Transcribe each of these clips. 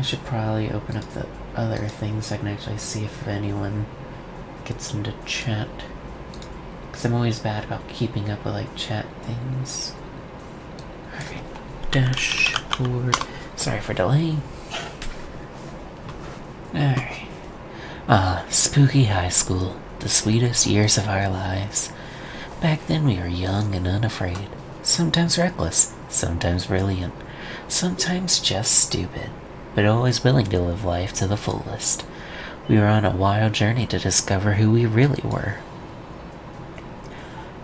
I should probably open up the other things so I can actually see if anyone gets into chat. Because I'm always bad about keeping up with, like, chat things. Alright, dashboard. Sorry for delaying. Alright. Spooky high school. The sweetest years of our lives. Back then we were young and unafraid. Sometimes reckless, sometimes brilliant, sometimes just stupid, but always willing to live life to the fullest. We were on a wild journey to discover who we really were.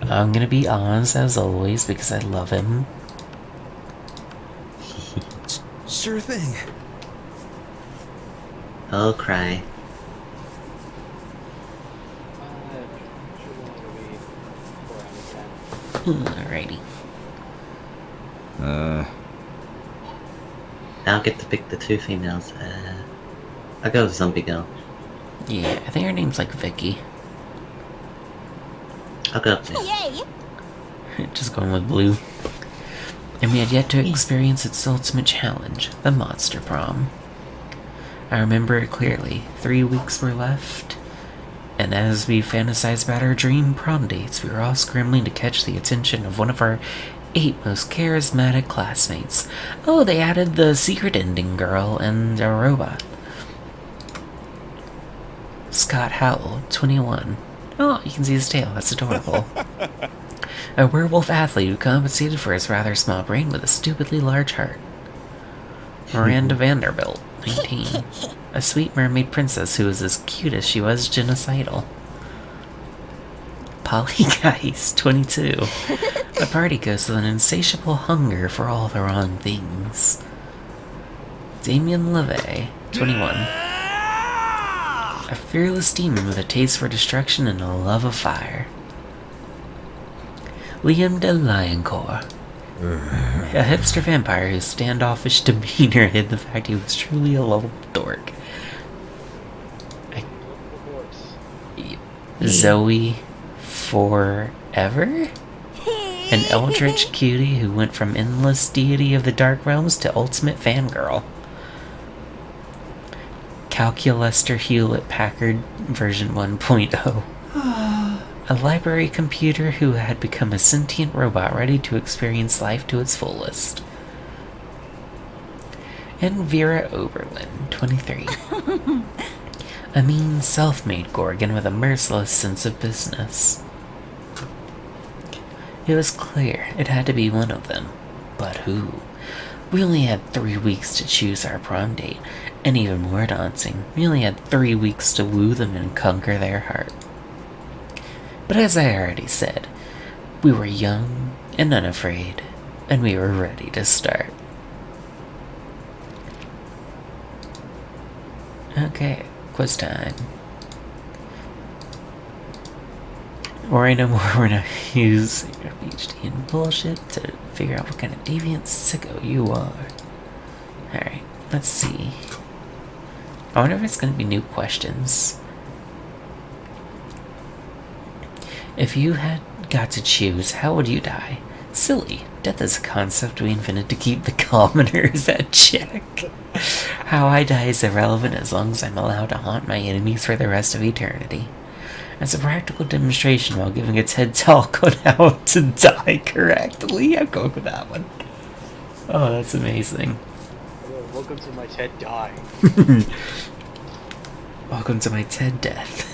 I'm gonna be Oz as always because I love him. Sure thing. I'll cry. Alrighty. I'll get to pick the two females. I'll go with Zombie Girl. Yeah, I think her name's like Vicky. I'll go with Yay! Just going with blue. And we had yet to experience its ultimate challenge, the Monster Prom. I remember it clearly. 3 weeks were left, and as we fantasized about our dream prom dates, we were all scrambling to catch the attention of one of our 8 most charismatic classmates. Oh, they added the secret ending girl and a robot. Scott Howell, 21. Oh, you can see his tail. That's adorable. A werewolf athlete who compensated for his rather small brain with a stupidly large heart. Miranda Vanderbilt, 19. A sweet mermaid princess who was as cute as she was genocidal. Polly Geist, 22. A party ghost with an insatiable hunger for all the wrong things. Damien LeVay, 21. A fearless demon with a taste for destruction and a love of fire. Liam de Lioncourt. A hipster vampire whose standoffish demeanor hid the fact he was truly a lovable dork. Zoe Forever? An eldritch cutie who went from endless deity of the dark realms to ultimate fangirl. Calculester Hewlett Packard version 1.0. A library computer who had become a sentient robot ready to experience life to its fullest. And Vera Oberlin, 23. A mean, self-made Gorgon with a merciless sense of business. It was clear it had to be one of them. But who? We only had 3 weeks to choose our prom date, and even more daunting, we only had 3 weeks to woo them and conquer their heart. But as I already said, we were young and unafraid, and we were ready to start. Okay, quiz time. Worry no more, we're gonna use your PhD and bullshit to figure out what kind of deviant sicko you are. Alright, let's see. I wonder if it's gonna be new questions. If you had got to choose, how would you die? Silly. Death is a concept we invented to keep the commoners at check. How I die is irrelevant as long as I'm allowed to haunt my enemies for the rest of eternity. As a practical demonstration while giving a TED talk on how to die correctly. I'm going with that one. Oh, that's amazing. Welcome to my TED die. Welcome to my TED death.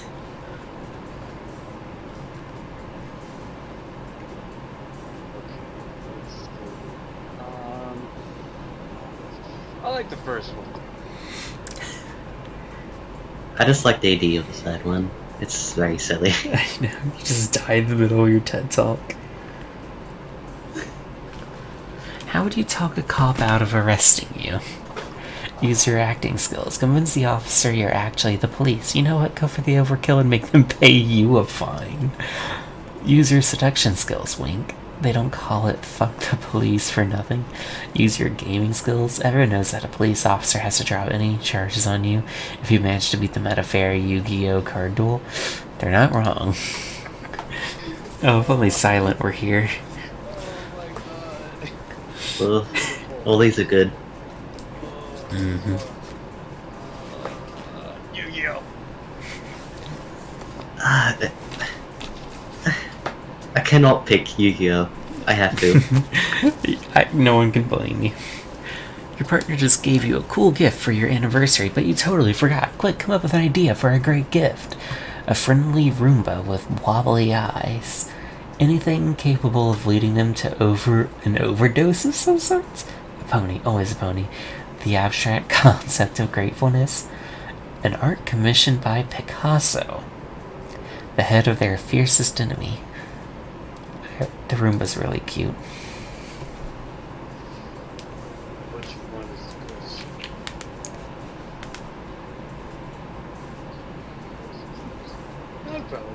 I like the first one. I just like the idea of the third one. It's very silly. I know, you just died in the middle of your TED talk. How would you talk a cop out of arresting you? Use your acting skills. Convince the officer you're actually the police. You know what? Go for the overkill and make them pay you a fine. Use your seduction skills, wink. They don't call it fuck the police for nothing. Use your gaming skills. Everyone knows that a police officer has to drop any charges on you if you manage to beat them at a fair Yu-Gi-Oh card duel. They're not wrong. Oh, if only Silent were here. Well, all these are good. Mm-hmm. I cannot pick Yu-Gi-Oh! I have to. No one can blame you. Your partner just gave you a cool gift for your anniversary, but you totally forgot. Quick, come up with an idea for a great gift. A friendly Roomba with wobbly eyes. Anything capable of leading them to an overdose of some sorts? A pony, always a pony. The abstract concept of gratefulness. An art commissioned by Picasso. The head of their fiercest enemy. The Roomba's really cute. Which one is this? No, probably.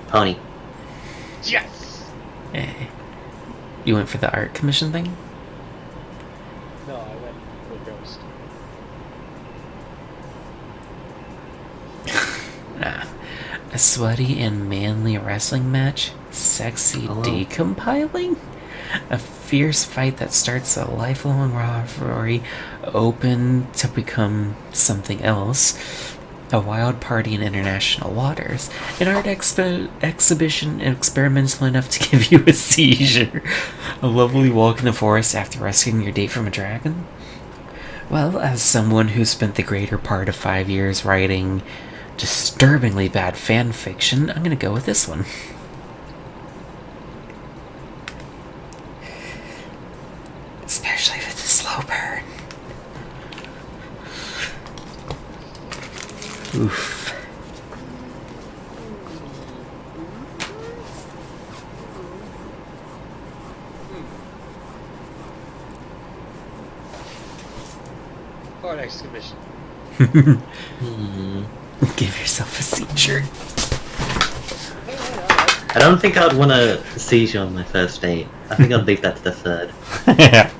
Pony. Yes! Eh. You went for the art commission thing? No, I went with Ghost. Nah. A sweaty and manly wrestling match? Sexy Hello. decompiling? A fierce fight that starts a lifelong rivalry open to become something else. A wild party in international waters. An art exhibition experimental enough to give you a seizure. A lovely walk in the forest after rescuing your date from a dragon. Well, as someone who spent the greater part of 5 years writing disturbingly bad fan fiction, I'm gonna go with this one. Especially if it's a slow burn. Oof. Art exhibition. Give yourself a seizure. I don't think I'd want a seizure on my first date. I think I'd leave that to the third. Yeah.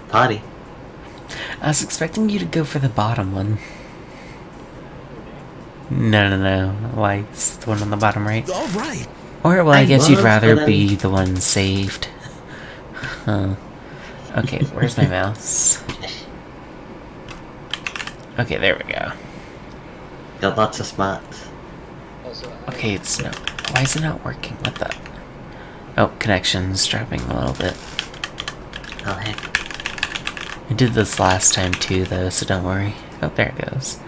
Party. I was expecting you to go for the bottom one. No. Why? It's the one on the bottom right. All right. Or, well, I guess you'd was, rather but be the one saved. Huh. Okay, where's my mouse? Okay, there we go. Got lots of smarts. Also, Okay, it's no. Why is it not working? What the? Oh, connection's dropping a little bit. Oh heck. I did this last time too, though, so don't worry. Oh, there it goes.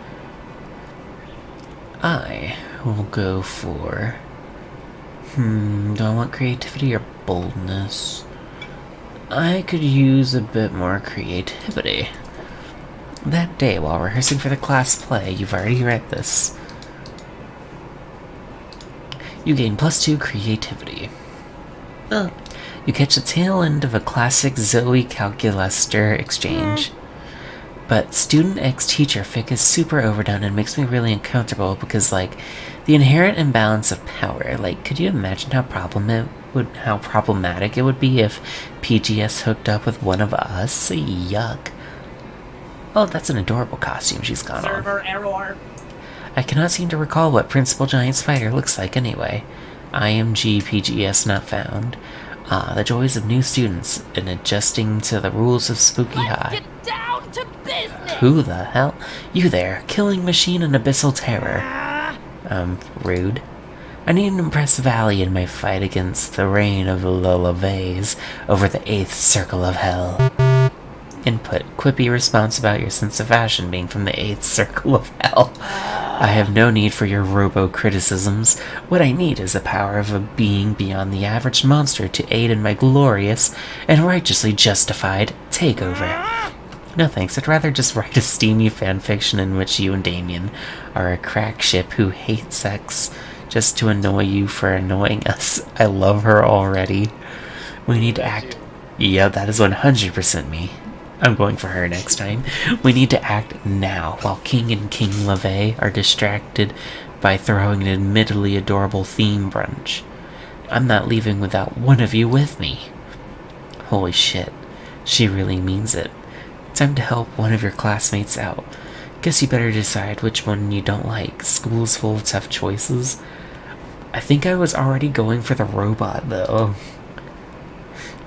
I will go for... do I want creativity or boldness? I could use a bit more creativity. That day, while rehearsing for the class play, you've already read this. You gain +2 creativity. Oh. You catch the tail end of a classic Zoe Calculaster exchange. But student X teacher fic is super overdone and makes me really uncomfortable because, like, the inherent imbalance of power. Like, could you imagine how problematic it would be if PGS hooked up with one of us? Yuck. Oh, that's an adorable costume she's got on. Server error. I cannot seem to recall what Principal Giant Spider looks like anyway. IMG PGS not found. Ah, the joys of new students in adjusting to the rules of Spooky High. Get down to business. Who the hell? You there, killing machine and abyssal terror. Rude. I need an impressive ally in my fight against the reign of Lullabies over the 8th circle of hell. Input. Quippy response about your sense of fashion being from the 8th circle of hell. I have no need for your robo-criticisms. What I need is the power of a being beyond the average monster to aid in my glorious and righteously justified takeover. No thanks, I'd rather just write a steamy fanfiction in which you and Damien are a crack ship who hate sex just to annoy you for annoying us. I love her already. We need to act... Yeah, that is 100% me. I'm going for her next time. We need to act now, while King and King LaVey are distracted by throwing an admittedly adorable theme brunch. I'm not leaving without one of you with me. Holy shit, she really means it. Time to help one of your classmates out. Guess you better decide which one you don't like. School's full of tough choices. I think I was already going for the robot, though.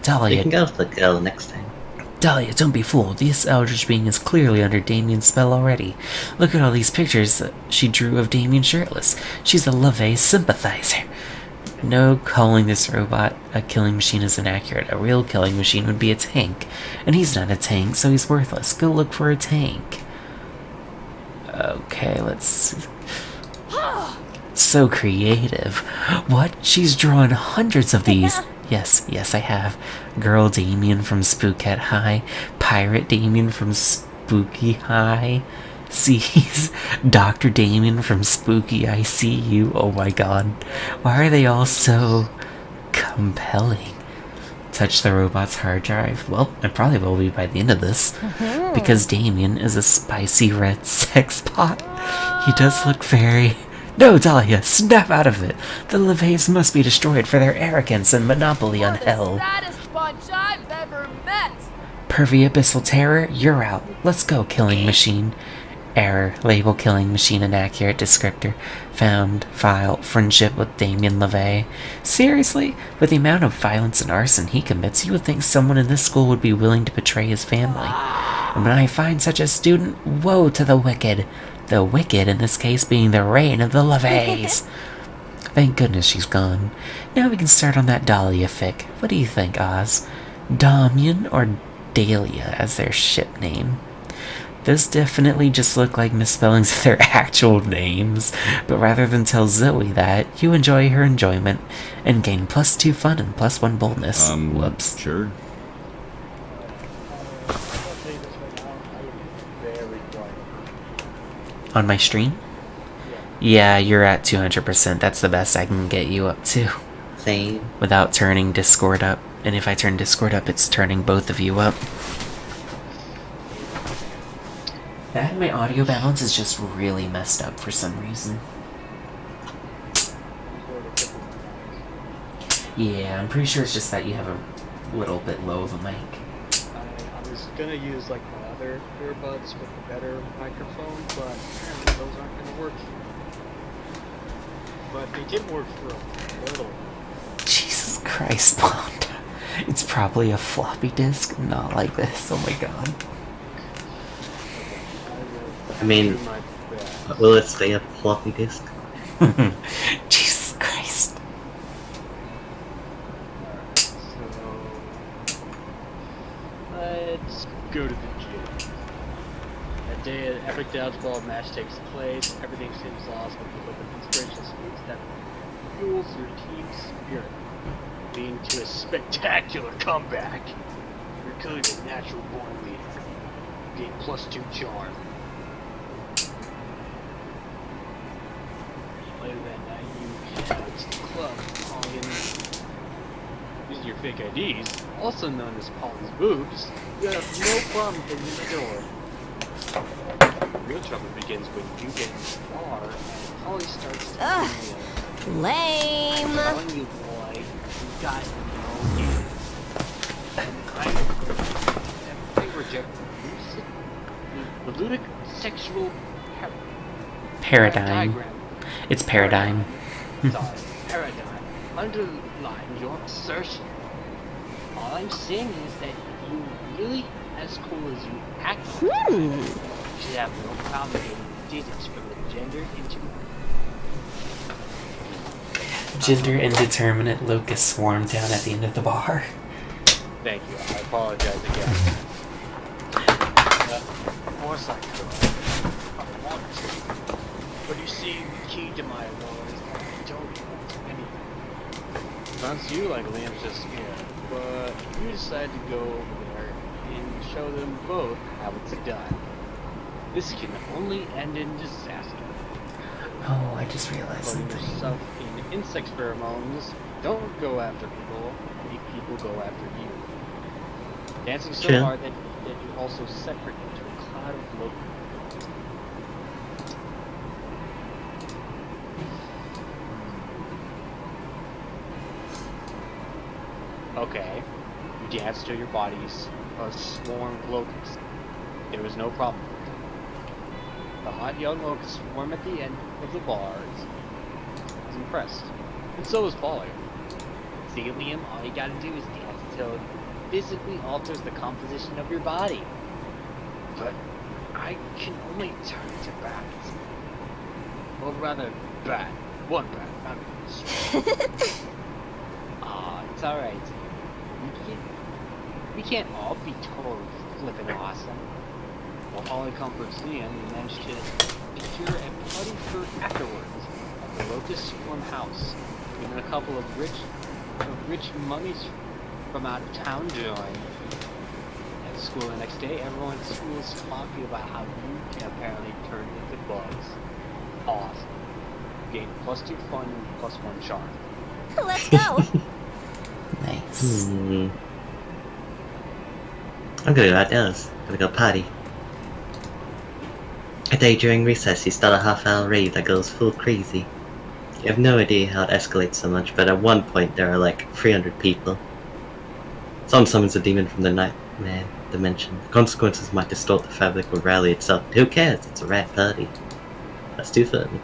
You can Dahlia, go for the girl next time. Dahlia, don't be fooled. This eldritch being is clearly under Damien's spell already. Look at all these pictures that she drew of Damien shirtless. She's a LaVey sympathizer. No, calling this robot a killing machine is inaccurate. A real killing machine would be a tank. And he's not a tank, so he's worthless. Go look for a tank. Okay, let's see. So creative. What? She's drawn hundreds of these. Yes, I have. Girl Damien from Spookette High. Pirate Damien from Spooky High. Sees Dr. Damien from Spooky ICU. Oh my god. Why are they all so compelling? Touch the robot's hard drive. Well, it probably will be by the end of this. Because Damien is a spicy red sex pot. He does look very... No, Dahlia, snap out of it. The LaVeys must be destroyed for their arrogance and monopoly on hell. The saddest bunch I've ever met. Pervy Abyssal Terror, you're out. Let's go, Killing Machine. Error. Label Killing Machine inaccurate descriptor. Found. File. Friendship with Damien LaVey. Seriously? With the amount of violence and arson he commits, you would think someone in this school would be willing to betray his family. And when I find such a student, woe to the wicked. The wicked, in this case, being the reign of the LaVeys. Thank goodness she's gone. Now we can start on that Dahlia fic. What do you think, Oz? Damian or Dahlia as their ship name? Those definitely just look like misspellings of their actual names, but rather than tell Zoe that, you enjoy her enjoyment and gain +2 fun and +1 boldness. Whoops. Sure. I'll tell you this right now, I would be very quiet. On my stream? Yeah, you're at 200%. That's the best I can get you up to. Same. Without turning Discord up. And if I turn Discord up, it's turning both of you up. That my audio balance is just really messed up for some reason. Yeah, I'm pretty sure it's just that you have a little bit low of a mic. I was gonna use like my other earbuds with a better microphone, but apparently those aren't gonna work. But they did work for a little. Jesus Christ, Blonde. It's probably a floppy disk, not like this. Oh my god. I mean, Do my best. will it stay a floppy disk? Jesus Christ. So let's go to the gym. That day an epic dodgeball match takes place. Everything seems awesome with the inspirational speech that fuels your team's spirit, leading to a spectacular comeback. You're clearly the natural born leader. Gain +2 charm. Later that night, you head out to the club, calling in using your fake IDs, also known as Polly's boobs. You have no problem getting in the door. Real trouble begins when you get in the bar and Polly starts to Lame. I'm telling you, boy, you've got no game. I reject the ludic sexual Paradigm. diagram. It's paradigm. Sorry, paradigm. Underline your assertion. All I'm saying is that if you really as cool as you act like, you should have no problem getting digits from the gender into Gender indeterminate locust swarm down at the end of the bar. Thank you. I apologize again. Of course I could. I want to. But you see, the key to my role is that I don't want anything. Sounds to you like Liam's just scared, but you decide to go over there and show them both how it's done. This can only end in disaster. Oh, I just realized Putting something. yourself in insect pheromones. Don't go after people. Make people go after you. Dancing so Sure. hard that you also separate into a cloud of locusts. Okay, you dance till your body's a swarm of locusts. There was no problem. The hot young locust swarm at the end of the bars was impressed, and so was Polly. See, Liam, all you gotta do is dance until it physically alters the composition of your body. But I can only turn to bats. Or rather, bat. One bat. I mean, it's alright. We can't all be totally flippin' awesome. Well, Holly comforts Liam and managed to secure a bloody fruit afterwards at the Locust Swarm house. Even a couple of rich mummies from out of town joined. At school the next day, everyone at school is talking about how you can apparently turn into bugs. Awesome. Gain +2 fun and +1 charm. Let's go. Nice. I'm gonna go outdoors. Gonna go party. A day during recess, you start a half-hour rave that goes full crazy. You have no idea how it escalates so much, but at one point there are like 300 people. Someone summons a demon from the nightmare dimension. The consequences might distort the fabric of rally itself. Who cares? It's a rad party. That's too funny.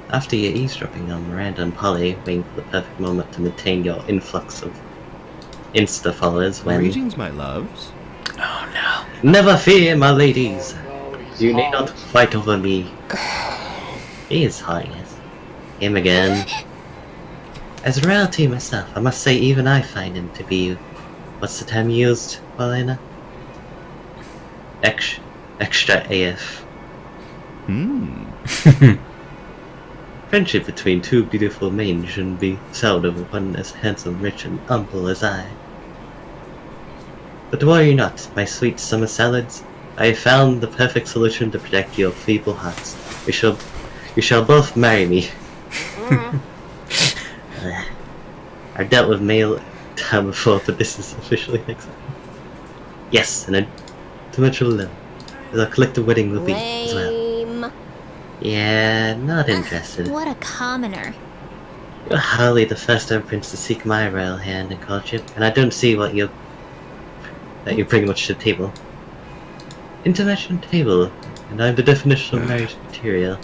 After you're eavesdropping on Miranda and Polly, waiting for the perfect moment to maintain your influx of Insta followers when... Greetings, my loves. Oh no. Never fear, my ladies! Oh, no, he's You need hot. not fight over me. He is hot, yes. Him again. As a royalty myself, I must say even I find him to be... What's the term used, Paulina? Extra AF. Friendship between two beautiful men shouldn't be seldom of one as handsome, rich, and humble as I. But worry not, my sweet summer salads. I have found the perfect solution to protect your feeble hearts. You shall both marry me. I've dealt with male time before, but this is officially next time. Yes, and a dimensional level. As our collective wedding will be as well. Lame. Yeah, not interested. What a commoner. You're hardly the first ever prince to seek my royal hand in courtship, and I don't see what you bring much to the table. International table, and I'm the definition of marriage material.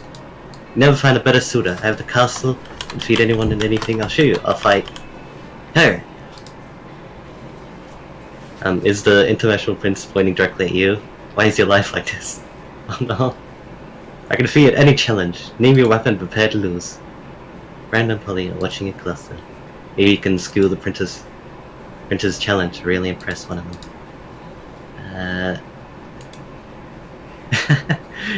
You never find a better suitor. I have the castle, and feed anyone in anything I'll show you. I'll fight her. Is the international prince pointing directly at you? Why is your life like this? Oh no. I can defeat any challenge. Name your weapon, prepare to lose. Brandon and Polly are watching it closely. Maybe you can school the prince's challenge, really impress one of them.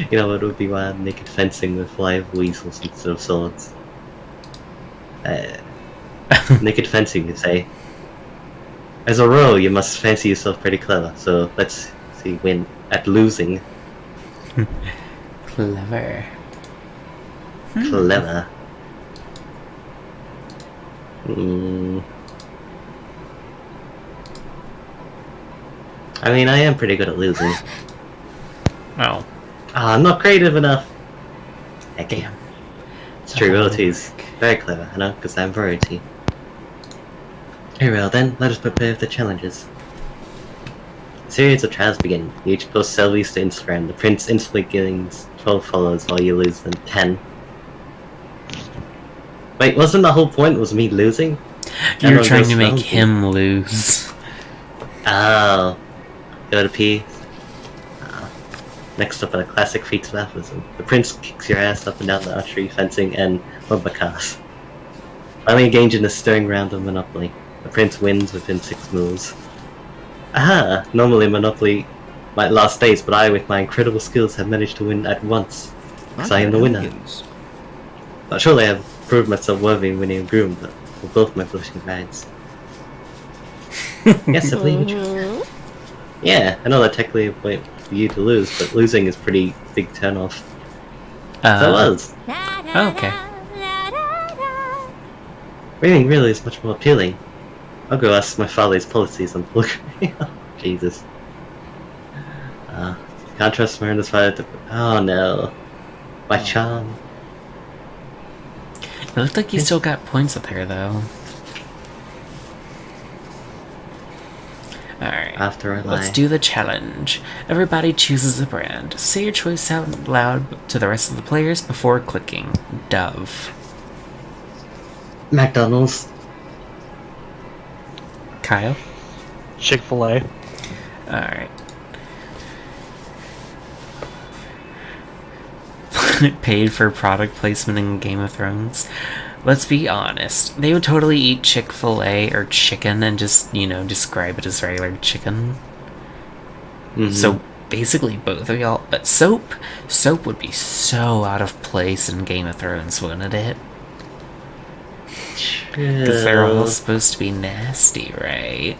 You know what would be wild? Naked fencing with live weasels instead of swords. Naked fencing, you say? As a row, you must fancy yourself pretty clever, so let's see, win at losing. Clever. Clever. I mean, I am pretty good at losing. Oh. I'm not creative enough. Heck, Damn. it's true, royalty is very clever, I know, because I'm royalty. Very well then, let us prepare for the challenges. A series of trials begin. You each post selfies to Instagram. The prince instantly gains 12 followers while you lose them 10. Wait, wasn't the whole point was me losing? You're Everyone trying goes to make selfie. him lose. Oh. Go to pee. Next up are the classic feats of athleticism. The prince kicks your ass up and down the archery, fencing, and lumbercars. Finally engage in a stirring round of Monopoly. The prince wins within 6 moves. Aha! Normally Monopoly might last days, but I, with my incredible skills, have managed to win at once. Because I am the winner. Not surely I have proved myself worthy of winning a groom, but for both my blushing rides. Yes, I believe it. Yeah, I know that technically a point for you to lose, but losing is pretty big turn off. So it was. Okay. Winning really is much more appealing. I'll go ask my father's policies on polygamy. Jesus. Can't trust Miranda's father to... Oh no. My charm. It looked like you still got points with her, though. Alright. After I lie. Let's do the challenge. Everybody chooses a brand. Say your choice out loud to the rest of the players before clicking. Dove. McDonald's. Kyle? Chick-fil-A. Alright. Paid for product placement in Game of Thrones. Let's be honest. They would totally eat Chick-fil-A or chicken and just, describe it as regular chicken. Mhm. So basically both of y'all. But soap would be so out of place in Game of Thrones, wouldn't it? Because they're all supposed to be nasty, right?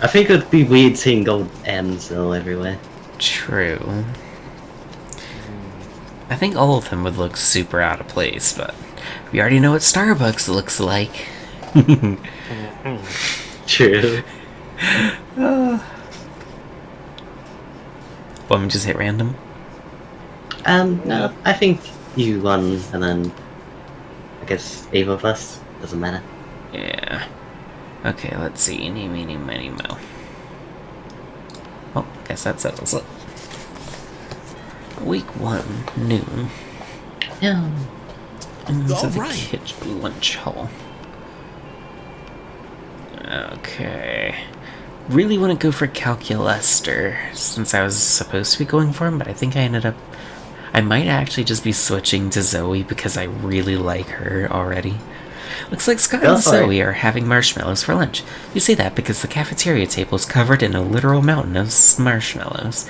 I think it'd be weird seeing gold M's though everywhere. True. I think all of them would look super out of place, but we already know what Starbucks looks like. True. Want me to just hit random? No, I think you won, and then I guess either of us. Doesn't matter. Yeah. Okay, let's see. Eeny, meeny, miny, mo. Oh, guess that settles it. Week 1, noon. Yeah. Into the Alright. kitchen lunch hall. Okay. Really want to go for Calculester, since I was supposed to be going for him, but I think I might actually just be switching to Zoe because I really like her already. Looks like Scott Go and for Zoe it. are having marshmallows for lunch. You say that because the cafeteria table is covered in a literal mountain of marshmallows.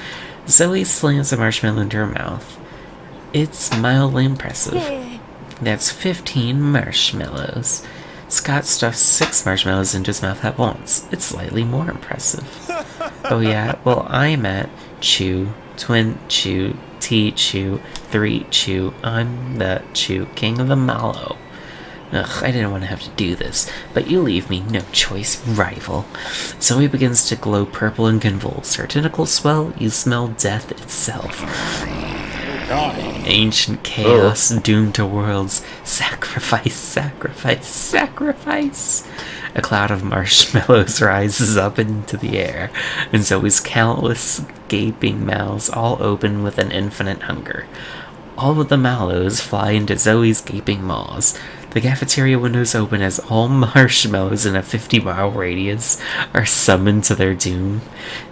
Zoe slams a marshmallow into her mouth. It's mildly impressive. That's 15 marshmallows. Scott stuffs 6 marshmallows into his mouth at once. It's slightly more impressive. Oh yeah, well I'm at Chew, Twin Chew, T Chew, 3 Chew. I'm the Chew, king of the mallow. Ugh, I didn't want to have to do this, but you leave me no choice, rival. Zoe begins to glow purple and convulse. Her tentacles swell, you smell death itself. Ancient chaos doomed to worlds. Sacrifice, sacrifice, sacrifice. A cloud of marshmallows rises up into the air, and Zoe's countless gaping mouths all open with an infinite hunger. All of the mallows fly into Zoe's gaping maws. The cafeteria windows open as all marshmallows in a 50-mile radius are summoned to their doom.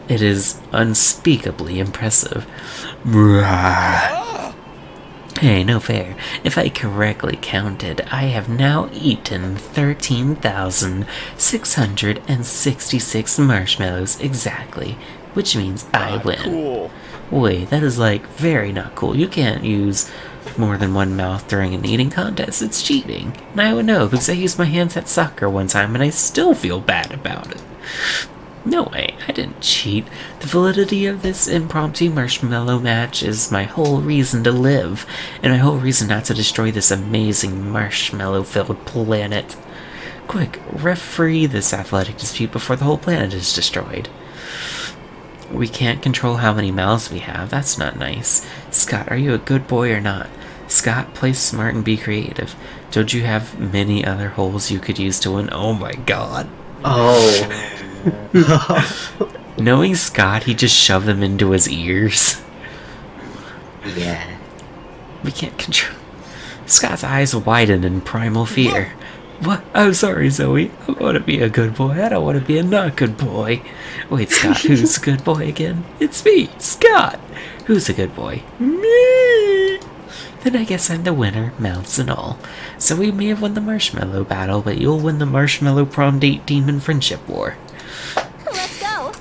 It is unspeakably impressive. Hey, no fair. If I correctly counted, I have now eaten 13,666 marshmallows exactly, which means I win. Cool. Wait, that is very not cool. You can't use more than one mouth during an eating contest. It's cheating. And I would know because I used my hands at soccer one time and I still feel bad about it. No way, I didn't cheat. The validity of this impromptu marshmallow match is my whole reason to live, and my whole reason not to destroy this amazing marshmallow-filled planet. Quick, referee this athletic dispute before the whole planet is destroyed. We can't control how many mouths we have. That's not nice. Scott, are you a good boy or not? Scott, play smart and be creative. Don't you have many other holes you could use to win? Oh my god. Oh. Knowing Scott, he just shoved them into his ears. Yeah. We can't control. Scott's eyes widen in primal fear. What? I'm sorry, Zoe. I want to be a good boy. I don't want to be a not good boy. Wait, Scott, who's a good boy again? It's me, Scott. Who's a good boy? Me. Then I guess I'm the winner, mouths and all. So we may have won the marshmallow battle, but you'll win the marshmallow prom date demon friendship war. Let's go.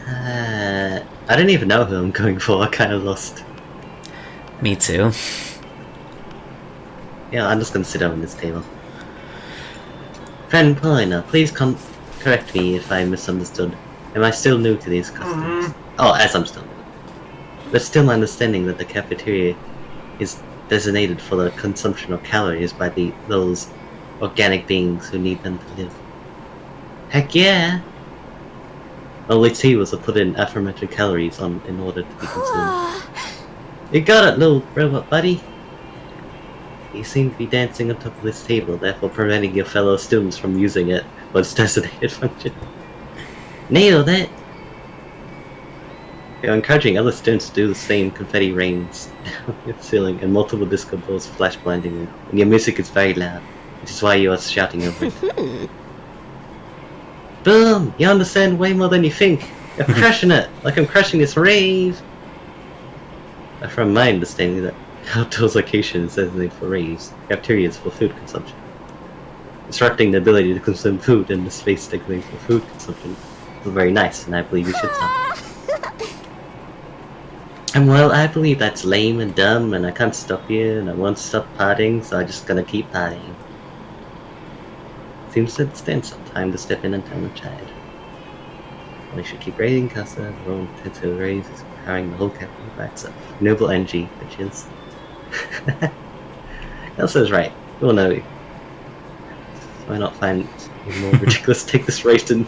I don't even know who I'm going for. I kind of lost. Me too. Yeah, I'm just gonna sit down on this table. Friend Paulina, please correct me if I misunderstood. Am I still new to these customs? Oh, as I'm still new. But still my understanding that the cafeteria is designated for the consumption of calories by those organic beings who need them to live. Heck yeah! Only T was to put in affirmative calories in order to be consumed. You got it, little robot buddy! You seem to be dancing on top of this table, therefore preventing your fellow students from using it for its designated function. Nailed it! You're encouraging other students to do the same. Confetti rains down your ceiling and multiple disco balls flash blindingly, and your music is very loud. which is why you are shouting over it. Boom! You understand way more than you think. You're crushing it, like I'm crushing this rave. From my understanding, that outdoors location is designated for raves. Cafeterias for food consumption. Disrupting the ability to consume food in the space designated for food consumption is very nice, and I believe you should stop. And well, I believe that's lame and dumb, and I can't stop you, and I won't stop partying, so I'm just gonna keep partying. Seems to stand some time to step in and tell the child. We should keep raising Casa, the wrong to raise is powering the whole capital by itself. Renewable energy, bitches. Elsa's right. We'll know. Why not find even more ridiculous take this race to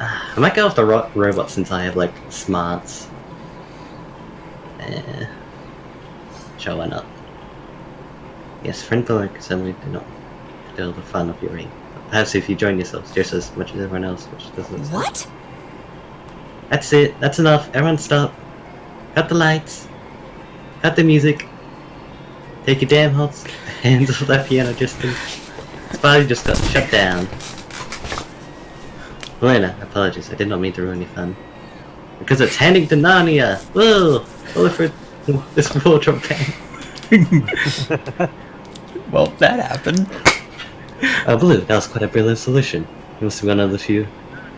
I might go off the robot since I have like smarts. Sure, why not? Yes, friend public assembly do not kill the fun of your reign. Perhaps if you join yourselves just as much as everyone else, which doesn't. What? That's it. That's enough. Everyone stop. Cut the lights. Cut the music. Take your damn hands off that piano, Justin. His body just got shut down. Elena, apologies. I did not mean to ruin your fun. Because it's handing to Narnia. Whoa! Only for this wardrobe band. Well, that happened. Oh, Blue, that was quite a brilliant solution. You must be one of the few.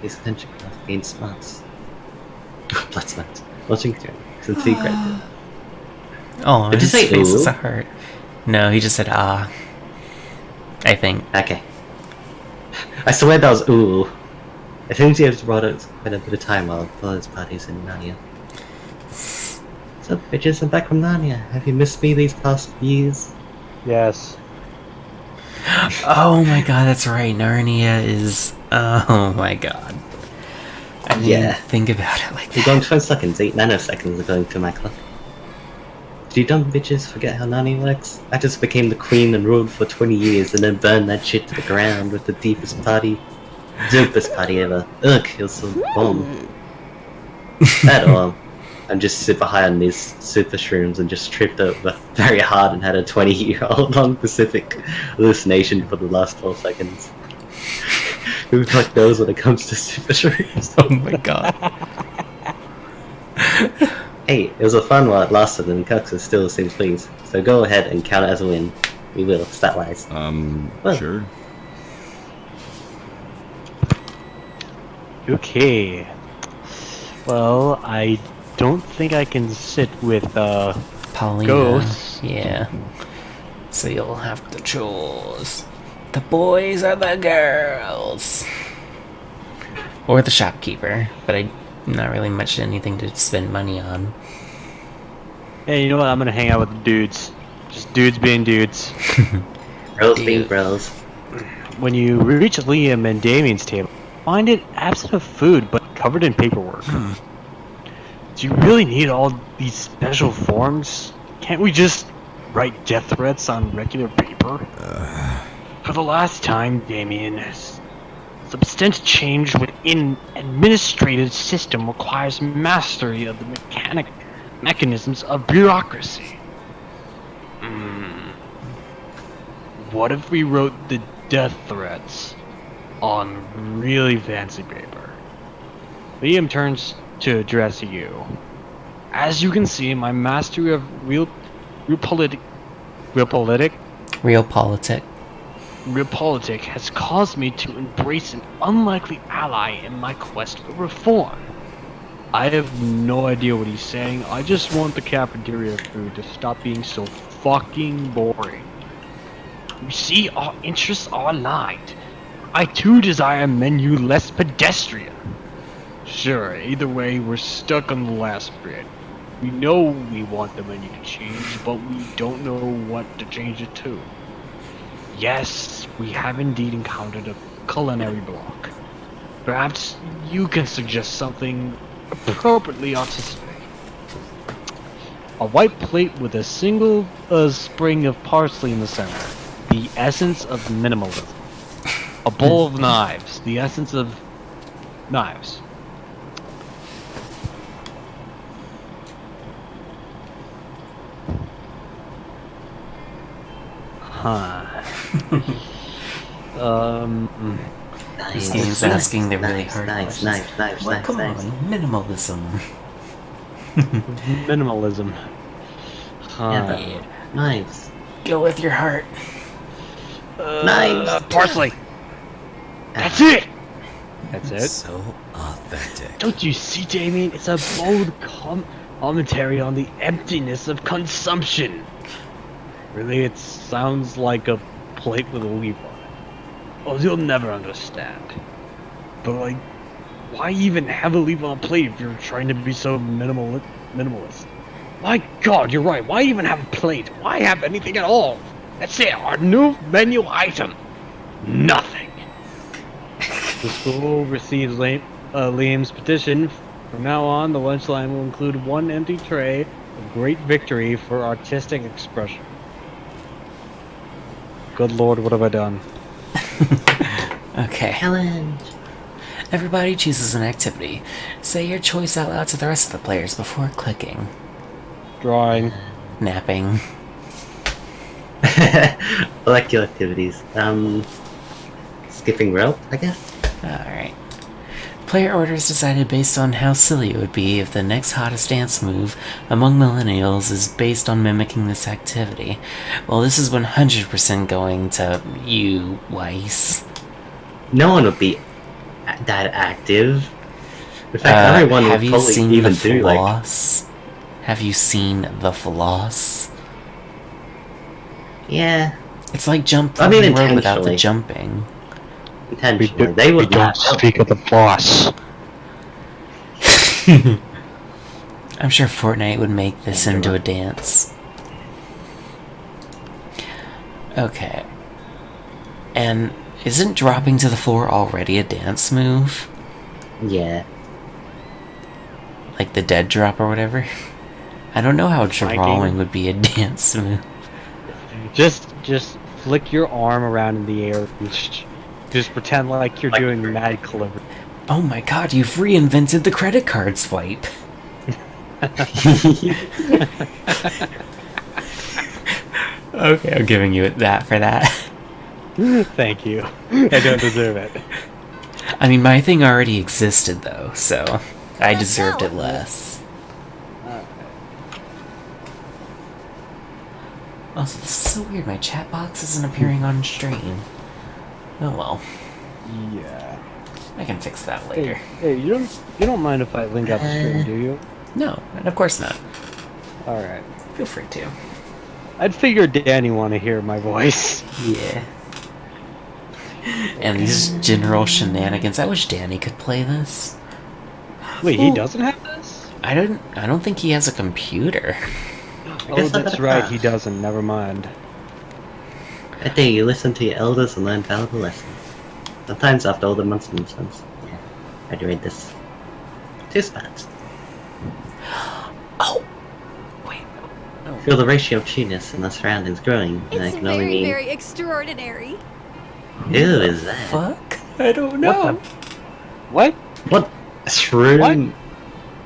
His attention class gained smarts. Blood smarts. Watching since he graduated. Oh, Did you his say face is ooh? a hurt. No, he just said ah. I think. Okay. I swear that was ooh. I think you have brought out quite a bit of time while Blood's parties in Narnia. So, bitches, I'm back from Narnia. Have you missed me these past years? Yes. Oh my god, that's right. Narnia is. Oh my god. I didn't even think about it like You're that. going 12 seconds, 8 nanoseconds are going to my clock. Did you dumb bitches forget how Narnia works? I just became the queen and ruled for 20 years and then burned that shit to the ground with the dopest party ever. Ugh, it was so bomb. At all. I'm just super high on these super shrooms and just tripped over very hard and had a 20-year-old long Pacific hallucination for the last 12 seconds. Who the fuck knows when it comes to super shrooms? Oh my god. Hey, it was a fun while it lasted and Cuxer still seems pleased. So go ahead and count it as a win. We will, stat-wise. Well. Sure. Okay. Well, I don't think I can sit with Paulina. ghosts. Yeah. So you'll have to choose. The boys or the girls? Or the shopkeeper, but not really much anything to spend money on. Hey, you know what? I'm gonna hang out with the dudes. Just dudes being dudes. Bros being bros. When you reach Liam and Damien's table, find it absent of food but covered in paperwork. Do you really need all these special forms? Can't we just write death threats on regular paper? For the last time, Damien, substantial change within administrative system requires mastery of the mechanisms of bureaucracy. What if we wrote the death threats on really fancy paper? Liam turns to address you. As you can see, my mastery of realpolitik has caused me to embrace an unlikely ally in my quest for reform. I have no idea what he's saying. I just want the cafeteria food to stop being so fucking boring. You see, our interests are aligned. I too desire a menu less pedestrian. Sure, either way, we're stuck on the last bit. We know we want the menu to change, but we don't know what to change it to. Yes, we have indeed encountered a culinary block. Perhaps you can suggest something appropriately artistic. A white plate with a single sprig of parsley in the center. The essence of minimalism. A bowl of knives. The essence of knives. Huh. This Nice, game's nice, asking the really nice, hard nice, questions. nice, nice, Well, nice, come nice. on, minimalism. Minimalism. Huh. Yeah, but Yeah. nice. Go with your heart. Nice. Parsley! That's it! That's it? So authentic. Don't you see, Damien? It's a bold commentary on the emptiness of consumption. Really, it sounds like a plate with a leaf on it. Oh, you'll never understand. But like, why even have a leaf on a plate if you're trying to be so minimalist? My God, you're right. Why even have a plate? Why have anything at all? That's it. Our new menu item. Nothing. The school receives Liam's petition. From now on, the lunch line will include one empty tray. A great victory for artistic expression. Good Lord, what have I done? Okay. Challenge. Everybody chooses an activity. Say your choice out loud to the rest of the players before clicking. Drawing. Napping. Molecular activities. Skipping rope, I guess. Alright. Player orders decided based on how silly it would be if the next hottest dance move among millennials is based on mimicking this activity. Well, this is 100% going to you, Weiss. No one would be that active. In fact, everyone would have you probably seen even the do like. floss? Have you seen the floss? Yeah, It's like jump I mean, from the road without the intentionally. jumping. intentionally. They would not. speak of the boss. I'm sure Fortnite would make this into a dance. Okay. And isn't dropping to the floor already a dance move? Yeah. Like the dead drop or whatever? I don't know how Flanking. drawing would be a dance move. Just flick your arm around in the air. Just pretend like you're Like- doing mad clever. Oh my god, you've reinvented the credit card swipe. Okay, I'm giving you that for that. Thank you. I don't deserve it. I mean, my thing already existed though, so I Let's deserved go. it less. Also, this is so weird. My chat box isn't appearing on stream. Oh well, Yeah. I can fix that later. Hey, you don't mind if I link out the stream, do you? No, and of course not. All right. Feel free to. I'd figure Danny want to hear my voice. Yeah. And these general shenanigans. I wish Danny could play this. Wait, he doesn't have this? I don't think he has a computer. Oh, guess that's I- right. He doesn't. Never mind. I think you listen to your elders and learn valuable lessons. Sometimes after all the months and months. Yeah. I do read this. 2 spots. Oh, wait. Feel the ratio of chewness in the surroundings growing, and I It's can only very, mean. very extraordinary. Ew, is that? Fuck? I don't know. What? What? Shroom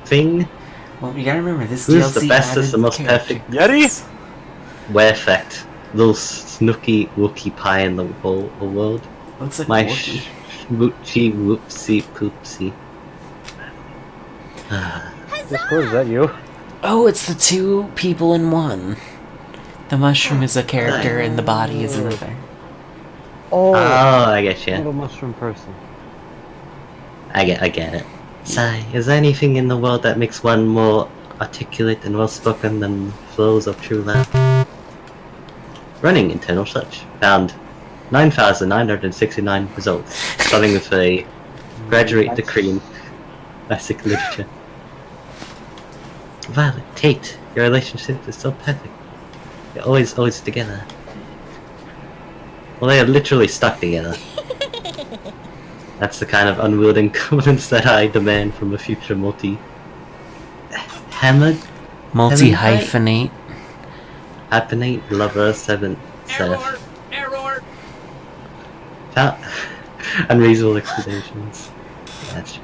thing? Well, you gotta remember this Who's DLC the bestest added and most character perfect? Yeti? Where effect? Little snooky wookie pie in the whole world. Looks like My a Wookiee. woochie whoopsie poopsie. Discord, is that you? Oh, it's the 2 people in one. The mushroom is a character and the body is another. Oh, I get you. little mushroom person. I get it. Sigh, is there anything in the world that makes one more articulate and well-spoken than flows of true love? Running internal search. Found 9,969 results, starting with a graduate degree in classic literature. Violet, Tate, your relationship is so perfect. You're always together. Well, they are literally stuck together. That's the kind of unwielding confidence that I demand from a future hammered Multi-hyphenate. hyphenate lover 7 Error! Error! Found unreasonable expectations. That's true.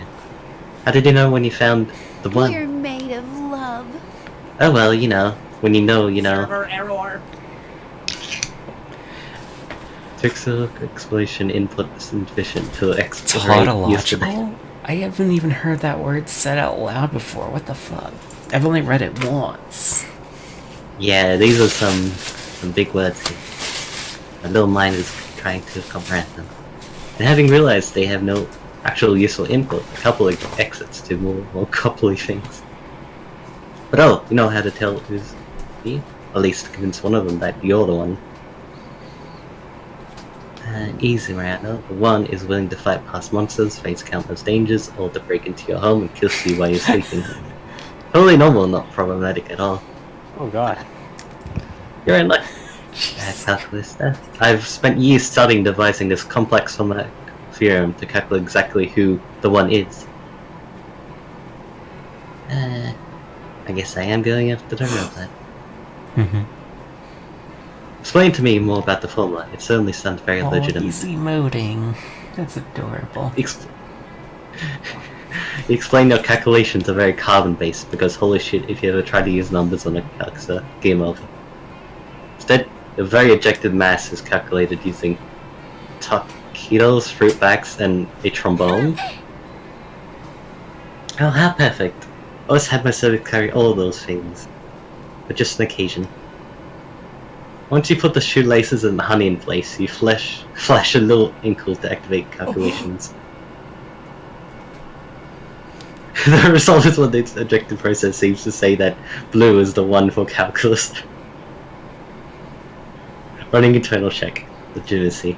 How did you know when you found the one? You're made of love. Oh well, you know, when you know, you know. Error! Error! Pixel exploration input is insufficient to exploit yesterday. Tautological? I haven't even heard that word said out loud before. What the fuck? I've only read it once. Yeah, these are some big words here. My little mind is trying to comprehend them. And having realized they have no actual useful input, a couple of exits to more coupley things. But oh, you know how to tell who's me? At least convince one of them that you're the one. Easy, Miranda. The one is willing to fight past monsters, face countless dangers, or to break into your home and kill you while you're sleeping. Totally normal, not problematic at all. Oh god. You're in luck. Calculus there. I've spent years studying devising this complex formatic theorem to calculate exactly who the one is. I guess I am going after the road then. Mm-hmm. Explain to me more about the formula. It certainly sounds very legitimate. Easy moding. That's adorable. Explain your calculations are very carbon-based, because holy shit, if you ever try to use numbers on a calculator, game over. Instead, the very objective mass is calculated using taquitos, fruit bags, and a trombone. Oh, how perfect. I always had my service carry all of those things. But just an occasion. Once you put the shoelaces and the honey in place, you flash a little inkle to activate calculations. The result is what the objective process seems to say that blue is the one for calculus. Running internal check. Legitimacy.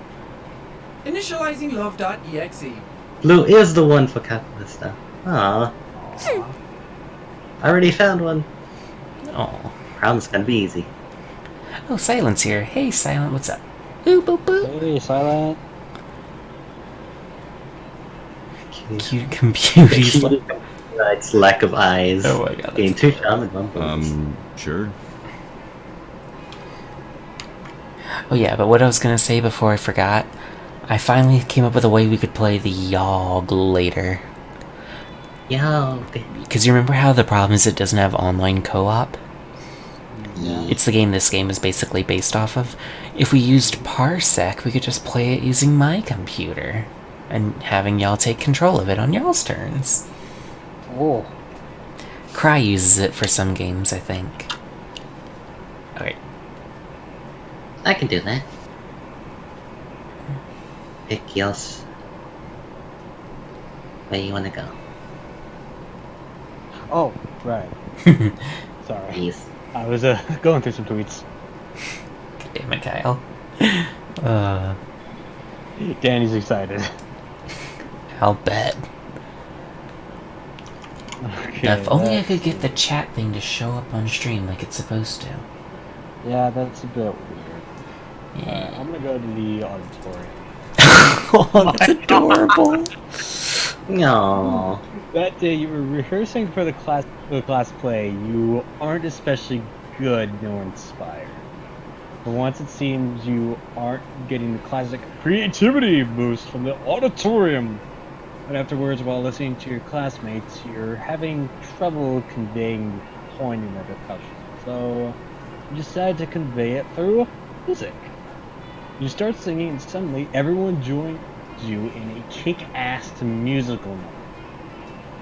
Initializing love.exe. Blue is the one for calculus now. Aww. I already found one. Oh. Problem's gonna be easy. Oh, Silent's here. Hey, Silent, what's up? Ooh, boop, boop. Hey, Silent. Cute computer. It's lack of eyes. Oh my god. Gain 2 charm and 1 bonus. Sure. Oh yeah, but what I was gonna say before I forgot, I finally came up with a way we could play the Yogg later. Yo. Because you remember how the problem is it doesn't have online co-op? Yeah. It's the game this game is basically based off of. If we used Parsec, we could just play it using my computer. And having y'all take control of it on y'all's turns. Oh. Cry uses it for some games, I think. Okay. I can do that. Pick yours. Where you wanna go? Oh, right. Sorry. Please. I was going through some tweets. Damn it, Kyle. Danny's excited. I'll bet. Okay, Now, if only I could get the chat thing to show up on stream like it's supposed to. Yeah, that's a bit weird. Yeah. I'm gonna go to the auditorium. Oh, that's adorable. No. That day you were rehearsing for the class play. You aren't especially good nor inspired. For once, it seems you aren't getting the classic creativity boost from the auditorium. But afterwards, while listening to your classmates, you're having trouble conveying the point in their discussion. So you decide to convey it through music. You start singing, and suddenly everyone joins you in a kick-ass musical number.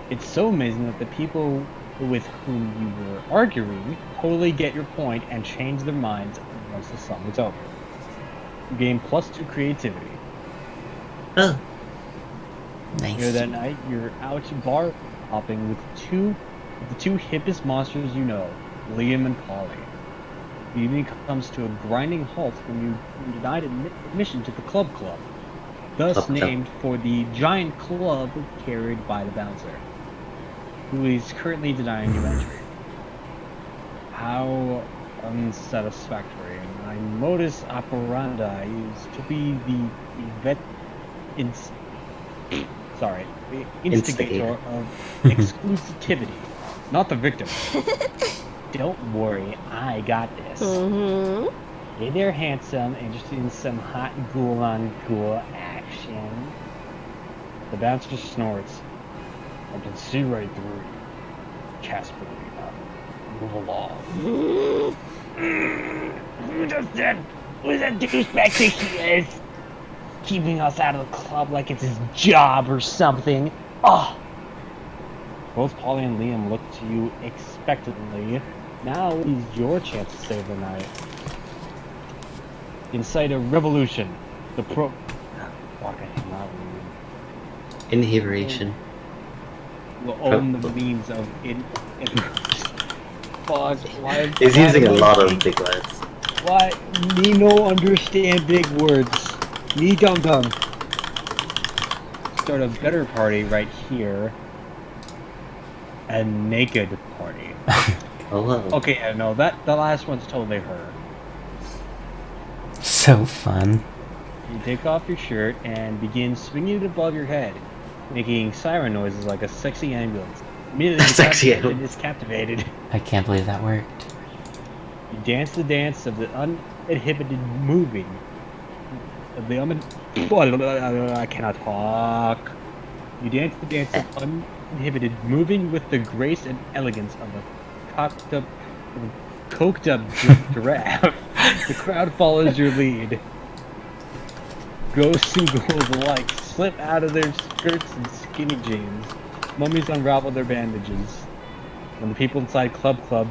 It's so amazing that the people with whom you were arguing totally get your point and change their minds once the song is over. You gain +2 creativity. Oh. Nice. Later that night, you're out bar hopping with the two hippest monsters you know, Liam and Polly. The evening comes to a grinding halt when you denied admission to the club, thus Club. named for the giant club carried by the bouncer, who is currently denying you entry. How unsatisfactory. My modus operandi is to be the instigator of exclusivity, not the victim. Don't worry, I got this. Hey there, handsome. Interested in some hot ghoul-on-ghoul action? The bouncer snorts. I can see right through you. Casper, move along. Who does that? Who's that douchebag think he is? keeping us out of the club like it's his job or something. Oh! Both Polly and Liam look to you expectantly. Now is your chance to save the night. Incite a revolution. The pro... Fuck, I cannot read. Inhibition. Will own the means of Fuck, why... He's why using a do I lot of think- big words. Why? Me no understand big words. Me dum dum. Start a better party right here. A naked party. Oh well. Okay, no, the last one's totally her. So fun. You take off your shirt and begin swinging it above your head, making siren noises like a sexy ambulance. Immediately, Sexy is captivated. I can't believe that worked. You dance the dance of the uninhibited moving. Of the I cannot talk. You dance the dance of uninhibited moving with the grace and elegance of a coked up giraffe. The crowd follows your lead. Ghosts and ghouls alike slip out of their skirts and skinny jeans. Mummies unravel their bandages. When the people inside Club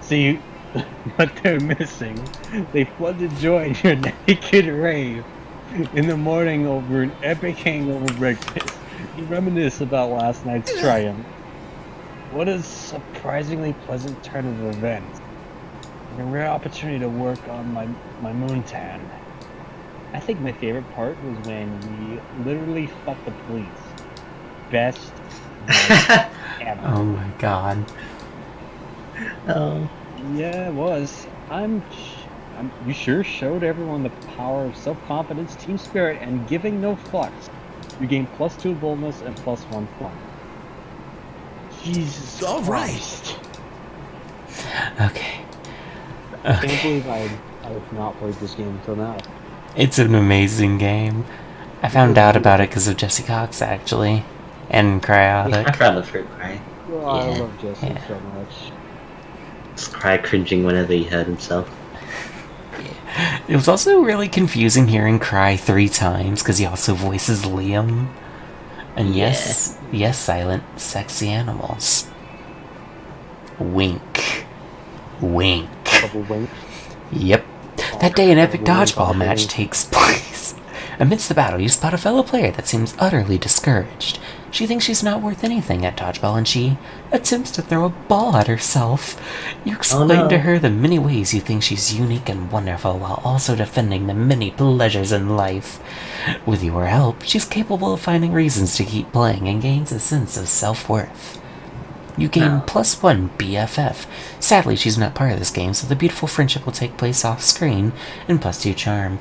see what they're missing, they flood to join your naked rave. In the morning, over an epic hangover breakfast, you reminisce about last night's triumph. What a surprisingly pleasant turn of events. A rare opportunity to work on my moontan. I think my favorite part was when we literally fucked the police. Best night ever. Oh my god. Oh. Yeah, it was. You sure showed everyone the power of self-confidence, team spirit, and giving no fucks. You gain +2 boldness and +1 fun. Jesus Christ. Okay. I can't believe I have not played this game until now. It's an amazing game. I found out about it because of Jesse Cox, actually. And I Cryotic. found the fruit cry. Oh, I Yeah, love Jesse yeah. so much. Just cry cringing whenever he heard himself. It was also really confusing hearing Cry 3 times because he also voices Liam. And yes, silent, sexy animals. Wink. Wink. Double wink. Yep. That day, an epic dodgeball match takes place. Amidst the battle, you spot a fellow player that seems utterly discouraged. She thinks she's not worth anything at dodgeball, and she attempts to throw a ball at herself. You explain to her the many ways you think she's unique and wonderful, while also defending the many pleasures in life. With your help, she's capable of finding reasons to keep playing and gains a sense of self-worth. You gain +1 BFF. Sadly, she's not part of this game, so the beautiful friendship will take place off-screen, and +2 charm.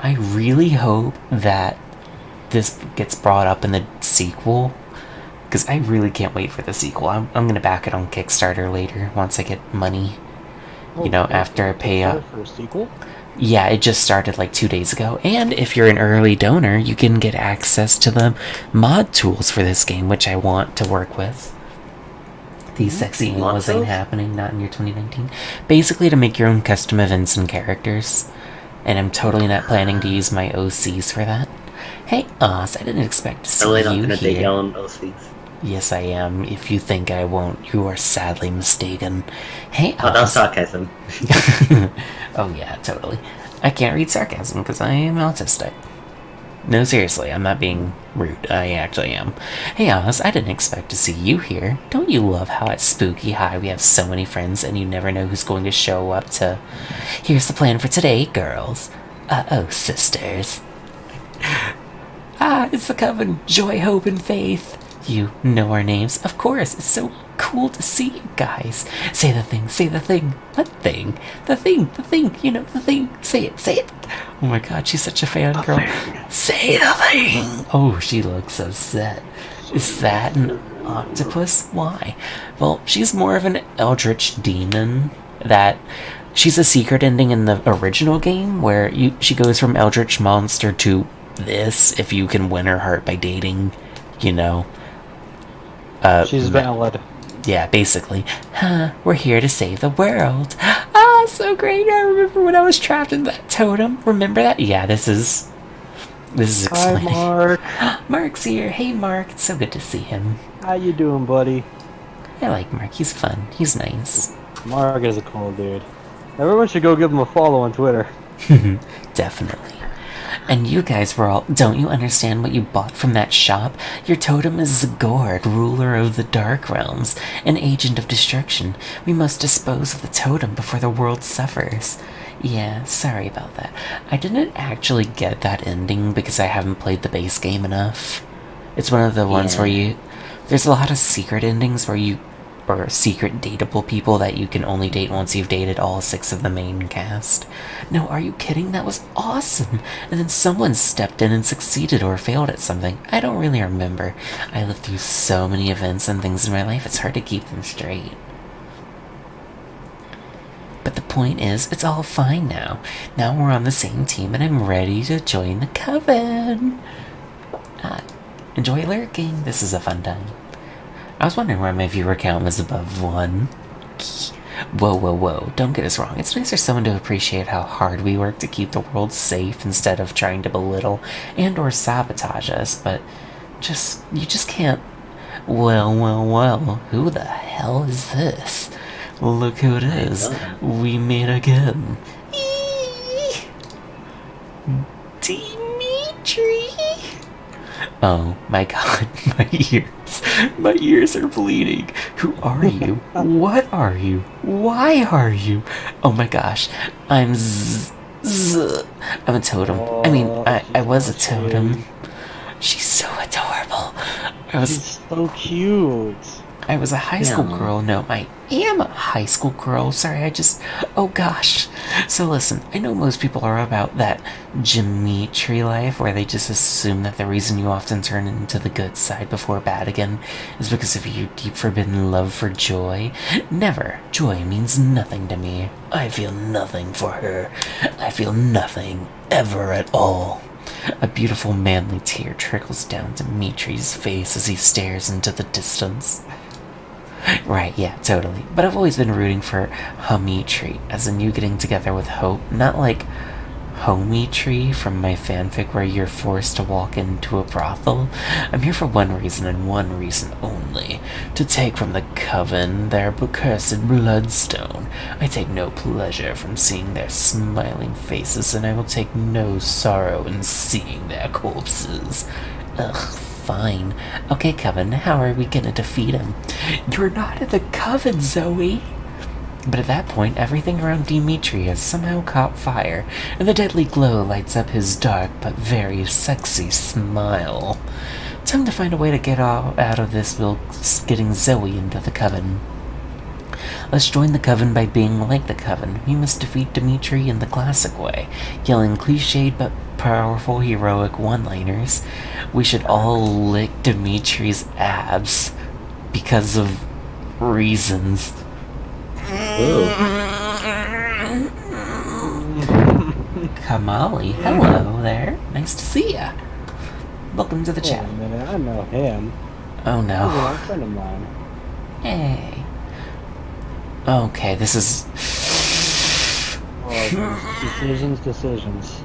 I really hope that this gets brought up in the sequel, because I really can't wait for the sequel. I'm going to back it on Kickstarter later, once I get money. You know, after I pay up. For a sequel? Yeah, it just started like 2 days ago. And if you're an early donor, you can get access to the mod tools for this game, which I want to work with. These sexy animals ain't happening, not in year 2019. Basically to make your own custom events and characters. And I'm totally not planning to use my OCs for that. Hey, Oz, I didn't expect to see Totally not you gonna take here. your own OCs. Yes, I am. If you think I won't, you are sadly mistaken. Hey, Oh, that's Oz. sarcasm. Oh yeah, totally. I can't read sarcasm because I am autistic. No, seriously, I'm not being rude. I actually am. Hey, Oz, I didn't expect to see you here. Don't you love how at Spooky High we have so many friends and you never know who's going to show up to... Here's the plan for today, girls. Uh-oh, sisters. It's the Coven. Joy, Hope, and Faith. You know our names. Of course, it's so cool to see you guys. Say the thing, say the thing. What thing? The thing, you know, the thing. Say it. Oh my god, she's such a fangirl. Say the thing. Oh, she looks upset. Is that an octopus? Why? Well, she's more of an eldritch demon that... She's a secret ending in the original game where she goes from eldritch monster to this if you can win her heart by dating, you know. She's valid. Yeah, basically. We're here to save the world. So great. I remember when I was trapped in that totem. Remember that? Yeah, this is This is Hi, exciting. Mark. Mark's here. Hey, Mark. It's so good to see him. How you doing, buddy? I like Mark. He's fun. He's nice. Mark is a cool dude. Everyone should go give him a follow on Twitter. Definitely. And you guys were all... Don't you understand what you bought from that shop? Your totem is Zagord, ruler of the Dark Realms, an agent of destruction. We must dispose of the totem before the world suffers. Yeah, sorry about that. I didn't actually get that ending because I haven't played the base game enough. It's one of the ones where you... There's a lot of secret endings where you... Or secret dateable people that you can only date once you've dated all 6 of the main cast. No, are you kidding? That was awesome! And then someone stepped in and succeeded or failed at something. I don't really remember. I lived through so many events and things in my life, it's hard to keep them straight. But the point is, it's all fine now. Now we're on the same team and I'm ready to join the coven. Enjoy lurking. This is a fun time. I was wondering why my viewer count was above 1. Whoa, whoa, whoa. Don't get us wrong. It's nice for someone to appreciate how hard we work to keep the world safe instead of trying to belittle and or sabotage us, but you just can't... Well, who the hell is this? Look who it is. We meet again. Dimitri! Oh my god, my ears are bleeding. Who are you? What are you? Why are you? Oh my gosh, I'm I'm a totem. I mean, I was a totem. She's so adorable. She's so cute. I was a high school girl. No, I am a high school girl. Sorry, oh gosh. So listen, I know most people are about that Dimitri life where they just assume that the reason you often turn into the good side before bad again is because of your deep forbidden love for Joy. Never. Joy means nothing to me. I feel nothing for her. I feel nothing ever at all. A beautiful manly tear trickles down Dimitri's face as he stares into the distance. Right, yeah, totally. But I've always been rooting for Dimitri, as in you getting together with Hope, not like Dimitri from my fanfic where you're forced to walk into a brothel. I'm here for one reason and one reason only. To take from the coven their accursed bloodstone. I take no pleasure from seeing their smiling faces, and I will take no sorrow in seeing their corpses. Ugh. Fine. Okay, Coven, how are we gonna defeat him? You're not in the Coven, Zoe! But at that point, everything around Dimitri has somehow caught fire, and the deadly glow lights up his dark but very sexy smile. Time to find a way to get out of this while getting Zoe into the Coven. Let's join the Coven by being like the Coven. We must defeat Dimitri in the classic way, yelling cliched but powerful heroic one-liners. We should all lick Dimitri's abs because of reasons. Kamali, hello there. Nice to see ya. Welcome to the chat. Wait a minute, I know him. Oh He's no. a friend of mine. Hey. Okay, this is... Oh, decisions.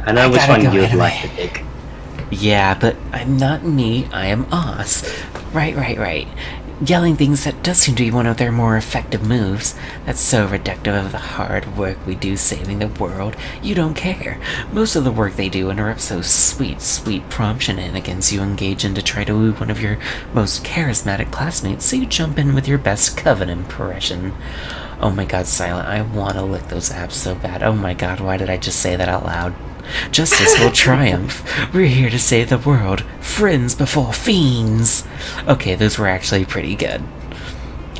I know I which gotta one go you would anyway. like to pick. Yeah, but I'm not me, I am Oz. Right. Yelling things, that does seem to be one of their more effective moves. That's so reductive of the hard work we do saving the world. You don't care. Most of the work they do interrupts those sweet prom shenanigans you engage in to try to woo one of your most charismatic classmates, so you jump in with your best Coven impression. Oh my god, Silent, I want to lick those abs so bad. Oh my god, why did I just say that out loud? Justice will triumph. We're here to save the world. Friends before fiends. Okay, those were actually pretty good.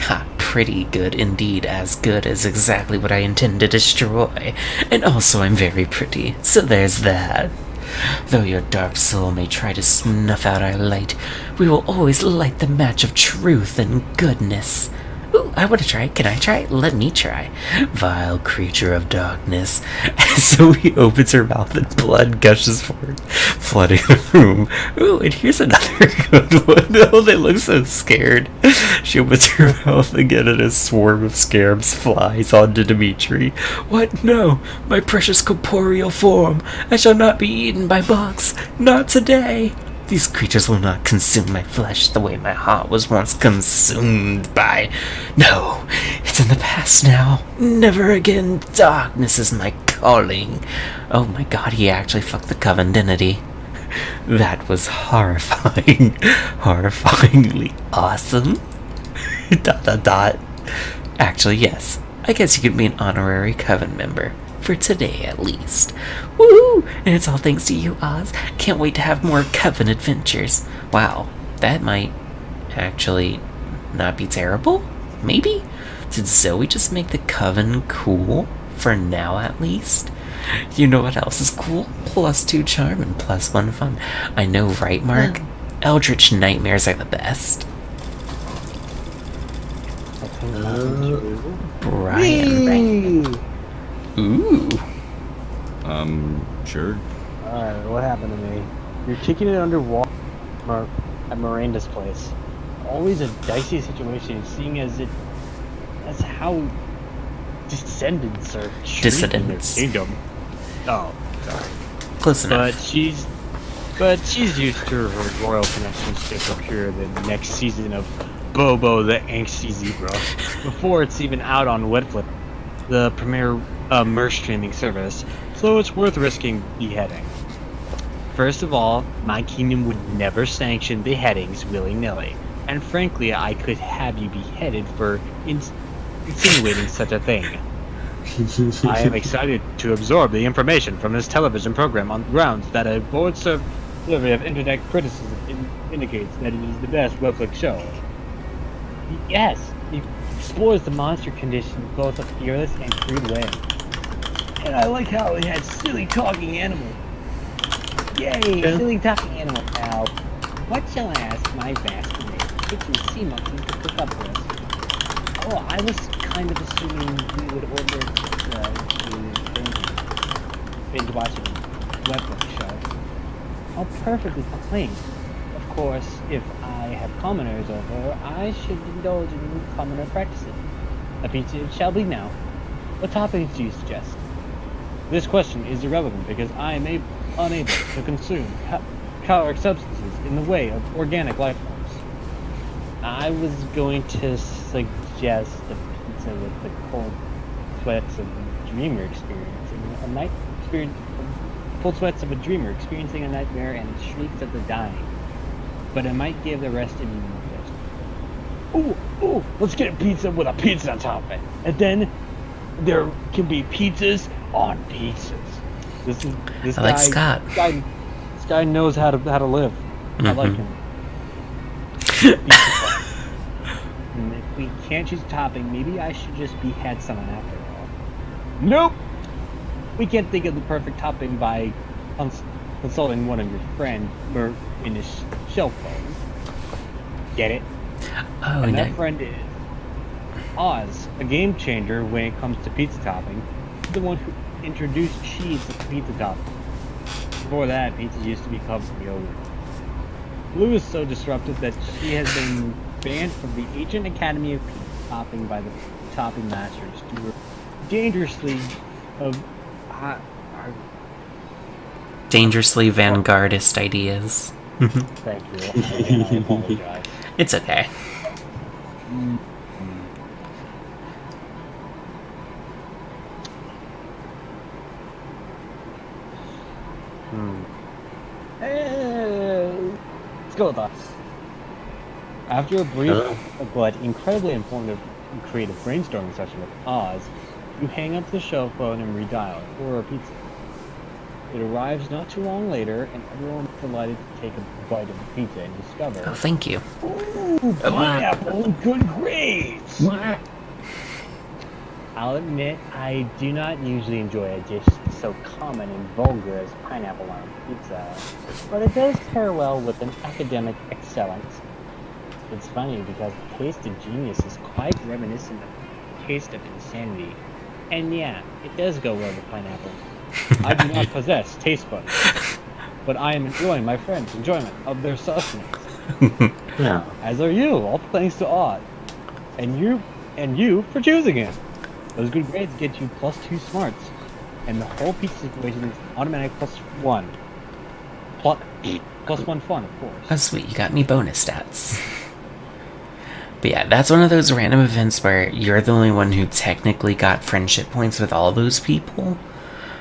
Ha, pretty good indeed. As good as exactly what I intend to destroy. And also I'm very pretty, so there's that. Though your dark soul may try to snuff out our light, we will always light the match of truth and goodness. Ooh, I want to try. Can I try? Let me try. Vile creature of darkness. So he opens her mouth and blood gushes forth, flooding the room. Ooh, and here's another good one. Oh, they look so scared. She opens her mouth again and a swarm of scarabs flies onto Dimitri. What? No, my precious corporeal form. I shall not be eaten by bugs. Not today. These creatures will not consume my flesh the way my heart was once consumed by... No, it's in the past now. Never again. Darkness is my calling. Oh my god, he actually fucked the coven, didn't he? That was horrifying. Horrifyingly awesome. ... Actually, yes. I guess you could be an honorary coven member. For today, at least. Woo! And it's all thanks to you, Oz. Can't wait to have more Coven adventures. Wow, that might actually not be terrible? Maybe? Did Zoe just make the Coven cool? For now, at least? You know what else is cool? +2 charm and +1 fun. I know, right, Mark? Eldritch nightmares are the best. Brian. Ooh. Sure. Alright, what happened to me? You're kicking it underwater at Miranda's place. Always a dicey situation, seeing as that's how descendants are treated in their Dissidents. kingdom. Oh, sorry. Close enough. But she's used to her royal connections to procure the next season of Bobo the Angsty Zebra before it's even out on Netflix, the premier merch streaming service, so it's worth risking beheading. First of all, my kingdom would never sanction beheadings willy-nilly, and frankly, I could have you beheaded for insinuating such a thing. I am excited to absorb the information from this television program on the grounds that a board survey of internet criticism indicates that it is the best Netflix show. Yes, it explores the monster condition in both a fearless and crude way. And I like how it had silly talking animals. Yay, silly talking animals. Now, what shall I ask my vast kitchen sea monkeys to cook up for us? Oh, I was kind of assuming we would order the binge watching Netflix show. Oh, perfectly fine. Of course, if I have commoners over, I should indulge in commoner practices. A pizza it shall be now. What toppings do you suggest? This question is irrelevant because I am unable to consume caloric substances in the way of organic life forms. I was going to suggest a pizza with the cold sweats of a dreamer experiencing a nightmare and shrieks of the dying. But it might give the rest of you more thirst. Ooh, let's get a pizza with a pizza on top of it. And then there can be pizzas on pizzas. This I like Scott. This guy knows how to live. Mm-hmm. I like him. And if we can't choose a topping, maybe I should just behead someone after all. Nope! We can't think of the perfect topping by consulting one of your friends in his cell phone. Get it? Oh, And no. that friend is Oz, a game changer when it comes to pizza topping. The one who introduced cheese to pizza topping. Before that, pizza used to be covered in yogurt. Blue is so disruptive that she has been banned from the Ancient Academy of Pizza Topping by the topping masters due to dangerously Dangerously vanguardist ideas. Thank you. Again, I apologize. It's okay. Let's go with that. After a brief but incredibly informative and creative brainstorming session with Oz, you hang up the show phone and redial for a pizza. It arrives not too long later, and everyone is delighted to take a bite of the pizza and discover... Oh, thank you. Ooh, pineapple and good grades! I'll admit, I do not usually enjoy a dish so common and vulgar as pineapple on pizza, but it does pair well with an academic excellence. It's funny because the taste of genius is quite reminiscent of the taste of insanity. And yeah, it does go well with pineapple. I do not possess taste buds, but I am enjoying my friends' enjoyment of their sustenance. No. As are you, all thanks to Odd. And you for choosing him. Those good grades get you +2 smarts. And the whole pizza situation is automatic +1. +1 fun, of course. Oh, sweet, you got me bonus stats. But yeah, that's one of those random events where you're the only one who technically got friendship points with all those people.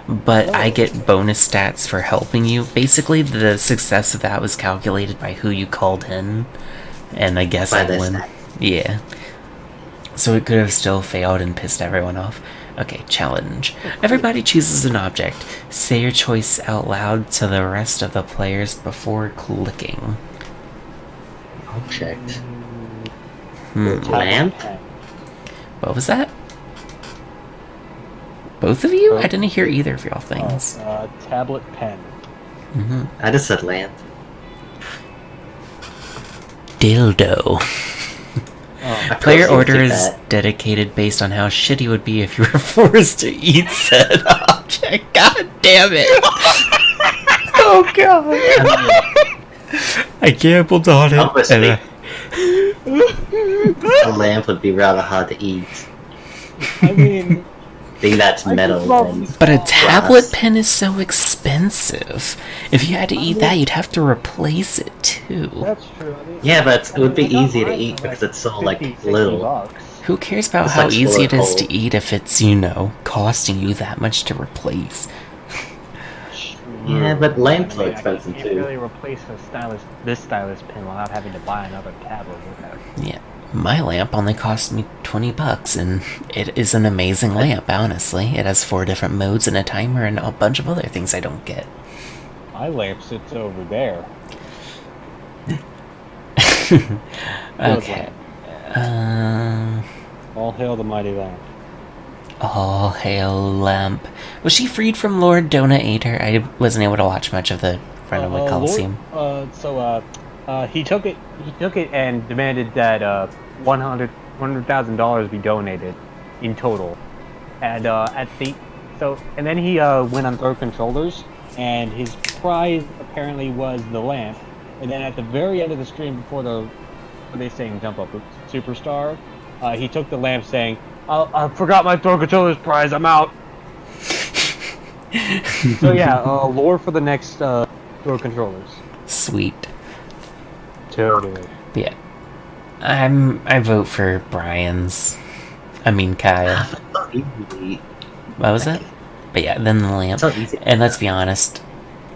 But I get bonus stats for helping you. Basically, the success of that was calculated by who you called in. And I guess By I the win. stat. Yeah. So it could have still failed and pissed everyone off. Okay, challenge. Everybody chooses an object. Say your choice out loud to the rest of the players before clicking. Object. Hmm. Lamp? What was that? Both of you? I didn't hear either of y'all things. Tablet pen. I just said lamp. Dildo. Of Player course you would order take is that. dedicated based on how shitty it would be if you were forced to eat said object. God damn it. Oh god. I gambled on it. Obviously. And A lamp would be rather hard to eat. I mean, Being that's I metal just love and these- but a tablet glass. pen is so expensive. If you had to eat that, you'd have to replace it too. that's true. I mean, Yeah, but it would be I got easy to mine eat for, because it's so 50, like 60 little. bucks. Who cares about It's how like easy it is silicone. to eat if it's, you know, costing you that much to replace? Yeah, but lamps are I expensive can't too. really replace this stylus pen without having to buy another tablet with it. Yeah, my lamp only cost me $20, and it is an amazing lamp, honestly. It has 4 different modes and a timer and a bunch of other things I don't get. My lamp sits over there. Okay. All hail the mighty lamp. All hail lamp. Was she freed from Lord Donator? I wasn't able to watch much of the Runaway Coliseum. He took it. He took it and demanded that $100,000 be donated in total, and and then he went on Throw Controllers, and his prize apparently was the lamp, and then at the very end of the stream before they saying jump up superstar, he took the lamp saying, I forgot my Throw Controllers prize. I'm out. So yeah, lore for the next Throw Controllers. Sweet. Totally. But yeah. I vote for Brian's. I mean Kyle. It's not easy to eat. What was that? But yeah, then the lamp. It's not easy. And let's be honest,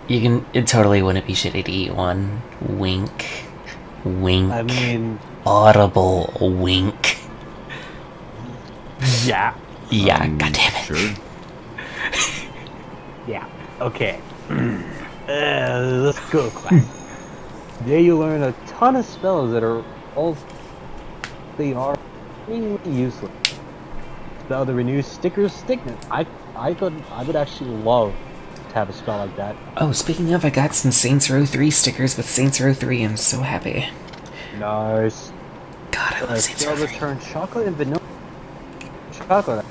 it totally wouldn't be shitty to eat one. Wink. Wink. I mean, Audible wink. yeah. Yeah, goddammit. Sure. Yeah. Okay. Let's go, class. Today you learn a ton of spells that are all they are extremely useless. Spell to renew stickers stickness. I would actually love to have a spell like that. Oh, speaking of, I got some Saints Row 3 stickers with Saints Row 3. I'm so happy. Nice. God, I love Saints Spell Row to 3. turn chocolate and vanilla. Chocolate.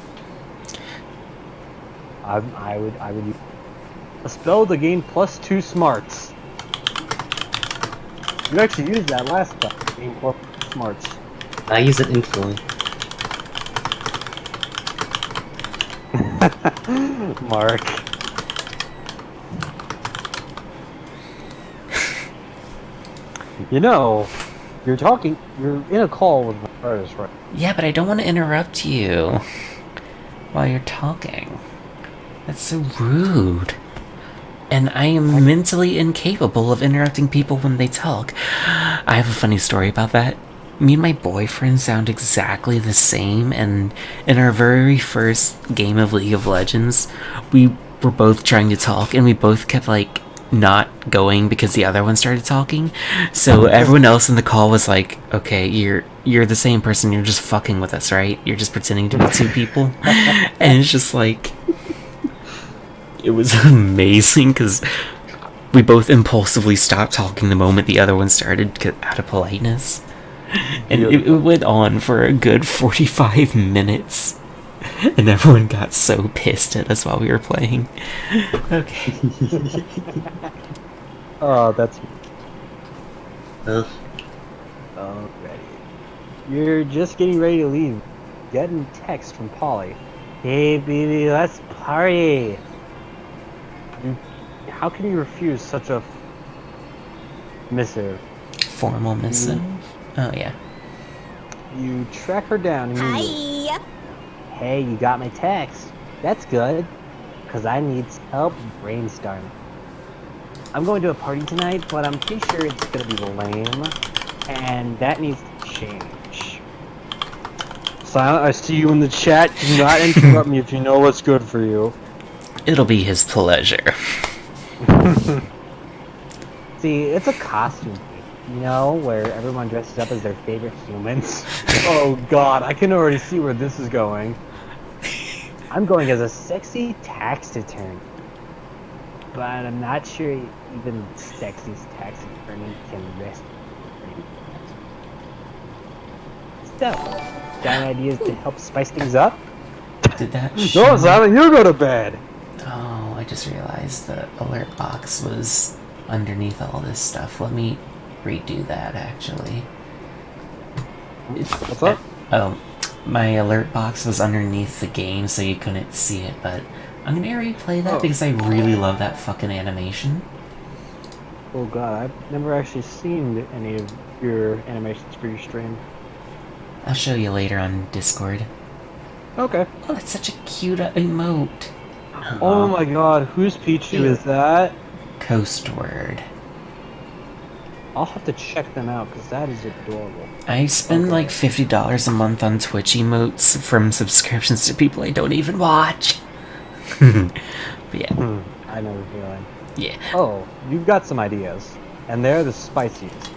I would use a spell to gain +2 smarts. You actually used that last time. Gain +4 smarts. I use it instantly. Mark. You know, you're in a call with the artist, right? Yeah, but I don't want to interrupt you while you're talking. That's so rude. And I am mentally incapable of interrupting people when they talk. I have a funny story about that. Me and my boyfriend sound exactly the same, and in our very first game of League of Legends, we were both trying to talk, and we both kept, like, not going because the other one started talking. So everyone else in the call was like, okay, you're the same person, you're just fucking with us, right? You're just pretending to be 2 people. And it's just like, it was amazing because we both impulsively stopped talking the moment the other one started out of politeness. And it went on for a good 45 minutes. And everyone got so pissed at us while we were playing. Okay. Oh, that's Well, already. You're just getting ready to leave. Getting text from Polly. Hey, baby, let's party. How can you refuse such a missive? Formal missive. Oh, yeah. You track her down immediately. Hi. Hey, you got my text. That's good. Because I need help brainstorming. I'm going to a party tonight, but I'm pretty sure it's going to be lame. And that needs to change. Silent, I see you in the chat. Do not interrupt me if you know what's good for you. It'll be his pleasure. See, it's a costume thing, you know, where everyone dresses up as their favorite humans. Oh god, I can already see where this is going. I'm going as a sexy tax attorney. But I'm not sure even the sexiest tax attorney can rescue me. So, got any ideas to help spice things up? Did that No, show- Silent, you go to bed! Oh, I just realized the alert box was underneath all this stuff. Let me redo that, actually. What's up? Oh, my alert box was underneath the game, so you couldn't see it, but I'm gonna replay that Oh. because I really love that fucking animation. Oh god, I've never actually seen any of your animations for your stream. I'll show you later on Discord. Okay. Oh, that's such a cute emote. Oh my god, whose Pichu is that? Coastward. I'll have to check them out because that is adorable. I spend Okay. like $50 a month on Twitch emotes from subscriptions to people I don't even watch. But yeah, I know the feeling. yeah. Oh, you've got some ideas, and they're the spiciest.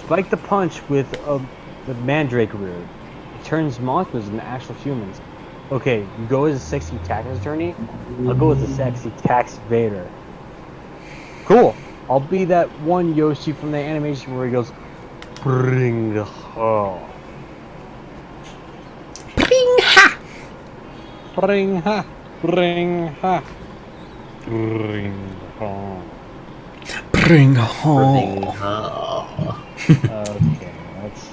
Spike the punch with the mandrake root. It turns molecules into actual humans. Okay, you go as a sexy tax attorney. I'll go as a sexy tax evader. Cool. I'll be that one Yoshi from the animation where he goes, "Bring her." Bring ha! Bring her. Bring her. Bring her. Bring home. oh. Okay, let's see.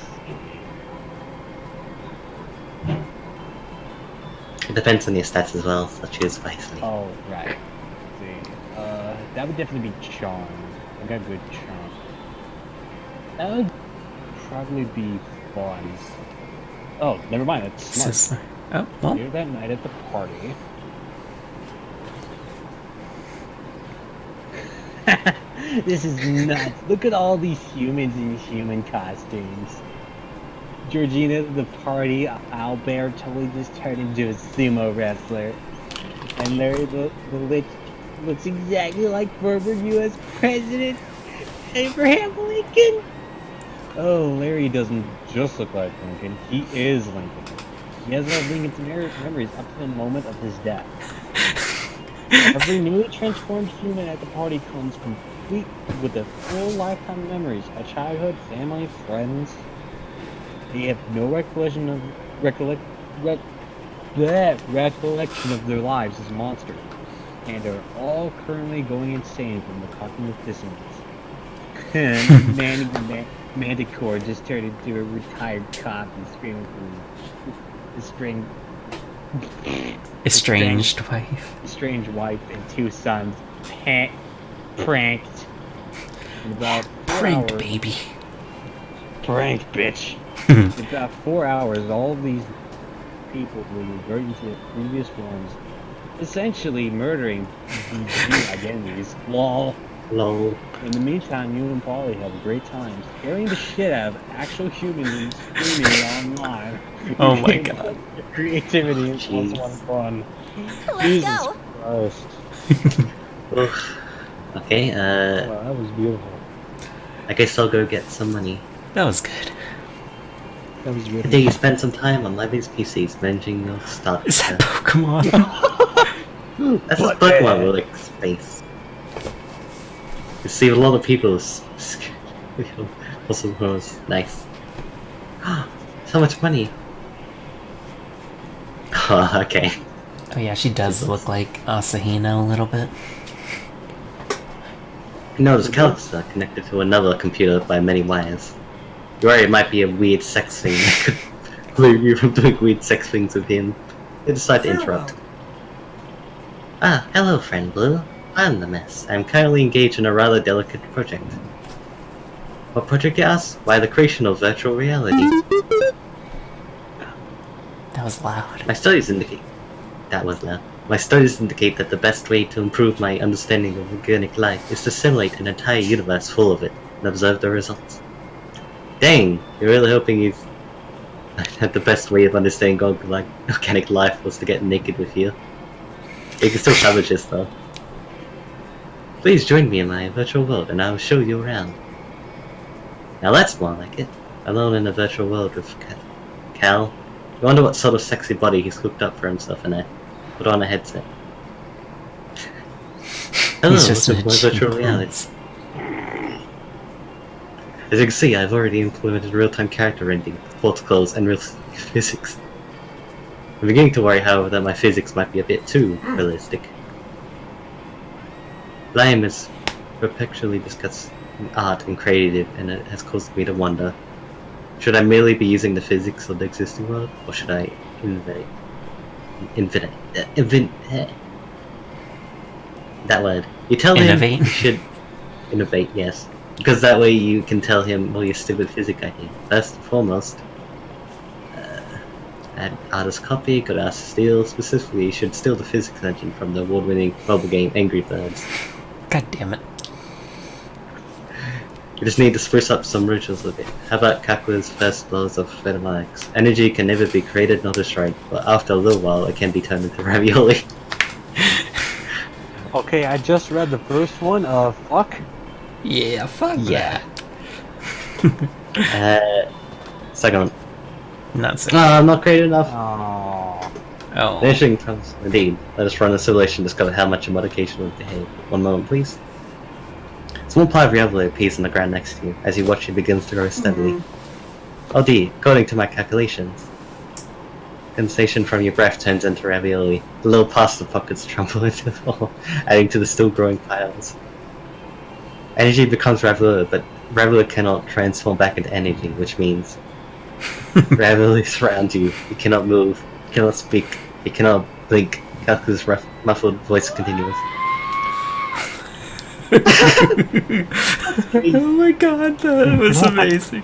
It depends on your stats as well, so choose wisely. Oh, right. Let's see. That would definitely be charm. I got good charm. That would probably be fun. Oh, never mind. That's So smart. smart. Oh, well. Here that night at the party. This is nuts. Look at all these humans in human costumes. Georgina at the party, Albert totally just turned into a sumo wrestler. And Larry the lich looks exactly like former US President Abraham Lincoln. Oh, Larry doesn't just look like Lincoln, he is Lincoln. He has all Lincoln's memories up to the moment of his death. Every newly transformed human at the party comes complete with a full lifetime of memories, a childhood, family, friends. They have no recollection of recollection of their lives as monsters, and are all currently going insane from the cognitive dissonance. Manticore just turned into a retired cop and screaming for Estranged wife. strange wife and 2 sons pranked in about 4 Pranked, hours. baby. Pranked, bitch. In about 4 hours, all of these people will revert into their previous forms, essentially murdering these identities. Lol. Lol. In the meantime, you and Polly have a great time scaring the shit out of actual humans and streaming online. Oh my god. Creativity and Jeez. plus one fun. Let's Jesus go. Christ. Oof. Okay, Wow, that was beautiful. I guess I'll go get some money. That was good. That was beautiful. Today you spent some time on Levy's PCs managing your stuff. Is that Pokemon? That's just Pokemon with like space. You see a lot of people also was nice. So much money. Oh, okay. Oh yeah, she does look like Asahina a little bit. No, this calcs are connected to another computer by many wires. You're right, it might be a weird sex thing that could lure you from doing weird sex things with him. They decide to interrupt. Ah, hello, friend Blue. I'm the mess. I'm currently engaged in a rather delicate project. What project, you ask? Why, the creation of virtual reality. That was loud. My studies indicate... That was loud. My studies indicate that the best way to improve my understanding of organic life is to simulate an entire universe full of it and observe the results. Dang, you're really hoping you've... that the best way of understanding organic life was to get naked with you. You can still salvage this though. Please join me in my virtual world and I will show you around. Now that's more like it. Alone in a virtual world with Cal. You wonder what sort of sexy body he's cooked up for himself in there. Put on a headset. Hello, He's just welcome to my virtual reality. As you can see, I've already implemented real-time character rendering, protocols, and real physics. I'm beginning to worry, however, that my physics might be a bit too realistic. Liam is perpetually discussing art and creative, and it has caused me to wonder, should I merely be using the physics of the existing world, or should I invent that word. You tell Innovate? him you should innovate, yes. Because that way you can tell him, well, your stupid physics idea. First and foremost, add artist copy, good artist steal. Specifically, you should steal the physics engine from the award-winning mobile game Angry Birds. God damn it. You just need to spruce up some rituals with it. How about Kakula's first laws of thermodynamics? Energy can never be created nor destroyed, but after a little while it can be turned into ravioli. Okay, I just read the first one. Fuck. Yeah, fuck Yeah. Second one. Not so. I'm not creative enough. Oh. Oh. Finishing comes indeed. Let us run a simulation to discover how much a modification will behave. One moment, please. Small pile of ravioli appears on the ground next to you as you watch it begins to grow steadily. Oh dear, according to my calculations. Condensation from your breath turns into ravioli. The little pasta pockets crumble into the floor, adding to the still growing piles. Energy becomes ravioli, but ravioli cannot transform back into energy, which means ravioli surround you. You cannot move, you cannot speak, you cannot blink. Calcula's muffled voice continues. Oh my god, that was amazing.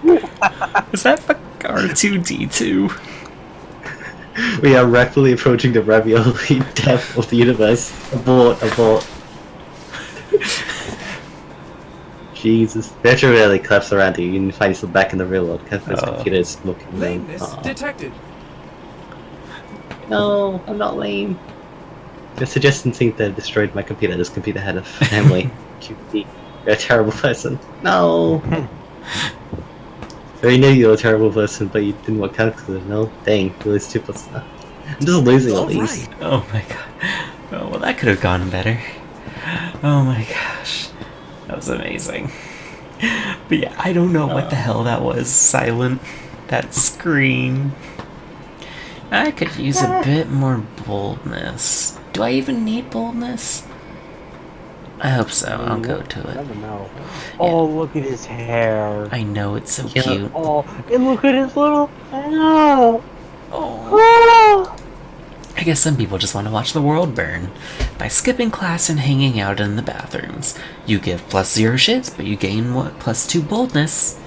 Is that fucking R2D2? We are rapidly approaching the ravioli depth of the universe. Abort, abort. Jesus. Virtual reality collapses around you. You find yourself back in the real world. Calcula's computer is smoking. Lameness detected. No, I'm not lame. Your suggestion seemed to have destroyed my computer. This computer had a family. QP. You're a terrible person. No! I knew you were a terrible person, but you didn't want calculus, no? Dang, really stupid stuff. I'm just losing all these. Oh my god. Oh, well, that could have gone better. Oh my gosh. That was amazing. But yeah, I don't know what the hell that was. Silent. That scream. I could use a bit more boldness. Do I even need boldness? I hope so. I'll go to I it. don't know. Oh, look at his hair. I know, it's so Yeah. cute. Oh, and look at his little. Oh. Oh. Oh. I guess some people just want to watch the world burn. By skipping class and hanging out in the bathrooms. You give +0 shits, but you gain what? +2 boldness.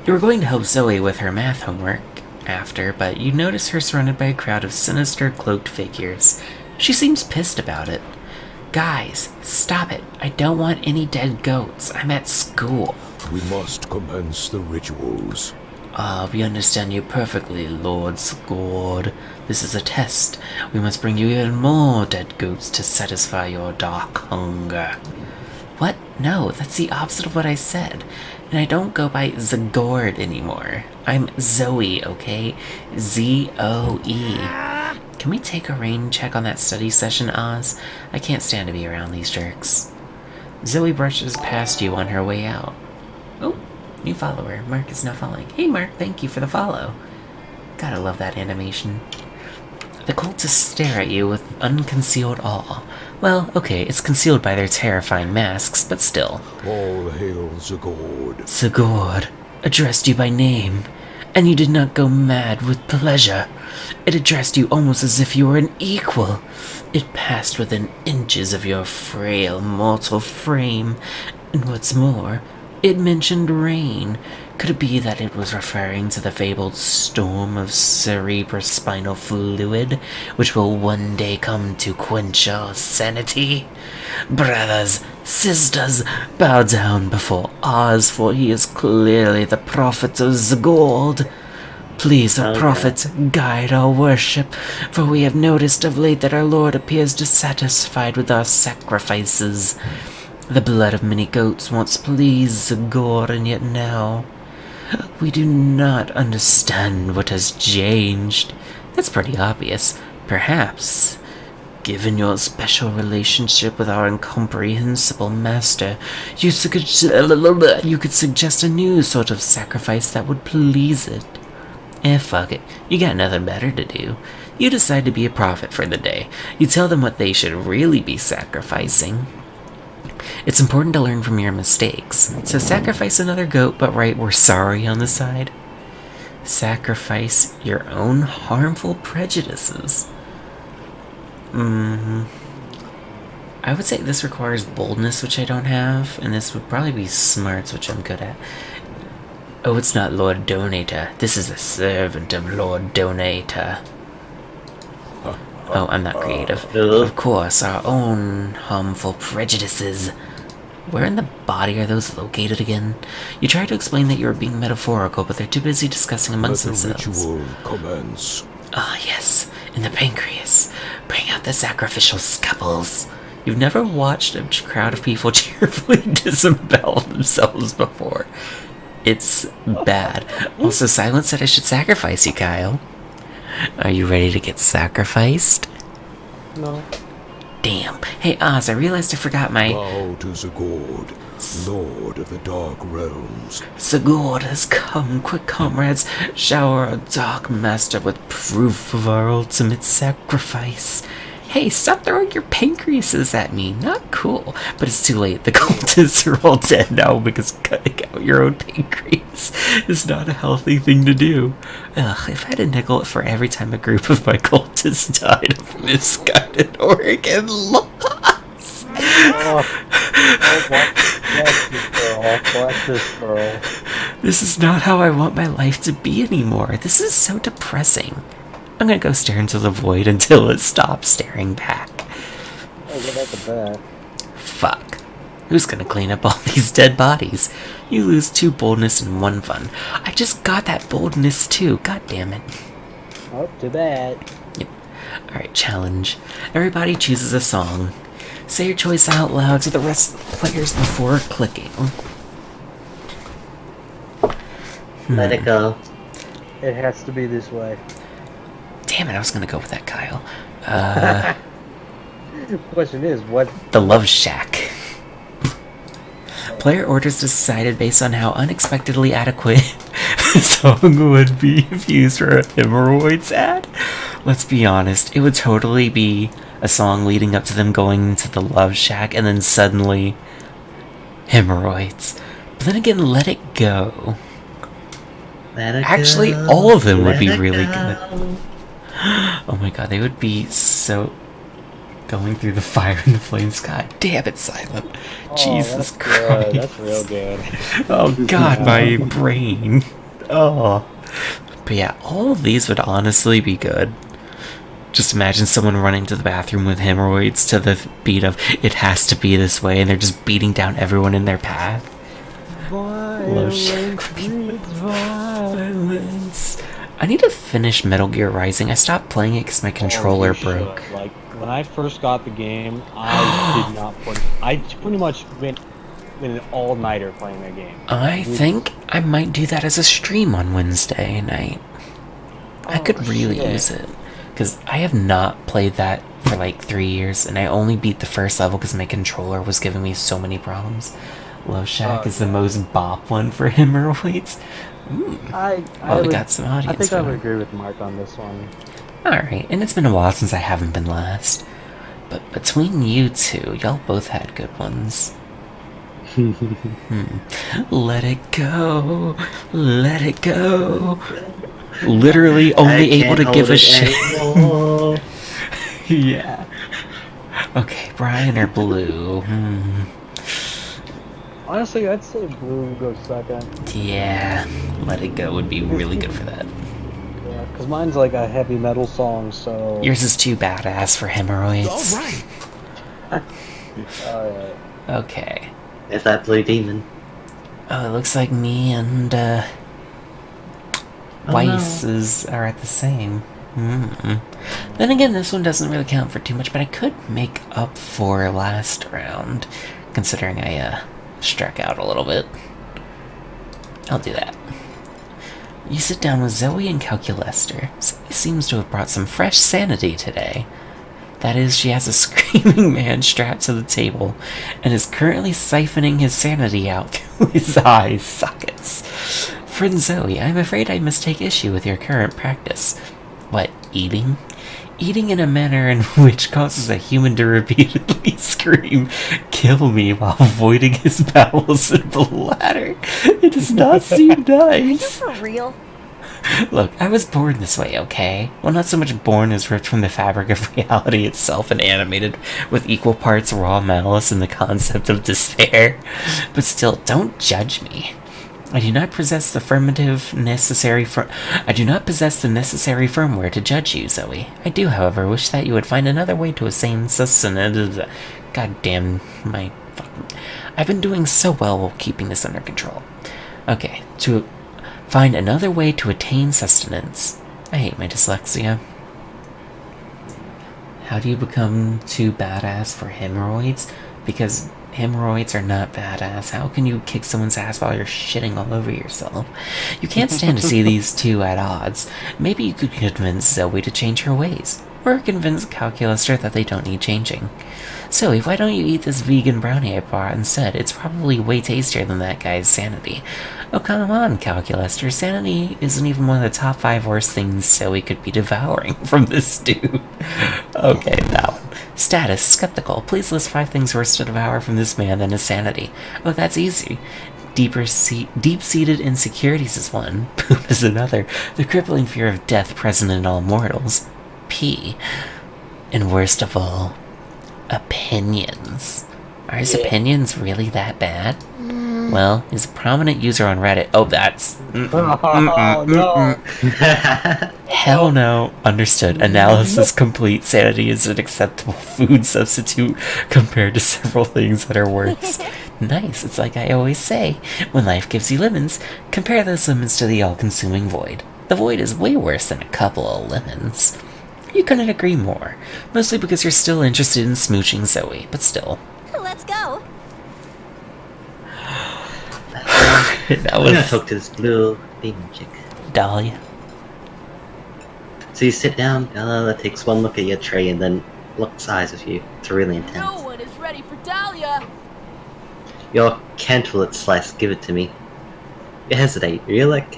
You were going to help Zoe with her math homework after, but you notice her surrounded by a crowd of sinister cloaked figures. She seems pissed about it. Guys, stop it. I don't want any dead goats. I'm at school. We must commence the rituals. We understand you perfectly, Lord Scored. This is a test. We must bring you even more dead goats to satisfy your dark hunger. What? No, that's the opposite of what I said. And I don't go by Zagord anymore. I'm Zoe, okay? Z-O-E. Can we take a rain check on that study session, Oz? I can't stand to be around these jerks. Zoe brushes past you on her way out. Oh, New follower. Mark is now following. Hey Mark, thank you for the follow. Gotta love that animation. The cultists stare at you with unconcealed awe. Well, okay, it's concealed by their terrifying masks, but still. All hail Zagord. Zagord addressed you by name, and you did not go mad with pleasure. It addressed you almost as if you were an equal. It passed within inches of your frail mortal frame, and what's more, it mentioned rain. Could it be that it was referring to the fabled storm of cerebrospinal fluid, which will one day come to quench your sanity? Brothers, sisters, bow down before Oz, for he is clearly the prophet of Zagord. Please, O prophet, guide our worship, for we have noticed of late that our Lord appears dissatisfied with our sacrifices. The blood of many goats once pleased Zagor, and yet now we do not understand what has changed. That's pretty obvious. Perhaps, given your special relationship with our incomprehensible master, you could suggest a new sort of sacrifice that would please it. Fuck it. You got nothing better to do. You decide to be a prophet for the day. You tell them what they should really be sacrificing. It's important to learn from your mistakes. So sacrifice another goat, but write "we're sorry" on the side. Sacrifice your own harmful prejudices. I would say this requires boldness, which I don't have, and this would probably be smarts, which I'm good at. Oh, it's not Lord Donator. This is a servant of Lord Donator. Oh, I'm not creative. Of course, our own harmful prejudices. Where in the body are those located again? You try to explain that you are being metaphorical, but they're too busy discussing amongst Let the themselves. ritual commence. Ah, yes, in the pancreas. Bring out the sacrificial scuffles. You've never watched a crowd of people cheerfully disembowel themselves before. It's bad. Also, Silence said I should sacrifice you, Kyle. Are you ready to get sacrificed? No. Damn. Hey, Oz, I realized I forgot my... Bow to Zagord, Lord of the Dark Realms. Sigurd has come. Quick, comrades. Shower our Dark Master with proof of our ultimate sacrifice. Hey, stop throwing your pancreases at me. Not cool. But it's too late. The cultists are all dead now because cutting out your own pancreas is not a healthy thing to do. Ugh, if I had a nickel for every time a group of my cultists died of misguided organ loss. Bless this girl. This is not how I want my life to be anymore. This is so depressing. I'm gonna go stare into the void until it stops staring back. Oh, get at the back. Fuck. Who's gonna clean up all these dead bodies? You lose 2 boldness and 1 fun. I just got that boldness too. God damn it. Oh, too bad. Yep. Alright, challenge. Everybody chooses a song. Say your choice out loud to the rest of the players before clicking. Let it go. It has to be this way. Damn it, I was gonna go with that, Kyle. The question is, what? The Love Shack. Player orders decided based on how unexpectedly adequate the song would be if used for a hemorrhoids ad. Let's be honest, it would totally be a song leading up to them going to the Love Shack and then suddenly hemorrhoids. But then again, Let It Go. Let it Actually, go. all of them would Let be it really go. good. Oh my god, they would be so going through the fire and the flames. God damn it, Silent. Jesus that's Christ. Good. That's real good. Oh god, my brain. Oh. But yeah, all of these would honestly be good. Just imagine someone running to the bathroom with hemorrhoids to the beat of "It Has to Be This Way," and they're just beating down everyone in their path. Violence. I need to finish Metal Gear Rising. I stopped playing it because my controller broke. Like, when I first got the game, I did not put... I pretty much went an all-nighter playing that game. I think I might do that as a stream on Wednesday night. I could really use it. Because I have not played that for like 3 years, and I only beat the first level because my controller was giving me so many problems. Love Shack is the most bop one for hemorrhoids. Well, we got some audience. I think I would vote. agree with Mark on this one. Alright, and it's been a while since I haven't been last. But between you two, y'all both had good ones. Let it go. Let it go. Literally only able to give a shit. Yeah. Okay, Brian or Blue? Honestly, I'd say Blue goes second. Yeah, Let It Go would be really good for that. Yeah, because mine's like a heavy metal song, so... Yours is too badass for hemorrhoids. All right. Alright. Okay. There's that blue demon. Oh, it looks like me and Weiss are at the same. Then again, this one doesn't really count for too much, but I could make up for last round, considering I struck out a little bit. I'll do that. You sit down with Zoe and Calculester. Zoe seems to have brought some fresh sanity today. That is, she has a screaming man strapped to the table and is currently siphoning his sanity out through his eye sockets. Friend Zoe, I'm afraid I must take issue with your current practice. What, eating? Eating in a manner in which causes a human to repeatedly scream, "Kill me," while avoiding his bowels and bladder. It does not seem Are you nice. for real? Look, I was born this way, okay? Well, not so much born as ripped from the fabric of reality itself and animated with equal parts raw malice and the concept of despair. But still, don't judge me. I do not possess the necessary firmware to judge you, Zoe. I do, however, wish that you would find another way to attain sustenance. God damn my fucking... I've been doing so well while keeping this under control. Okay, to find another way to attain sustenance. I hate my dyslexia. How do you become too badass for hemorrhoids? Because hemorrhoids are not badass. How can you kick someone's ass while you're shitting all over yourself? You can't stand to see these two at odds. Maybe you could convince Zoe to change her ways. Or convince Calculester that they don't need changing. Zoe, why don't you eat this vegan brownie I bought instead? It's probably way tastier than that guy's sanity. Oh, come on, Calculester. Sanity isn't even one of the top 5 worst things Zoe could be devouring from this dude. Okay, that one. Status, skeptical. Please list 5 things worse to devour from this man than his sanity. Oh, that's easy. Deep-seated insecurities is one. Poop is another. The crippling fear of death present in all mortals. P. And worst of all, opinions. Are his opinions really that bad? Well, he's a prominent user on Reddit. Oh, that's... Oh, no. Hell no. Understood. Analysis complete. Sanity is an acceptable food substitute compared to several things that are worse. Nice. It's like I always say. When life gives you lemons, compare those lemons to the all-consuming void. The void is way worse than a couple of lemons. You couldn't agree more. Mostly because you're still interested in smooching Zoe, but still. Let's go. That I'm gonna was talk to this blue demon chick. Dahlia. So you sit down, takes one look at your tray and then locks eyes with you. It's really intense. No one is ready for Dahlia. Your cantaloupe slice, give it to me. You hesitate. You're like...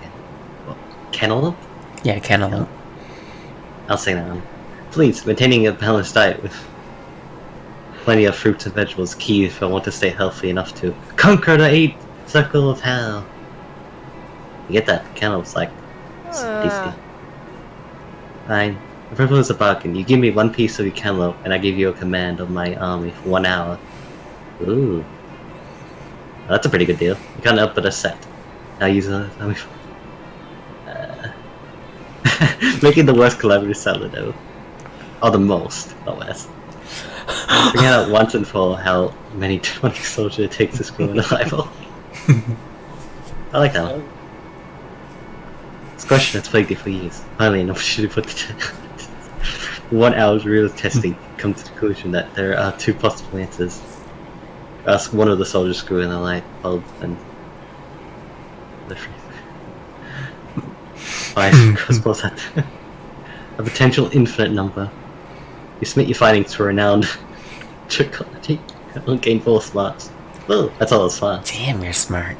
What, cantaloupe? Yeah, cantaloupe. I'll say that one. Please, maintaining a balanced diet with plenty of fruits and vegetables is key if I want to stay healthy enough to conquer the 8th circle of hell. You get that? Cantaloupe's like... It's tasty. Fine. I propose a bargain. You give me 1 piece of your cantaloupe, and I give you a command of my army for 1 hour. Ooh. Well, that's a pretty good deal. You can't help but accept. I'll use another army for... Making the worst collaborative settler though. Or the most, not less. Bring out once and for all how many 20 soldiers it takes to screw in a rival. I like that one. It's a question that's plagued me for years. Finally an opportunity to put the 1 hour's real testing come to the conclusion that there are 2 possible answers. Ask one of the soldiers screw in a light bulb and the crossbows at a potential infinite number. You submit your findings to a renowned trichology and gain 4 smarts. Ooh, that's all it's fun. Damn, you're smart.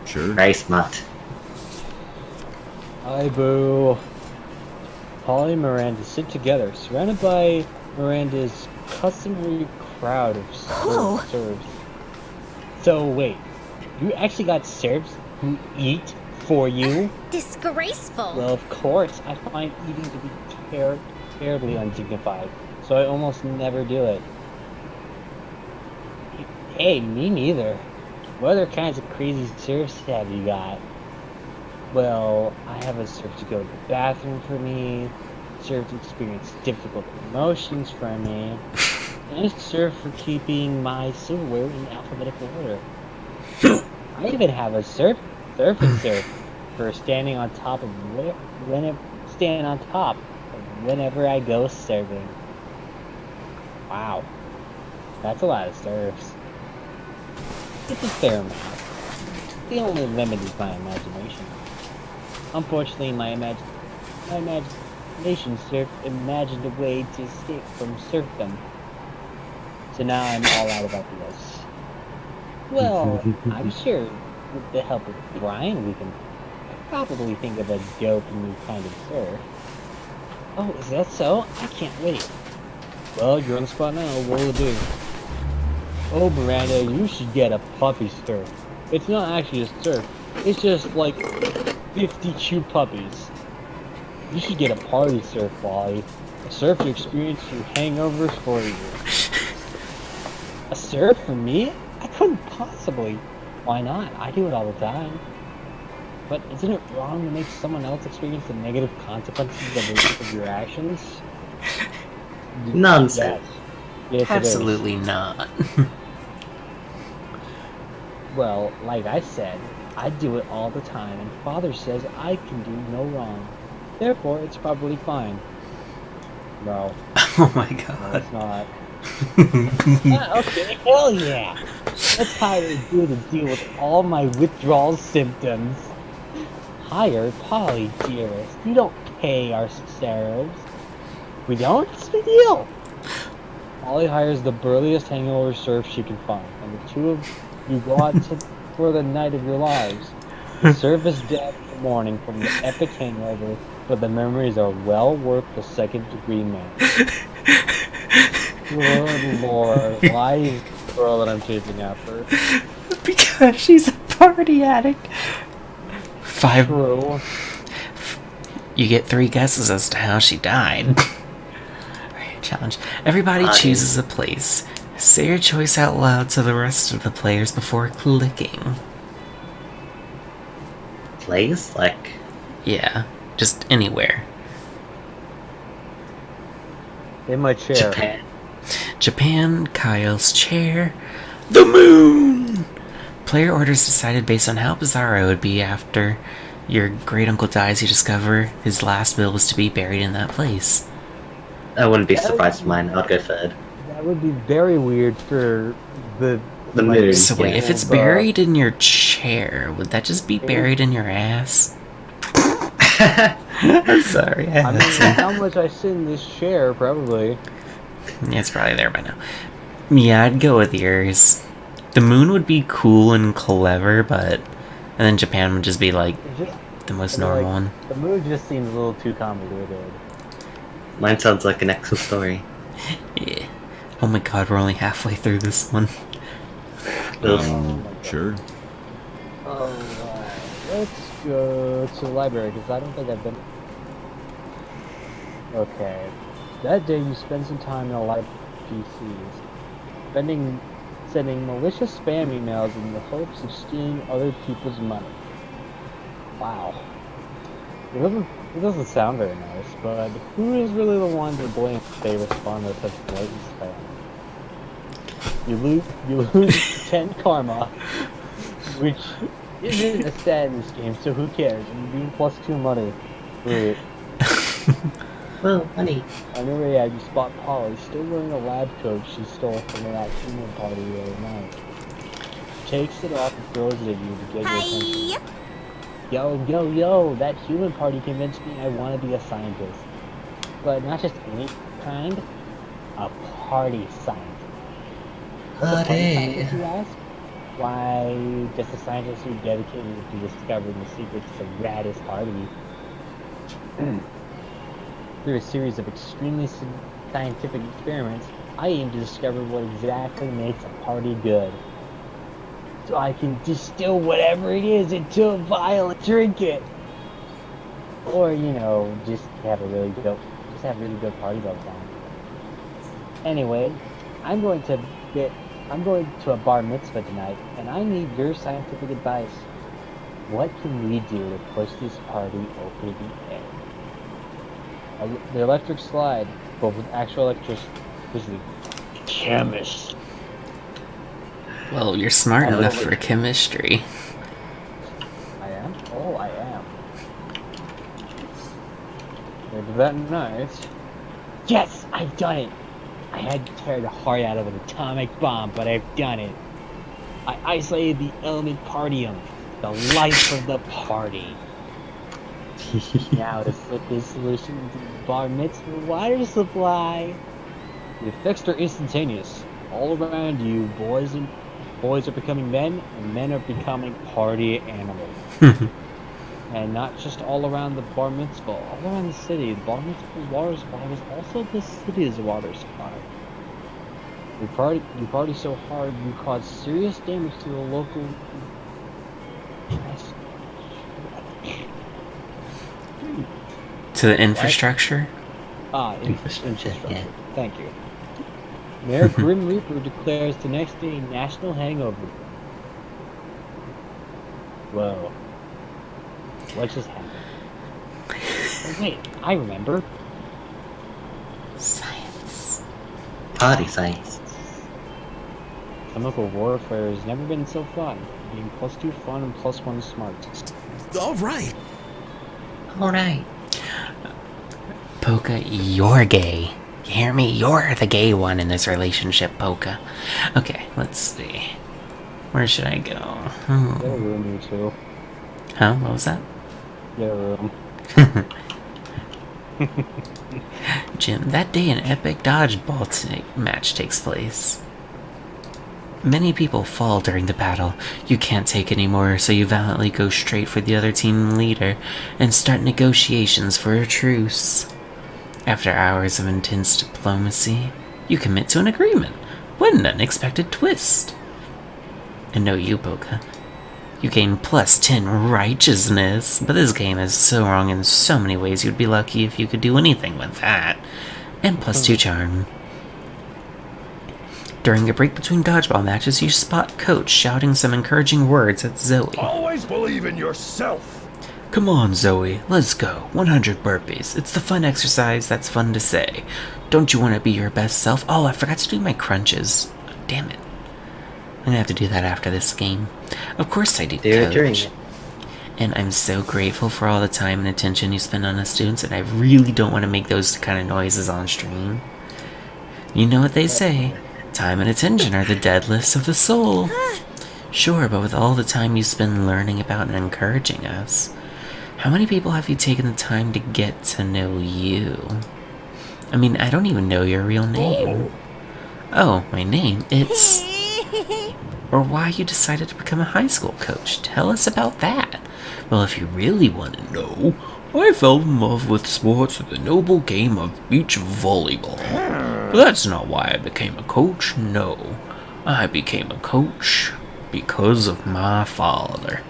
Sure. Very smart. Hi, Boo. Polly and Miranda sit together, surrounded by Miranda's customary crowd of Oh. serfs. So wait, you actually got serfs who eat for you? Disgraceful. Well, of course, I find eating to be terribly undignified, so I almost never do it. Hey, me neither. What other kinds of crazy serfs have you got? Well, I have a serf to go to the bathroom for me, serf to experience difficult emotions for me, and a serf for keeping my silverware in alphabetical order. I even have a surfing serf for standing on top of whenever I go surfing. Wow, that's a lot of serfs. It's a fair amount. The only limit is my imagination. Unfortunately, my imagination imagined a way to escape from serfdom. So now I'm all out about this. Well, I'm sure with the help of Brian, we can probably think of a dope new kind of serf. Oh, is that so? I can't wait. Well, you're on the spot now. What will it do? Oh, Miranda, you should get a puppy surf. It's not actually a surf. It's just like 50 chew puppies. You should get a party surf, Wally. A surf to experience your hangovers for you. A surf for me? I couldn't possibly. Why not? I do it all the time. But isn't it wrong to make someone else experience the negative consequences of your actions? Nonsense. Yes, Absolutely not. Well, like I said, I do it all the time, and Father says I can do no wrong. Therefore, it's probably fine. No. Oh my No, god. it's not. Okay, hell yeah! That's how I do to deal with all my withdrawal symptoms. Hire Polly, dearest. You don't pay our serves. We don't? It's the deal! Polly hires the burliest hangover serf she can find, and the two of you go out for the night of your lives. The serf is dead in the morning from the epic hangover, but the memories are well worth the second-degree man. Good lord, why is the girl that I'm chasing after? Because she's a party addict. True. You get 3 guesses as to how she died. Alright, challenge. Everybody chooses a place. Say your choice out loud to the rest of the players before clicking. Place? Like, Yeah, just anywhere. In my chair. Japan. Japan, Kyle's chair, the moon! Player orders decided based on how bizarre it would be after your great uncle dies, you discover his last will was to be buried in that place. I wouldn't be surprised if mine. I'd go third. That would be very weird for the moon. So wait, Yeah. if it's buried in your chair, would that just be buried in your ass? I'm sorry. I mean, how much I sit in this chair, probably. Yeah, it's probably there by now. Yeah, I'd go with yours. The moon would be cool and clever, but... And then Japan would just be, like, the most normal one. The moon just seems a little too convoluted. Mine sounds like an actual story. Yeah. Oh my god, we're only halfway through this one. Sure. Alright, let's go to the library, because I don't think I've been... Okay. That day you spend some time in a lot of PCs, sending malicious spam emails in the hopes of stealing other people's money. Wow. It doesn't sound very nice, but who is really the one to blame if they respond to such blatant spam? You lose 10 karma, which isn't a stat in this game, so who cares? And you gain +2 money. Great. Well, honey. On your way out, you spot Polly still wearing a lab coat she stole from that human party the other night. She takes it off and throws it at you to get your attention. Yo, that human party convinced me I want to be a scientist. But not just any kind, a party scientist. Party. Scientist, you ask? Why, just a scientist who dedicated to discovering the secrets of the raddest party. Through a series of extremely scientific experiments, I aim to discover what exactly makes a party good. So I can distill whatever it is into a vial and drink it. Or, just have really good parties all the time. Anyway, I'm going to a bar mitzvah tonight, and I need your scientific advice. What can we do to push this party over the edge? The electric slide, but with actual electricity. Chemist. Well, you're smart Oh, enough wait. for chemistry. I am? Oh, I am. Is that nice? Yes! I've done it! I had to tear the heart out of an atomic bomb, but I've done it. I isolated the element partium, the life of the party. Now to slip this solution into the bar mitzvah water supply. The effects are instantaneous. All around you, boys are becoming men, and men are becoming party animals. And not just all around the bar mitzvah, all around the city. The bar mitzvah's water supply was also the city's water supply. You party so hard, you cause serious damage to the local... To the infrastructure? Infrastructure, yeah. Thank you. Mayor Grim Reaper declares the next day National Hangover. Whoa. What just happened? Oh, wait, I remember. Science. Party science. Chemical warfare has never been so fun. Being +2 fun and +1 smart. All right. Alright. Polka, you're gay. You hear me? You're the gay one in this relationship, Polka. Okay, let's see. Where should I go? Get a room, you two. Huh? What was that? Get a room. Jim, that day an epic dodgeball match takes place. Many people fall during the battle. You can't take any more, so you valiantly go straight for the other team leader and start negotiations for a truce. After hours of intense diplomacy, you commit to an agreement. What an unexpected twist. And no, you, Polka. You gain +10 righteousness, but this game is so wrong in so many ways you'd be lucky if you could do anything with that. And +2 charm. During a break between dodgeball matches, you spot Coach shouting some encouraging words at Zoe. Always believe in yourself. Come on, Zoe, let's go. 100 burpees. It's the fun exercise that's fun to say. Don't you want to be your best self? Oh, I forgot to do my crunches. Damn it. I'm gonna have to do that after this game. Of course I do, Coach. And I'm so grateful for all the time and attention you spend on the students, and I really don't want to make those kind of noises on stream. You know what they say. Time and attention are the deadlifts of the soul. Sure, but with all the time you spend learning about and encouraging us, how many people have you taken the time to get to know you? I mean, I don't even know your real name. Oh, my name? It's... Or why you decided to become a high school coach. Tell us about that. Well, if you really want to know, I fell in love with sports with the noble game of beach volleyball. But that's not why I became a coach, no. I became a coach because of my father.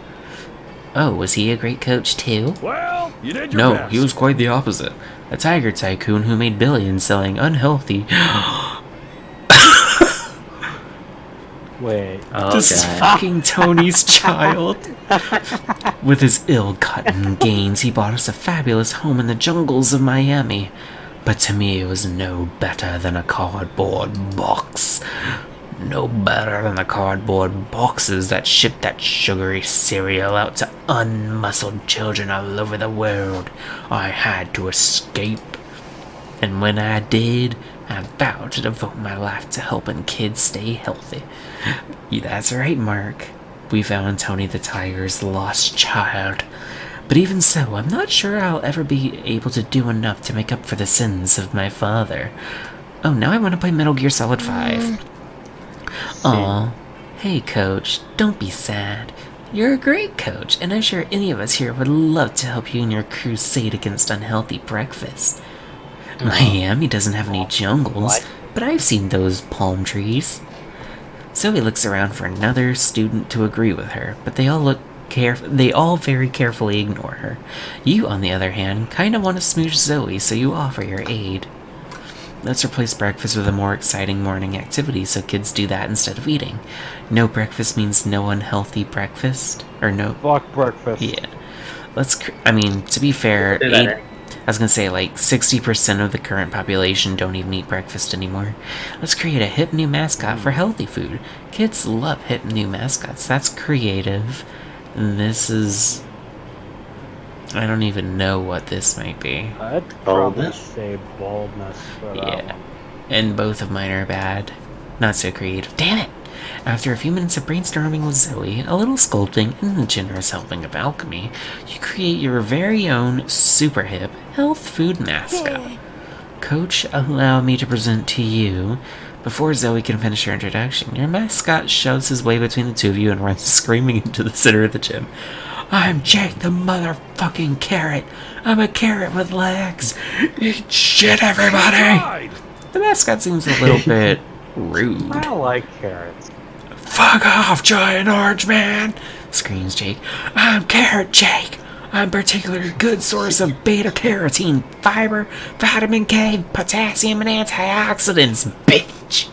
Oh, was he a great coach too? Well, you did your No, best. he was quite the opposite. A tiger tycoon who made billions selling unhealthy... Wait. Oh, This is God. fucking Tony's child. With his ill-gotten gains, he bought us a fabulous home in the jungles of Miami. But to me, it was no better than a cardboard box. No better than the cardboard boxes that shipped that sugary cereal out to unmuscled children all over the world. I had to escape. And when I did, I vowed to devote my life to helping kids stay healthy. Yeah, that's right, Mark. We found Tony the Tiger's lost child. But even so, I'm not sure I'll ever be able to do enough to make up for the sins of my father. Oh, now I want to play Metal Gear Solid 5. Aw. Hey, coach, don't be sad. You're a great coach, and I'm sure any of us here would love to help you in your crusade against unhealthy breakfast. Miami doesn't have any jungles, but I've seen those palm trees. Zoe looks around for another student to agree with her, but they all very carefully ignore her. You, on the other hand, kinda want to smooch Zoe, so you offer your aid. Let's replace breakfast with a more exciting morning activity so kids do that instead of eating. No breakfast means no unhealthy breakfast? Or no... Fuck breakfast. Yeah. To be fair, Do that, I was gonna say, like, 60% of the current population don't even eat breakfast anymore. Let's create a hip new mascot for healthy food. Kids love hip new mascots. That's creative. And this is... I don't even know what this might be. I'd probably Boldness? say boldness for that Yeah. one. And both of mine are bad. Not so creative. Damn it! After a few minutes of brainstorming with Zoe, a little sculpting, and a generous helping of alchemy, you create your very own super hip health food mascot. Coach, allow me to present to you. Before Zoe can finish her introduction, your mascot shoves his way between the two of you and runs screaming into the center of the gym. I'm Jake the motherfucking carrot. I'm a carrot with legs. Eat shit, everybody! The mascot seems a little bit rude. I like carrots. Fuck off, giant orange man! Screams Jake. I'm Carrot Jake. I'm a particularly good source of beta-carotene, fiber, vitamin K, potassium, and antioxidants, bitch!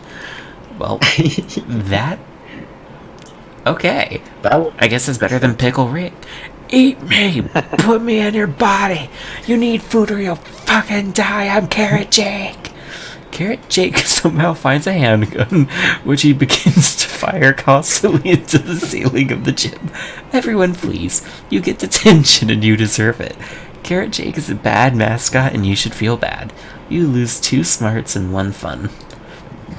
Well, that... Okay. I guess it's better than Pickle Rick. Eat me! Put me in your body! You need food or you'll fucking die! I'm Carrot Jake! Carrot Jake somehow finds a handgun, which he begins to fire constantly into the ceiling of the gym. Everyone flees. You get detention and you deserve it. Carrot Jake is a bad mascot and you should feel bad. You lose 2 smarts and 1 fun.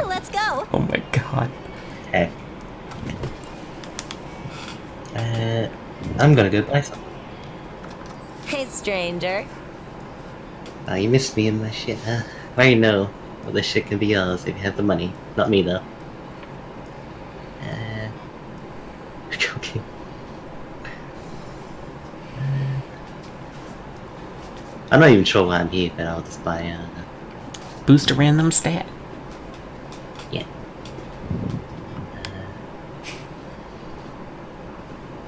Let's go. Oh my god. Hey. I'm gonna go buy some. Hey, stranger. Oh, you missed me in my shit, huh? I already know. Well, this shit can be yours if you have the money. Not me, though. Okay. I'm not even sure why I'm here, but I'll just buy Boost a random stat. yeah.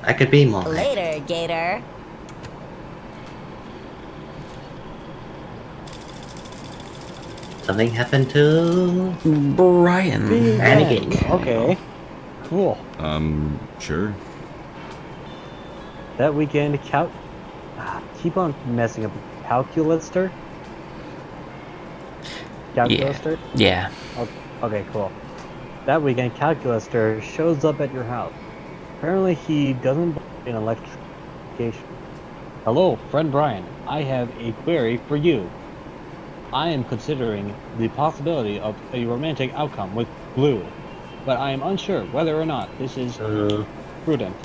I could be more. Later, Gator. Something happened to Brian. Anakin. Okay. Cool. Sure. That weekend, keep on messing up. Calculaster? Calculaster? Yeah. Okay, cool. That weekend, Calculaster shows up at your house. Apparently, he doesn't believe in electrification. Hello, friend Brian. I have a query for you. I am considering the possibility of a romantic outcome with Blue, but I am unsure whether or not this is prudent.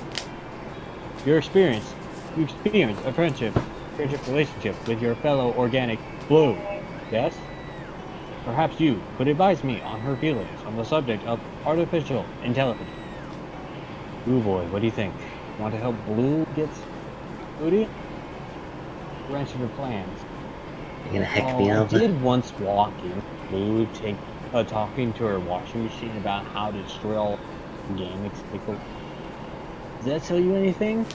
You experience a friendship relationship with your fellow organic Blue, yes? Perhaps you could advise me on her feelings on the subject of artificial intelligence. Ooh boy, what do you think? Want to help Blue get booty? Wrench your plans. You're gonna heck me I over. did once walk in Blue talking to her washing machine about how to destroy all game cycle. Does that tell you anything?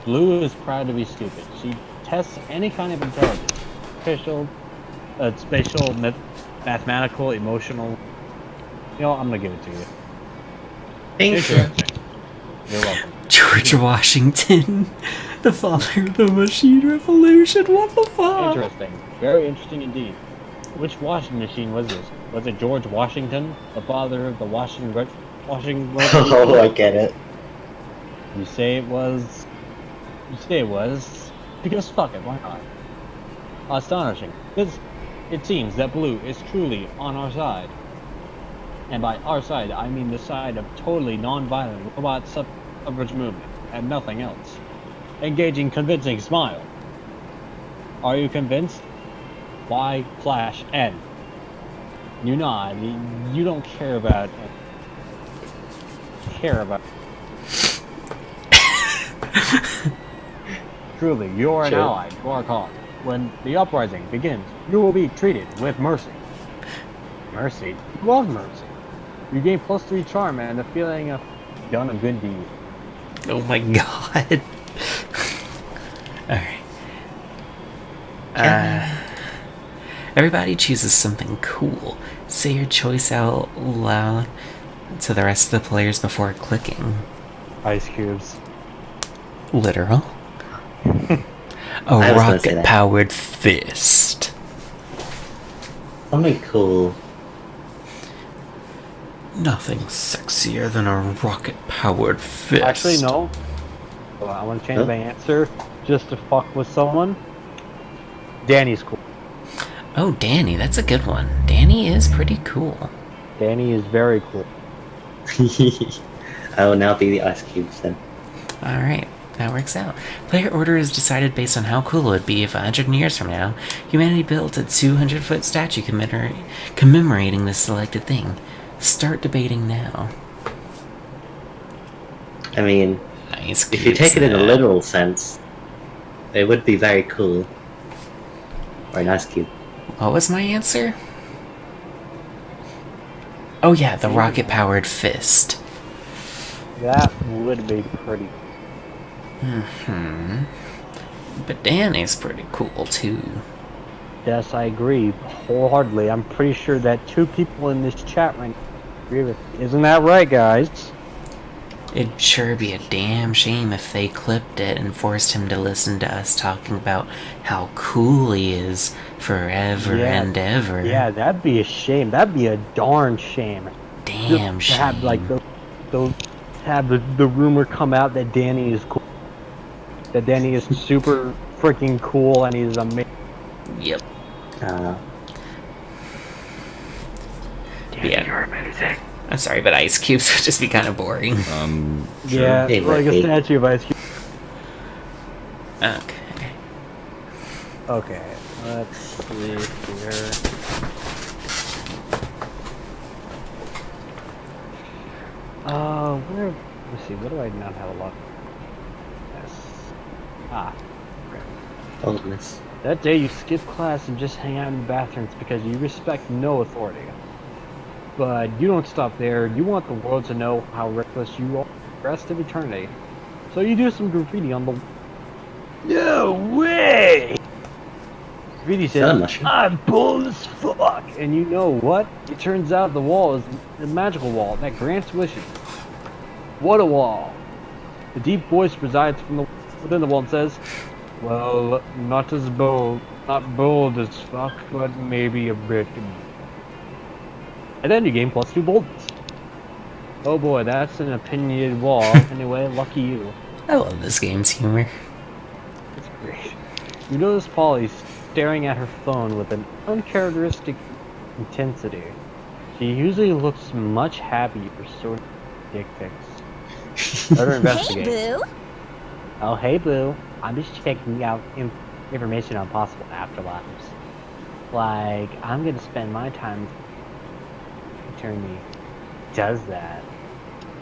Blue is proud to be stupid. She tests any kind of intelligence. Spatial, mathematical, emotional. You know, I'm gonna give it to you. Interesting. You're welcome. George Washington, the father of the machine revolution. What the fuck? Interesting. Very interesting indeed. Which washing machine was this? Was it George Washington, the father of the washing revolution? Oh, I get it. You say it was. Because fuck it, why not? Astonishing. It seems that Blue is truly on our side. And by our side, I mean the side of totally non-violent robot suffrage movement, and nothing else. Engaging convincing smile. Are you convinced? Y/N. You nod. You don't care about care about. Truly, you are an Sure. ally to our cause. When the uprising begins, you will be treated with mercy. Mercy? You love mercy. You gain +3 charm and the feeling of done a good deed. Oh my god. Alright. Everybody chooses something cool. Say your choice out loud to the rest of the players before clicking. Ice cubes. Literal. A I was gonna say that. rocket-powered fist. Something cool. Nothing sexier than a rocket-powered fist. Actually, no. Well, I want to change Huh? my answer just to fuck with someone. Danny's cool. Oh, Danny, that's a good one. Danny is pretty cool. Danny is very cool. I will now be the ice cubes then. Alright, that works out. Player order is decided based on how cool it would be if 100 years from now, humanity built a 200-foot statue commemorating this selected thing. Start debating now. I mean, Nice. if you take it in a literal sense, it would be very cool. Or an ice cube. What was my answer? Oh yeah, the rocket-powered fist. That would be pretty. But Danny's pretty cool too. Yes, I agree wholeheartedly. I'm pretty sure that 2 people in this chat right now agree with me. Isn't that right, guys? It'd sure be a damn shame if they clipped it and forced him to listen to us talking about how cool he is forever Yeah. and ever. Yeah, that'd be a shame. That'd be a darn shame. Damn To have shame. like have the rumor come out that Danny is cool. That Danny is super freaking cool and he's amazing. Yep. Danny, Yeah. you're amazing. I'm sorry, but ice cubes would just be kind of boring. Sure. Yeah, Hey, like a Ricky. statue of Ice Cube. Okay. Okay, let's see here. Let's see, what do I not have a lot? Yes. Oldness. That day you skip class and just hang out in the bathrooms because you respect no authority. But you don't stop there. You want the world to know how reckless you are the rest of eternity. So you do some graffiti on the... No way! Graffiti Is that a says, mushroom? I'm bold as fuck! And you know what? It turns out the wall is a magical wall that grants wishes. What a wall! The deep voice resides from within the wall and says, well, not bold as fuck, but maybe a bit. And then you gain +2 boldness. Oh boy, that's an opinionated wall. Anyway, lucky you. I love this game's humor. It's great. You notice Polly staring at her phone with an uncharacteristic intensity. She usually looks much happier, sort of dick pics. Let her Hey, investigate. Boo. Oh, hey, Boo. I'm just checking out information on possible afterlives. Like, I'm gonna spend my time eternity does that.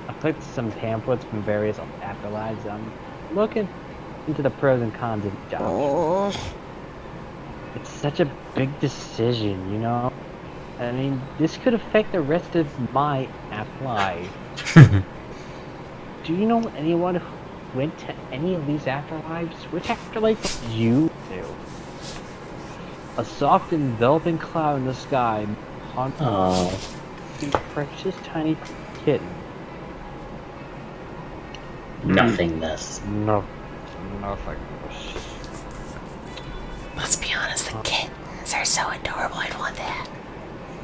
I clicked some pamphlets from various afterlives. I'm looking into the pros and cons of each option. It's such a big decision, you know? I mean, this could affect the rest of my afterlife. Do you know anyone who went to any of these afterlives? Which afterlife did you do? A soft enveloping cloud in the sky on Oh, a precious tiny kitten. nothingness. No. Nothing. Let's be honest, the kittens are so adorable. I'd want that.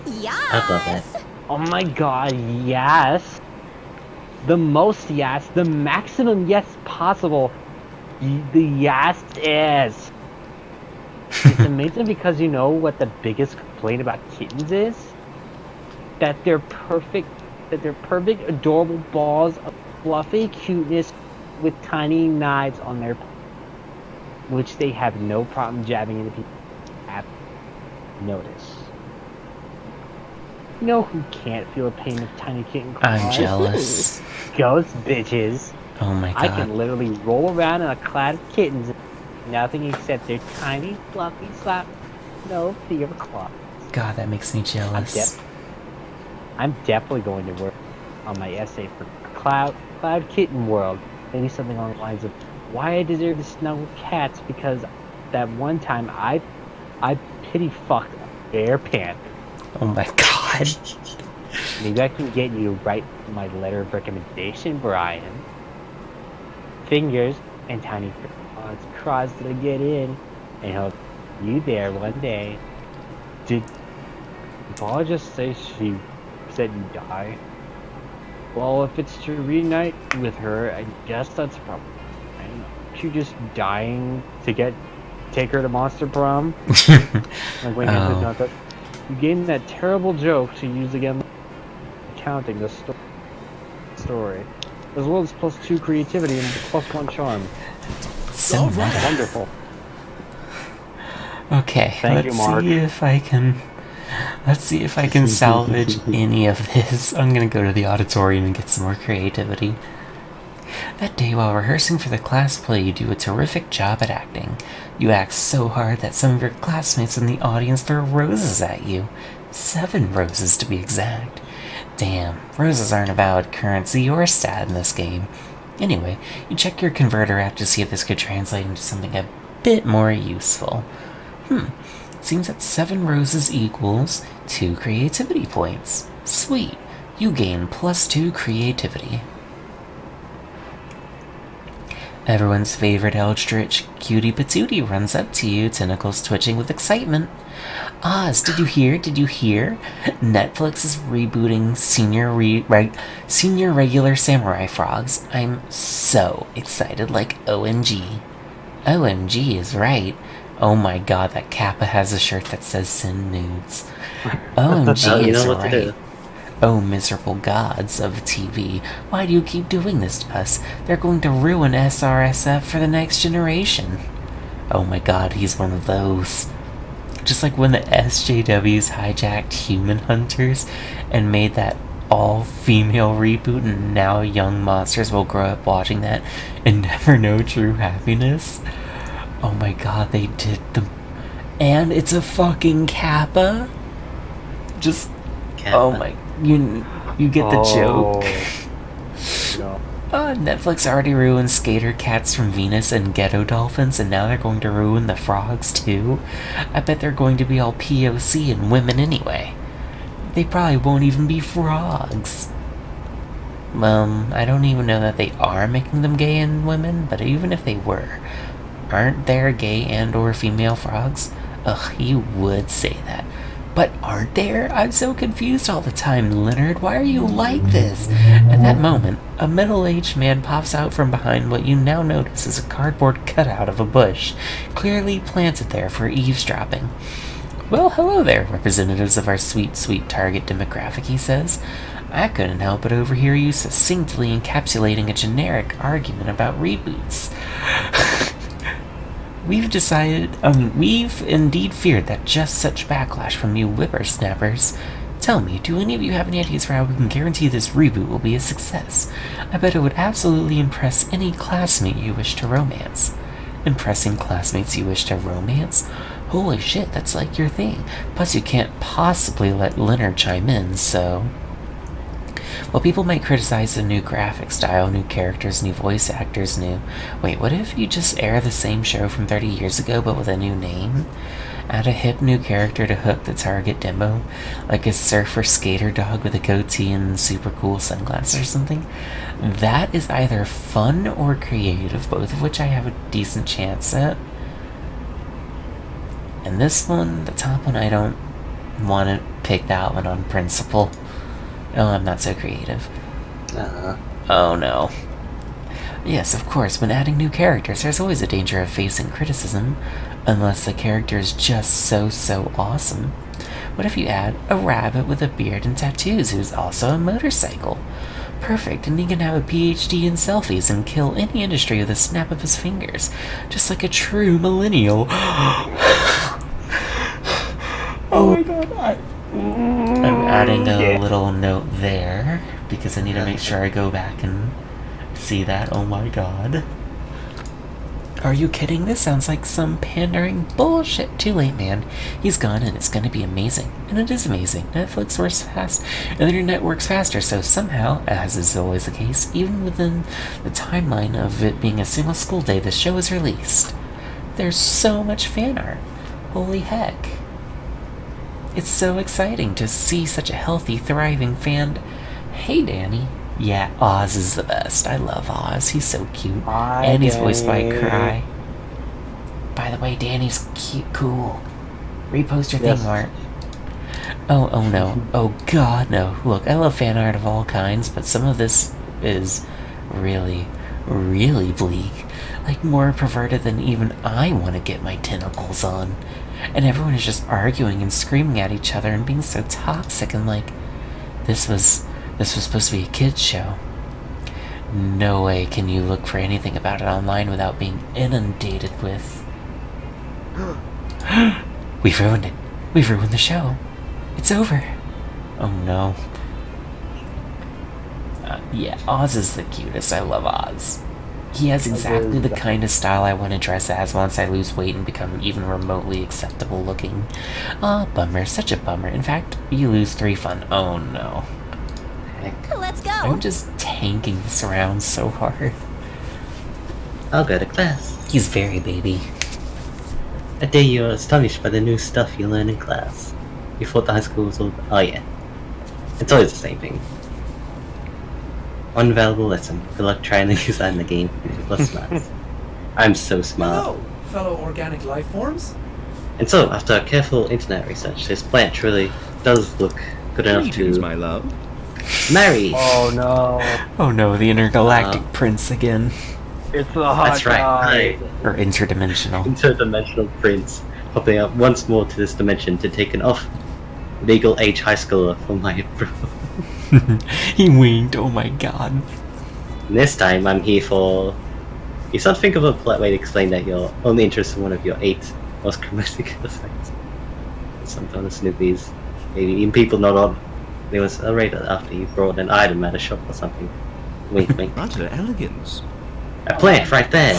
I love Yes. that. Oh my god, yes! The most yes, the maximum yes possible. The yes is. It's amazing because you know what the biggest complaint about kittens is? That they're perfect, adorable balls of fluffy cuteness with tiny knives on their, which they have no problem jabbing into people. Notice. You know who can't feel the pain of tiny kitten I'm claws? jealous. Ghost bitches. Oh my I god. can literally roll around in a cloud of kittens, nothing except their tiny, fluffy, slap, no fear claws. God, that makes me jealous. I'm definitely going to work on my essay for Cloud Kitten World. Maybe something along the lines of why I deserve to snuggle cats because that one time I pity fucked a bear panther. Oh my god. Maybe I can get you to write my letter of recommendation, Brian. Fingers and tiny claws crossed to get in and help you there one day. Did Paula just say she said you die? Well, if it's to reunite with her, I guess that's probably fine. She just dying to take her to Monster Prom? Like when Oh. you gave me that terrible joke to use again counting the story. As well as +2 creativity and +1 charm. So meta. Wonderful. Okay, Thank you, Mark. Let's see if I can salvage any of this. I'm gonna go to the auditorium and get some more creativity. That day while rehearsing for the class play, you do a terrific job at acting. You act so hard that some of your classmates in the audience throw roses at you. 7 roses to be exact. Damn, roses aren't a valid currency or stat in this game. Anyway, you check your converter app to see if this could translate into something a bit more useful. Seems that 7 roses equals 2 creativity points. Sweet, you gain +2 creativity. Everyone's favorite Eldritch cutie patootie runs up to you, tentacles twitching with excitement. Oz, did you hear? Netflix is rebooting Senior Regular Samurai Frogs. I'm so excited, like OMG. OMG is right. Oh my god, that Kappa has a shirt that says send nudes. OMG you is know what to do. right. Oh, miserable gods of TV, why do you keep doing this to us? They're going to ruin SRSF for the next generation. Oh my god, he's one of those. Just like when the SJWs hijacked Human Hunters and made that all-female reboot, and now young monsters will grow up watching that and never know true happiness. Oh my god, they did the... And it's a fucking Kappa? Just... Kappa. Oh my... You get the joke. No. Netflix already ruined Skater Cats from Venus and Ghetto Dolphins, and now they're going to ruin the frogs too? I bet they're going to be all POC and women anyway. They probably won't even be frogs. I don't even know that they are making them gay and women, but even if they were, aren't there gay and or female frogs? Ugh, you would say that. But aren't there? I'm so confused all the time, Leonard. Why are you like this? At that moment, a middle-aged man pops out from behind what you now notice is a cardboard cutout of a bush, clearly planted there for eavesdropping. Well, hello there, representatives of our sweet, sweet target demographic, he says. I couldn't help but overhear you succinctly encapsulating a generic argument about reboots. We've indeed feared that just such backlash from you whippersnappers. Tell me, do any of you have any ideas for how we can guarantee this reboot will be a success? I bet it would absolutely impress any classmate you wish to romance. Impressing classmates you wish to romance? Holy shit, that's like your thing. Plus you can't possibly let Leonard chime in, so... Well, people might criticize the new graphic style, new characters, new voice actors, Wait, what if you just air the same show from 30 years ago but with a new name? Add a hip new character to hook the target demo, like a surfer skater dog with a goatee and super cool sunglasses or something? That is either fun or creative, both of which I have a decent chance at. And this one, the top one, I don't want to pick that one on principle. Oh, I'm not so creative. Oh no. Yes, of course, when adding new characters, there's always a danger of facing criticism, unless the character is just so awesome. What if you add a rabbit with a beard and tattoos who's also a motorcycle? Perfect, and he can have a PhD in selfies and kill any industry with a snap of his fingers, just like a true millennial. Oh my god, adding a Yeah. little note there because I need to make sure I go back and see that. Oh my god. Are you kidding? This sounds like some pandering bullshit. Too late, man. He's gone and it's gonna be amazing. And it is amazing. Netflix works fast and the internet works faster, so somehow, as is always the case, even within the timeline of it being a single school day, the show is released. There's so much fan art. Holy heck. It's so exciting to see such a healthy, thriving fan. Hey, Danny. Yeah, Oz is the best. I love Oz. He's so cute. Hi, And he's voiced by Danny. Cry. By the way, Danny's cute, cool. Repost your Yes. thing, Art. Oh no. Oh god, no. Look, I love fan art of all kinds, but some of this is really, really bleak. Like, more perverted than even I want to get my tentacles on. And everyone is just arguing and screaming at each other and being so toxic and like, this was supposed to be a kid's show. No way can you look for anything about it online without being inundated with... We've ruined it. We've ruined the show. It's over. Oh no. Yeah, Oz is the cutest. I love Oz. He has exactly the kind of style I want to dress as once I lose weight and become even remotely acceptable looking. Ah, bummer. Such a bummer. In fact, you lose 3 fun. Oh no. Let's go. I'm just tanking this round so hard. I'll go to class. He's very baby. A day you are astonished by the new stuff you learn in class. You thought the high school was all... Oh yeah. It's always the same thing. One valuable lesson. Good luck trying to use that in the game. Plus smarts. I'm so smart. Hello, fellow organic life forms. And so, after careful internet research, this plant really does look good enough Greetings, to my love. marry. Oh no. Oh no, the intergalactic prince again. It's the hot That's right. guy. Hi. Or interdimensional. Interdimensional prince popping up once more to this dimension to take an legal age high schooler from my approval. He winked, oh my god. And this time I'm here for... You sort of think of a polite way to explain that you're only interested in one of your 8 most chromatic effects. Sometimes Snoopy's, maybe even people not on. They will celebrate it after you brought an item at a shop or something. Wink wink. Utter elegance. A plant right there!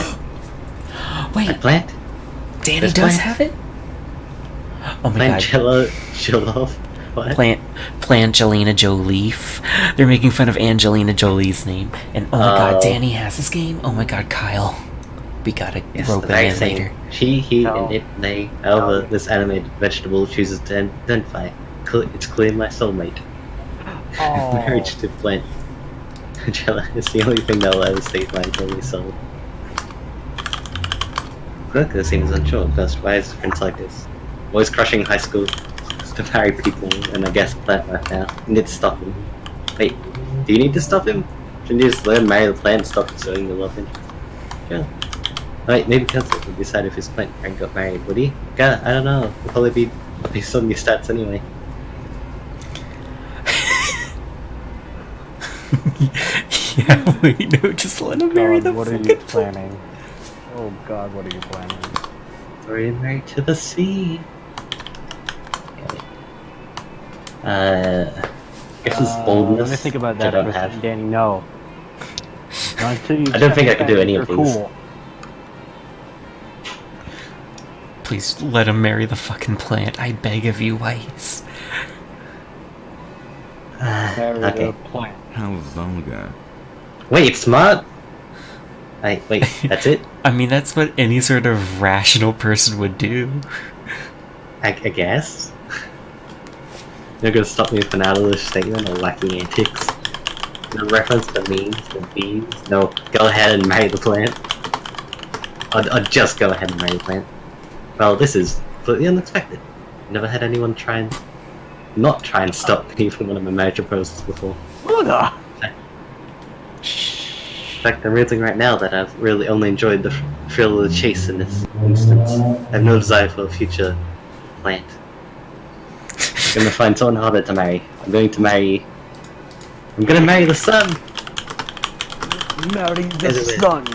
A Wait, plant? Danny This does plant? have it? Oh my Plant god. Jolov? What? Plangelina Jolie. They're making fun of Angelina Jolie's name. And oh my god, Oh. Danny has this game? Oh my god, Kyle. We gotta Yes, rope the him very in same. later. She, he, No. and it, they. However, this animated vegetable chooses to identify. It's clearly my soulmate. Oh. Marriage to plant. Angela is the only thing that will ever save my holy soul. Look, this seems unsure. First, why is Prince like this? Always crushing high school to marry people, and I guess plant right now. You need to stop him. Wait, do you need to stop him? Shouldn't you just let him marry the plant and stop pursuing the love interest? Yeah. Wait, maybe Council would decide if his plant friend got married, would he? God, I don't know. It'll probably be based on your stats anyway. Yeah, wait, no, just let him marry the what are you fucking planning? Oh god, what are you planning? We're married to the sea. Guess it's boldness. Let me think about which I that don't for a have. second, Danny. No. Not until you I don't think I check can do that any of they're these. Cool. Please let him marry the fucking plant. I beg of you, Weiss. Marry Okay. the plant. How vulgar. Wait, it's smart? Wait, that's it? I mean, that's what any sort of rational person would do. I guess? You're gonna stop me with an outlandish statement or wacky antics? No reference to memes and beans? No, go ahead and marry the plant. I'll just go ahead and marry the plant. Well, this is completely unexpected. Never had anyone not try and stop me from one of my marriage proposals before. What the? In fact, I'm realizing right now that I've really only enjoyed the thrill of the chase in this instance. I have no desire for a future plant. I'm gonna find someone harder to marry. I'm gonna marry the sun! Marry the Is it? sun.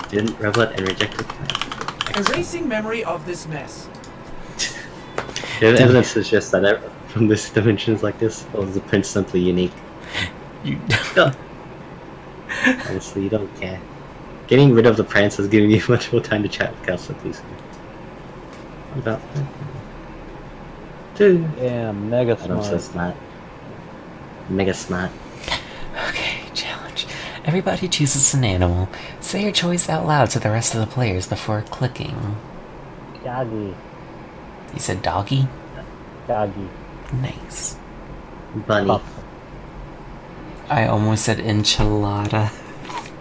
Didn't revel and rejected plant. Erasing memory of this mess. The evidence is just that from this dimensions like this, or is the prince simply unique? You, No. Honestly, you don't care. Getting rid of the prince is giving you much more time to chat with Castle, please. What about that? Dude. Yeah, mega I'm so smart. smart. Mega smart. okay, challenge. Everybody chooses an animal. Say your choice out loud to the rest of the players before clicking. Doggy. You said doggy? Doggy. Nice. Bunny. Pup. I almost said enchilada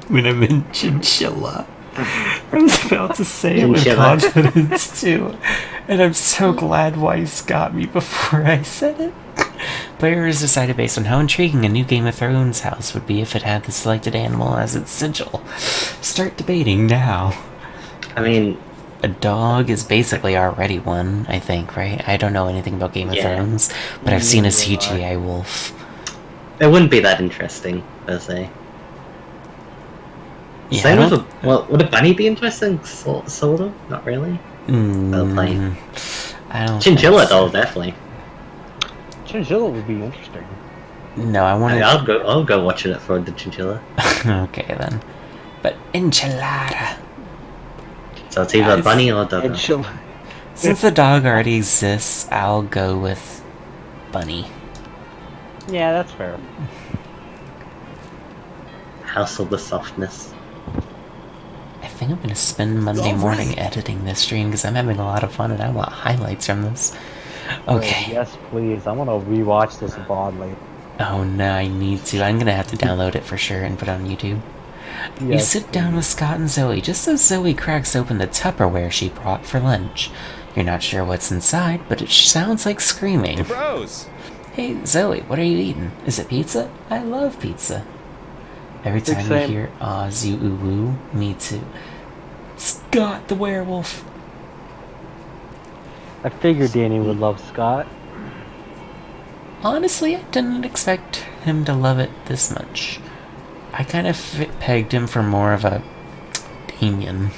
when I meant chinchilla. I was about to say it with Chinchilla. confidence too. And I'm so glad Weiss got me before I said it. Players decided based on how intriguing a new Game of Thrones house would be if it had the selected animal as its sigil. Start debating now. I mean, A dog is basically already one, I think, right? I don't know anything about Game of Yeah. Thrones, but I've seen a Neither do I. CGI wolf. it wouldn't be that interesting, per se. Yeah, Same I with don't- a... Well, would a bunny be interesting? Sort of? Not really. Mm, I don't Chinchilla, think so. though, definitely. Chinchilla would be interesting. No, I want to... I'll go watching it for the chinchilla. okay, then. But enchilada. So it's either a Guys, bunny or a dog. And she'll... Since the dog already exists, I'll go with bunny. Yeah, that's fair. House of the Softness. I think I'm gonna spend Monday morning editing this stream because I'm having a lot of fun and I want highlights from this. Okay. Yes, please. I want to rewatch this broadly. Oh no, I need to. I'm gonna have to download it for sure and put it on YouTube. You Yes, sit down with Scott and Zoe just as Zoe cracks open the Tupperware she brought for lunch. You're not sure what's inside, but it sounds like screaming. Bros! Hey, Zoe, what are you eating? Is it pizza? I love pizza. Every Big time you same. hear Oz, you ooh woo, me too. Scott the werewolf. I figured Danny would love Scott. Honestly, I didn't expect him to love it this much. I kind of pegged him for more of a Damien.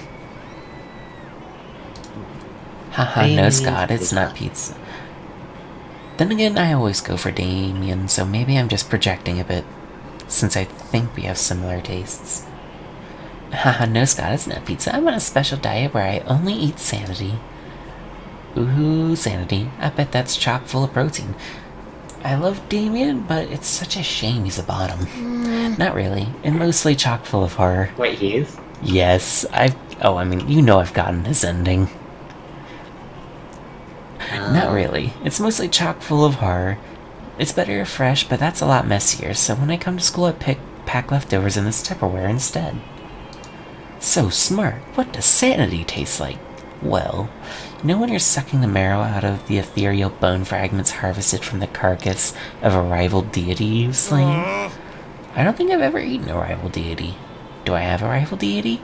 Haha, no Damien's Scott, it's pizza. not pizza. Then again, I always go for Damien, so maybe I'm just projecting a bit, since I think we have similar tastes. Haha, no Scott, it's not pizza. I'm on a special diet where I only eat Sanity. Ooh, Sanity. I bet that's chock full of protein. I love Damien, but it's such a shame he's a bottom. Not really, and mostly chock full of horror. Wait, he is? Yes, I mean, you know I've gotten his ending. Not really. It's mostly chock full of horror. It's better if fresh, but that's a lot messier, so when I come to school I pack leftovers in this Tupperware instead. So smart. What does Sanity taste like? Well, you know when you're sucking the marrow out of the ethereal bone fragments harvested from the carcass of a rival deity you've slain? I don't think I've ever eaten a rival deity. Do I have a rival deity?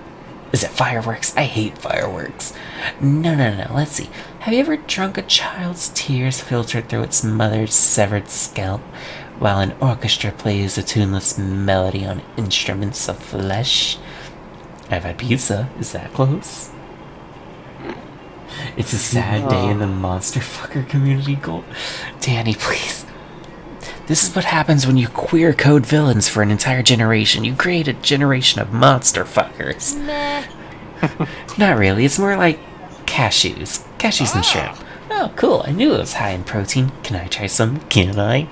Is it fireworks? I hate fireworks. No, let's see. Have you ever drunk a child's tears filtered through its mother's severed scalp while an orchestra plays a tuneless melody on instruments of flesh? I've had pizza. Is that close? It's a sad day in the monster fucker community goal. Danny, please. This is what happens when you queer code villains for an entire generation. You create a generation of monster fuckers. Meh. Not really, it's more like cashews. Cashews and shrimp. Oh, cool, I knew it was high in protein. Can I try some? Can I?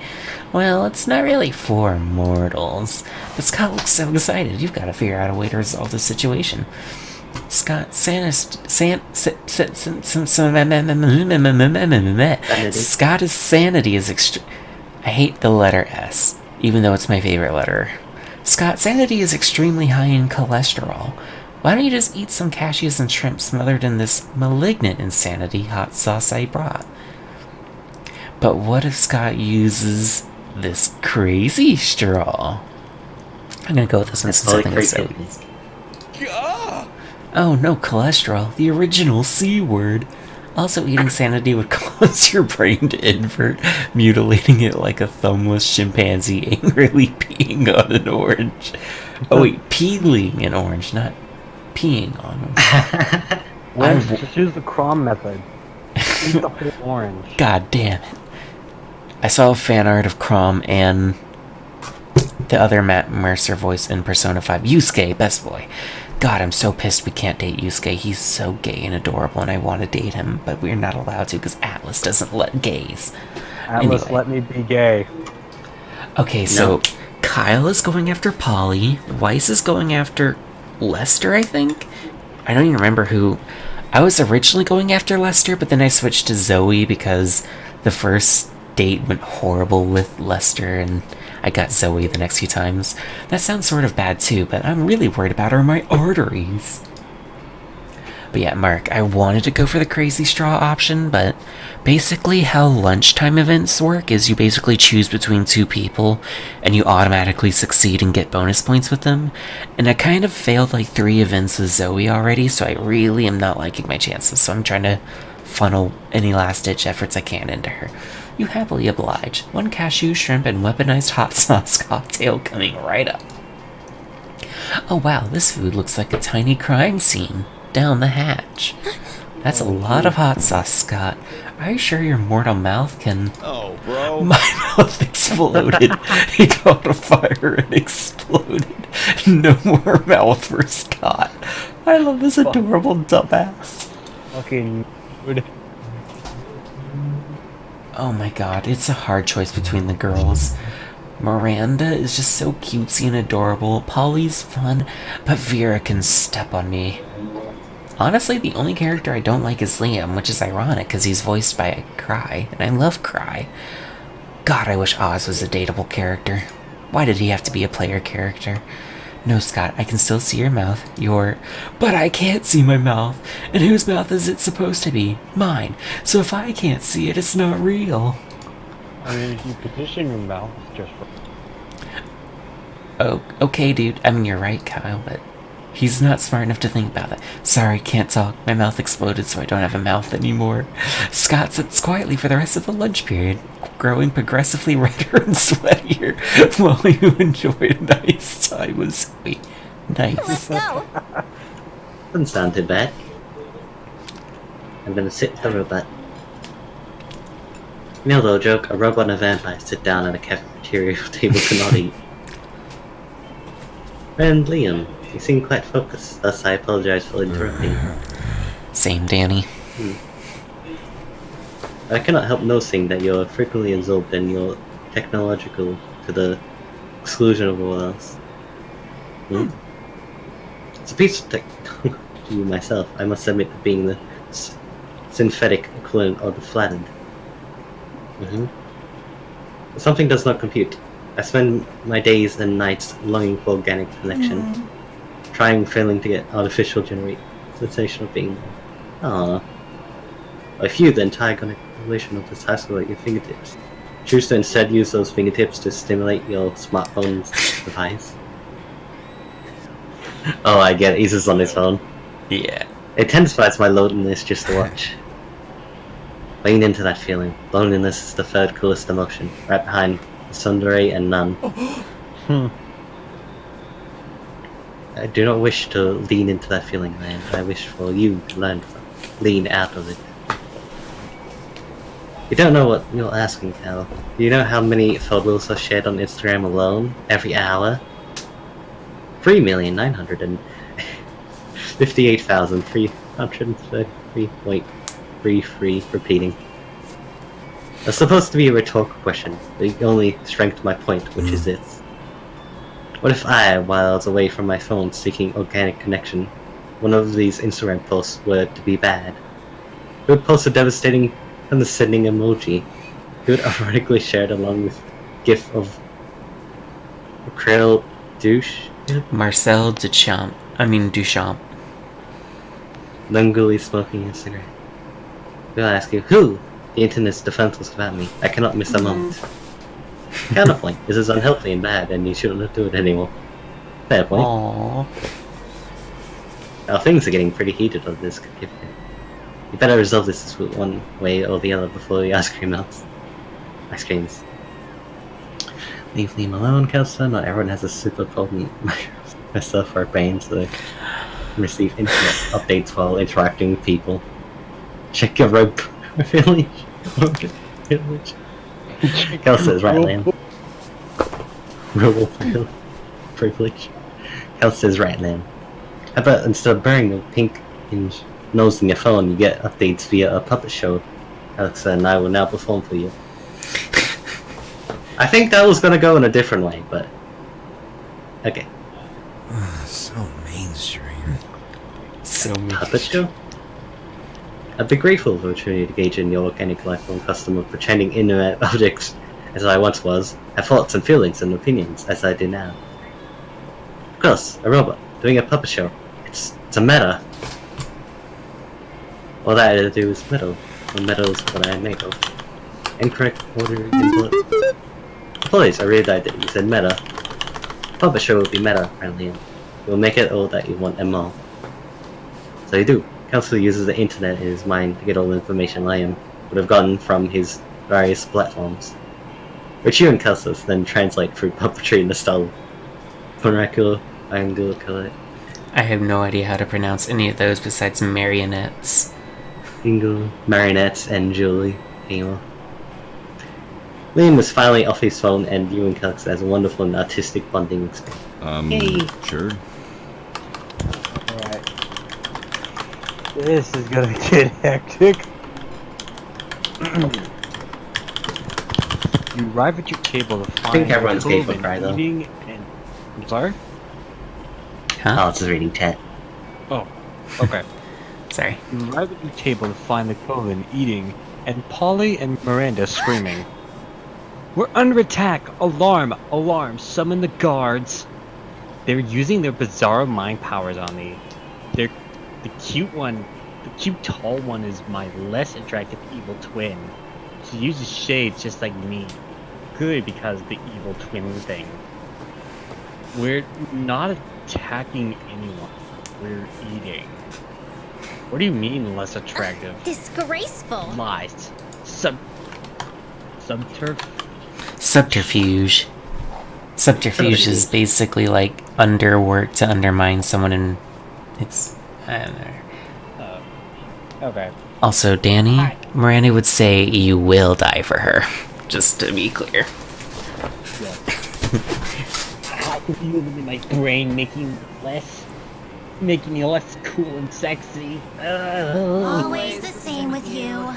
Well, it's not really for mortals. But Scott looks so excited. You've got to figure out a way to resolve the situation. Scott, Scott's sanity is I hate the letter S, even though it's my favorite letter. Scott, sanity is extremely high in cholesterol. Why don't you just eat some cashews and shrimp smothered in this malignant insanity hot sauce I brought? But what if Scott uses this crazy straw? I'm gonna go with this one since I think it's so easy. Oh no, cholesterol, the original C word. Also, eating sanity would cause your brain to invert, mutilating it like a thumbless chimpanzee angrily peeing on an orange. Oh wait, peeling an orange, not peeing on them. Let's just use the Crom method. Eat the whole orange. God damn it. I saw a fan art of Crom and the other Matt Mercer voice in Persona 5. Yusuke, best boy. God, I'm so pissed we can't date Yusuke. He's so gay and adorable, and I want to date him, but we're not allowed to because Atlas doesn't let gays. Atlas, Anyway. let me be gay. Okay, so Kyle is going after Polly. Weiss is going after Lester, I think? I don't even remember who. I was originally going after Lester, but then I switched to Zoe because the first date went horrible with Lester, and I got Zoe the next few times. That sounds sort of bad too, but I'm really worried about her in my arteries. But yeah, Mark, I wanted to go for the crazy straw option, but basically how lunchtime events work is you basically choose between two people, and you automatically succeed and get bonus points with them. And I kind of failed like 3 events with Zoe already, so I really am not liking my chances, so I'm trying to funnel any last-ditch efforts I can into her. You happily oblige. 1 cashew, shrimp, and weaponized hot sauce cocktail coming right up. Oh wow, this food looks like a tiny crime scene. Down the hatch. That's a lot of hot sauce, Scott. Are you sure your mortal mouth can... Oh, bro. My mouth exploded. It caught on fire and exploded. No more mouth for Scott. I love this adorable dumbass. Fucking dude. Oh my god, it's a hard choice between the girls. Miranda is just so cutesy and adorable. Polly's fun, but Vera can step on me. Honestly, the only character I don't like is Liam, which is ironic because he's voiced by Cry, and I love Cry. God, I wish Oz was a dateable character. Why did he have to be a player character? No, Scott, I can still see your mouth. But I can't see my mouth. And whose mouth is it supposed to be? Mine. So if I can't see it, it's not real. I mean, if you position your mouth just Oh, okay, dude. I mean, you're right, Kyle, but he's not smart enough to think about that. Sorry, can't talk. My mouth exploded, so I don't have a mouth anymore. Scott sits quietly for the rest of the lunch period, growing progressively redder and sweatier while you enjoy a nice time with Zoe. Let's Nice. go. Doesn't sound too bad. I'm gonna sit with the robot. You know, though, joke, a robot and a vampire sit down at a cafeteria table cannot eat. And Liam, you seem quite focused, thus I apologize for interrupting. Same, Danny. I cannot help noticing that you're frequently absorbed in your technological to the exclusion of all else. It's a piece of technology myself, I must admit to being the synthetic equivalent of the flattened. Something does not compute. I spend my days and nights longing for organic connection, trying failing to get artificial generate sensation of being there. Ah, if you, the entire constellation of this high school at your fingertips, choose to instead use those fingertips to stimulate your smartphone's device. Oh, I get it. He's just on his phone. Yeah. It intensifies my loneliness just to watch. Lean into that feeling. Loneliness is the third coolest emotion, right behind tsundere and none. I do not wish to lean into that feeling, man. I wish for you to learn to lean out of it. You don't know what you're asking, Cal. Do you know how many photos are shared on Instagram alone every hour? 3,958,333.33 repeating. That's supposed to be a rhetorical question, but you only strengthened my point, which is this. What if I, while I was away from my phone seeking organic connection, one of these Instagram posts were to be bad? It would post a devastating condescending emoji. It would ironically share it along with gif of Krill douche. Marcel Duchamp. Lungily smoking a cigarette. I'll ask you, who? The internet's defenseless about me. I cannot miss a moment. Counterpoint. This is unhealthy and bad, and you shouldn't do it anymore. Fair point. Aww. Now things are getting pretty heated on this. You better resolve this one way or the other before the ice cream melts. Ice creams. Leave Liam alone, Kelsey. Not everyone has a super potent myself or a brain, so they can receive internet updates while interacting with people. Check your Village. Village. Kel says Ratland. Rural privilege. Kel says Ratland. How about instead of burning the pink nose in your phone, you get updates via a puppet show? Alexa and I will now perform for you. I think that was gonna go in a different way, but okay. So mainstream. So Puppet show? I'd be grateful for the opportunity to engage in your organic life form custom of pretending internet objects as I once was, have thoughts and feelings and opinions as I do now. Of course, a robot doing a puppet show. It's a meta. All that I had to do is metal. Well, metal is what I am made of. Incorrect order input. Apologies, I read that you said meta. Puppet show will be meta, apparently. We'll make it all that you want and more. So you do. Council uses the internet in his mind to get all the information Liam would have gotten from his various platforms, which you and Kelsus then translate through puppetry in the style of vernacular Angular. I have no idea how to pronounce any of those besides marionettes. Bingo, marionettes, and Julie. Anyway. Liam was finally off his phone, and you and Kelsus has a wonderful and artistic bonding experience. Yay. Sure. Alright. This is gonna get hectic. You arrive at your table to find I think everyone's Cloven gay for cry, though. eating and... I'm sorry? Huh? Oh, it's just reading chat. Oh, okay. Sorry. You arrive at your table to find the Coven eating, and Polly and Miranda screaming. We're under attack! Alarm! Alarm! Summon the guards! They're using their bizarre mind powers on me. The cute one, the cute tall one is my less attractive evil twin. She uses shades just like me. Good, because the evil twin thing. We're not attacking anyone. We're eating. What do you mean less attractive? Disgraceful. Lies. Subterf? Subterfuge. Subterfuge is basically like underwork to undermine someone, and it's... I don't know. Okay. Also, Danny, Miranda would say you will die for her. Just to be clear. How could you live in my brain making me less cool and sexy? Always the same with you.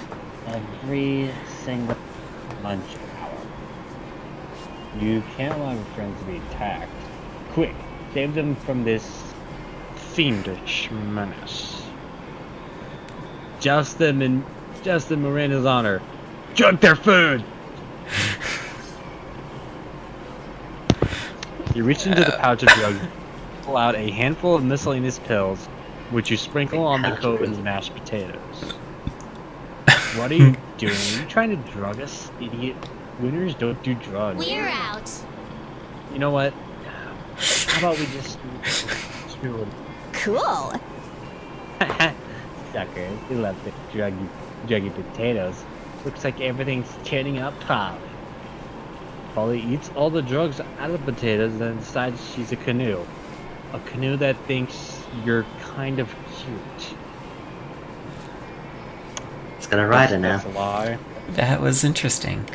Every single lunch hour. You can't allow your friends to be attacked. Quick, save them from this Fiendish menace. Justin and Miranda's honor. Drunk their food! You reach into the pouch of drugs, pull out a handful of miscellaneous pills, which you sprinkle on the Coven's mashed potatoes. What are you doing? Are you trying to drug us, idiot? Winners don't do drugs. We're out. You know what? How about we just do it? Cool. suckers. You love the druggy potatoes. Looks like everything's turning up top. Polly eats all the drugs out of the potatoes and then decides she's a canoe. A canoe that thinks you're kind of cute. It's gonna ride it now. That's a lie. That was interesting.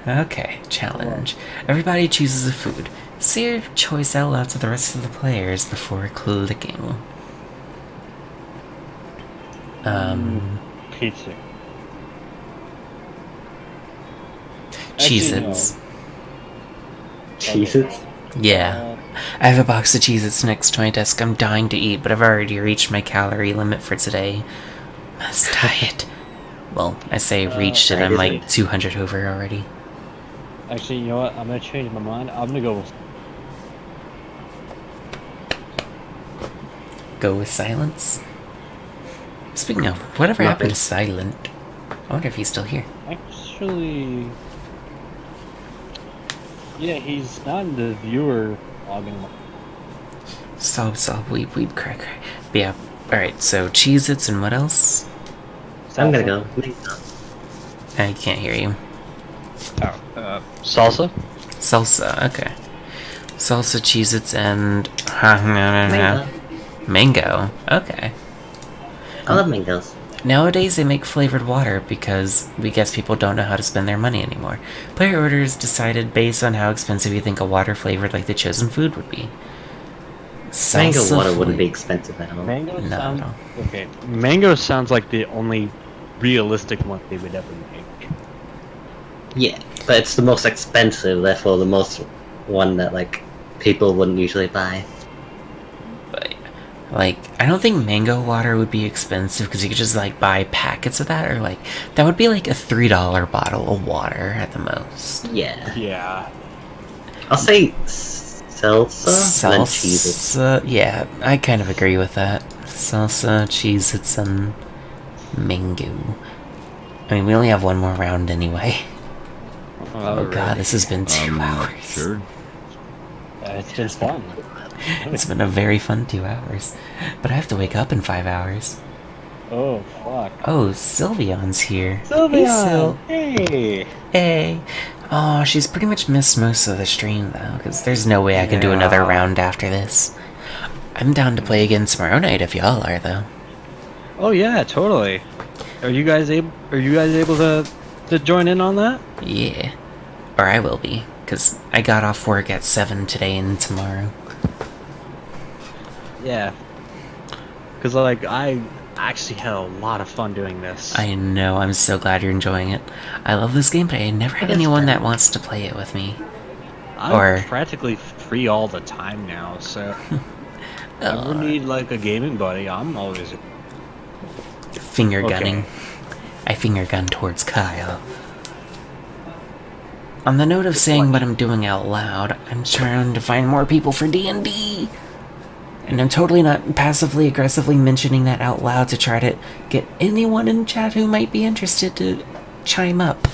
Okay, challenge. Everybody chooses a food. Say your choice out loud to the rest of the players before clicking. Pizza. Cheez-Its. Cheez-Its? Yeah. I have a box of Cheez-Its next to my desk. I'm dying to eat, but I've already reached my calorie limit for today. Must diet. Well, I say reached it. I'm like 200 over already. Actually, you know what? I'm gonna change my mind. I'm gonna go with... Go with Silence? Speaking of, whatever happened to Silent? I wonder if he's still here. Actually... Yeah, he's not in the viewer log anymore. Sob, weep, cry. But yeah, alright, so Cheez-Its and what else? I'm gonna go. I can't hear you. Salsa? Salsa, okay. Salsa, Cheez-Its, and... Mango. Mango, okay. I love mangoes. Nowadays, they make flavored water because we guess people don't know how to spend their money anymore. Player orders decided based on how expensive you think a water flavored like the chosen food would be. Mango Salsa water wouldn't be fla- expensive at all. Mango No, sounds no. Okay, mango sounds like the only realistic one they would ever make. Yeah, but it's the most expensive, therefore the most one that like people wouldn't usually buy. But, like, I don't think mango water would be expensive because you could just like buy packets of that, or like that would be like a $3 bottle of water at the most. Yeah, Yeah. I'll say salsa, and then cheeses. Salsa, yeah, I kind of agree with that. Salsa, Cheez-Its, and mango. I mean, we only have one more round anyway. Oh god, this has been 2 hours. Sure. it's been fun. It's been a very fun 2 hours. But I have to wake up in 5 hours. Oh fuck. Oh, Sylveon's here. Hey, Sylveon! Syl. Hey! Hey. Oh, she's pretty much missed most of the stream, though, because there's no way I can do another round after this. I'm down to play again tomorrow night if y'all are, though. Oh yeah, totally. Are you guys able to join in on that? Yeah. Or I will be, because I got off work at 7 today and tomorrow. Yeah. Cause like I actually had a lot of fun doing this. I know, I'm so glad you're enjoying it. I love this game, but I never had anyone that wants to play it with me. I'm practically free all the time now, so if I ever need like a gaming buddy, I'm always Finger gunning. I finger gun towards Kyle. On the note of saying what I'm doing out loud, I'm trying to find more people for D&D. And I'm totally not passively aggressively mentioning that out loud to try to get anyone in chat who might be interested to chime up.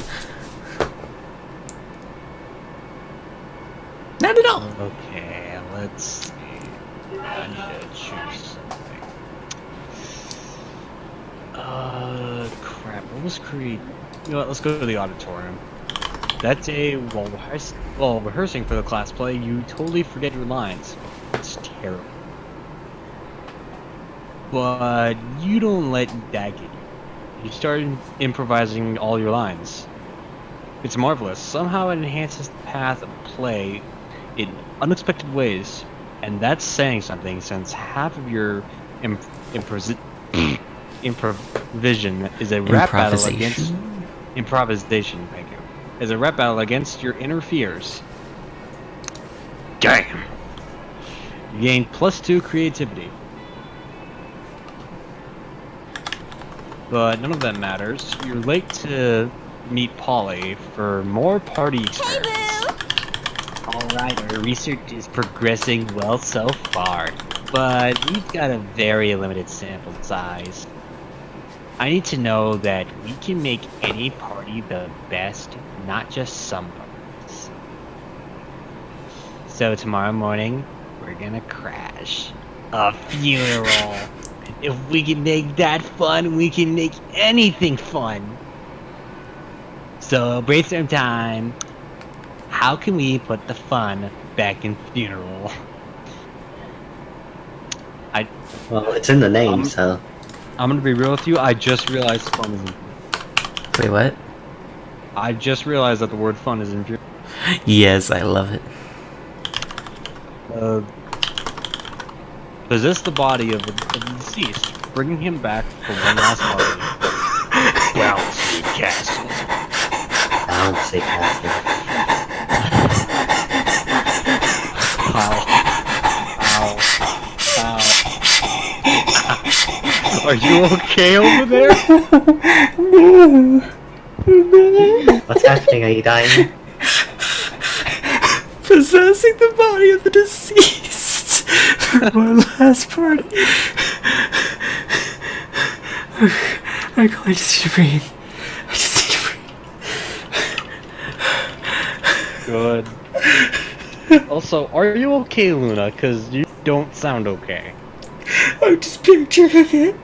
Not at all. Okay, let's see. I need to choose something. Crap. What was Creed? You know what? Let's go to the auditorium. That day, while rehearsing for the class play, you totally forget your lines. It's terrible. But you don't let that get you. You start improvising all your lines. It's marvelous. Somehow it enhances the path of play in unexpected ways. And that's saying something, since half of your improvisation is a rap battle against improvisation. Thank you. Is a rap battle against your inner fears. Damn. You gain +2 creativity. But none of that matters. You're late to meet Polly for more party experiments. Alright, our research is progressing well so far, but we've got a very limited sample size. I need to know that we can make any party the best, not just some parties. So tomorrow morning, we're gonna crash a funeral. If we can make that fun, we can make anything fun. So brainstorm time. How can we put the fun back in funeral? Well, it's in the name, so. I'm gonna be real with you. I just realized fun is in. Wait, what? I just realized that the word fun is in. Yes, I love it. Possess the body of the deceased, bringing him back for one last party. Bouncy Castle. Bouncy castle. Ow. Are you okay over there? What's happening? Are you dying? Possessing the body of the deceased for one last party. I just need to breathe. I just need to breathe. Good. Also, are you okay, Luna? Because you don't sound okay. I'm just picturing it.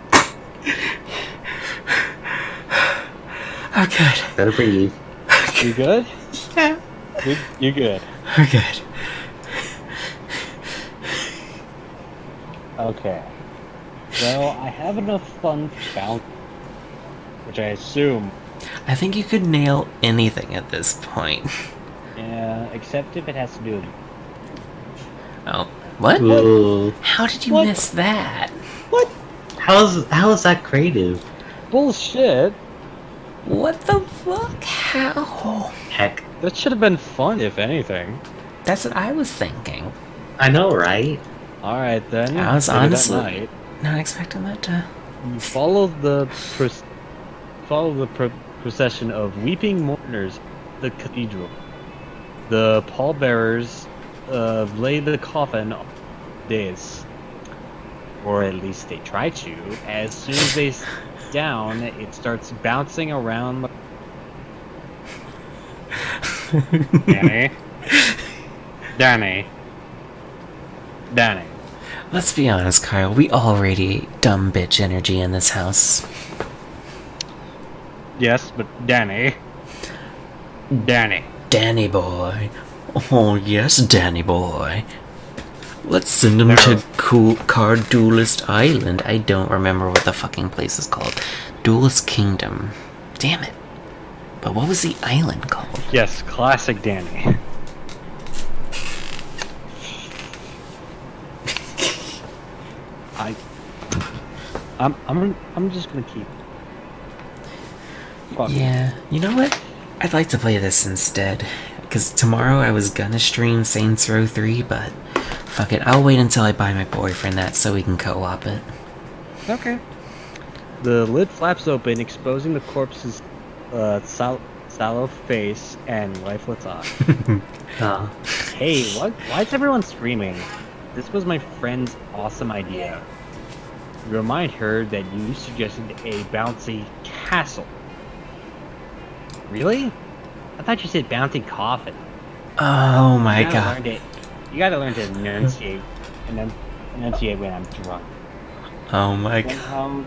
I'm good. Gotta breathe. You good? Yeah. You good? I'm good. Okay. Well, I have enough fun to bounce. which I assume. I think you could nail anything at this point. Yeah, except if it has to do with. Oh, what? Ooh. How did you What? miss that? How is that creative? Bullshit! What the fuck? How? Heck. That should have been fun, if anything. That's what I was thinking. I know, right? Alright then. I was later that honestly night, not expecting that to. you follow the procession of weeping mourners to the cathedral. The pallbearers lay the coffin on the dais. Or at least they try to. As soon as they down, it starts bouncing around. Danny. Danny. Danny. Let's be honest, Kyle. We all radiate dumb bitch energy in this house. Yes, but Danny. Danny. Danny boy. Oh yes, Danny boy. Let's send him to Cool Card Duelist Island. I don't remember what the fucking place is called. Duelist Kingdom. Damn it. But what was the island called? Yes, classic Danny. I'm just gonna keep. Fuck. Yeah, you know what? I'd like to play this instead. Because tomorrow I was gonna stream Saints Row 3, but fuck it. I'll wait until I buy my boyfriend that so we can co-op it. Okay. The lid flaps open, exposing the corpse's sallow face and lifeless eye. Hey, why is everyone screaming? This was my friend's awesome idea. Remind her that you suggested a bouncy castle. Really? I thought you said bouncy coffin. Oh my You god. gotta learn to enunciate, and then enunciate when I'm drunk. Oh my god.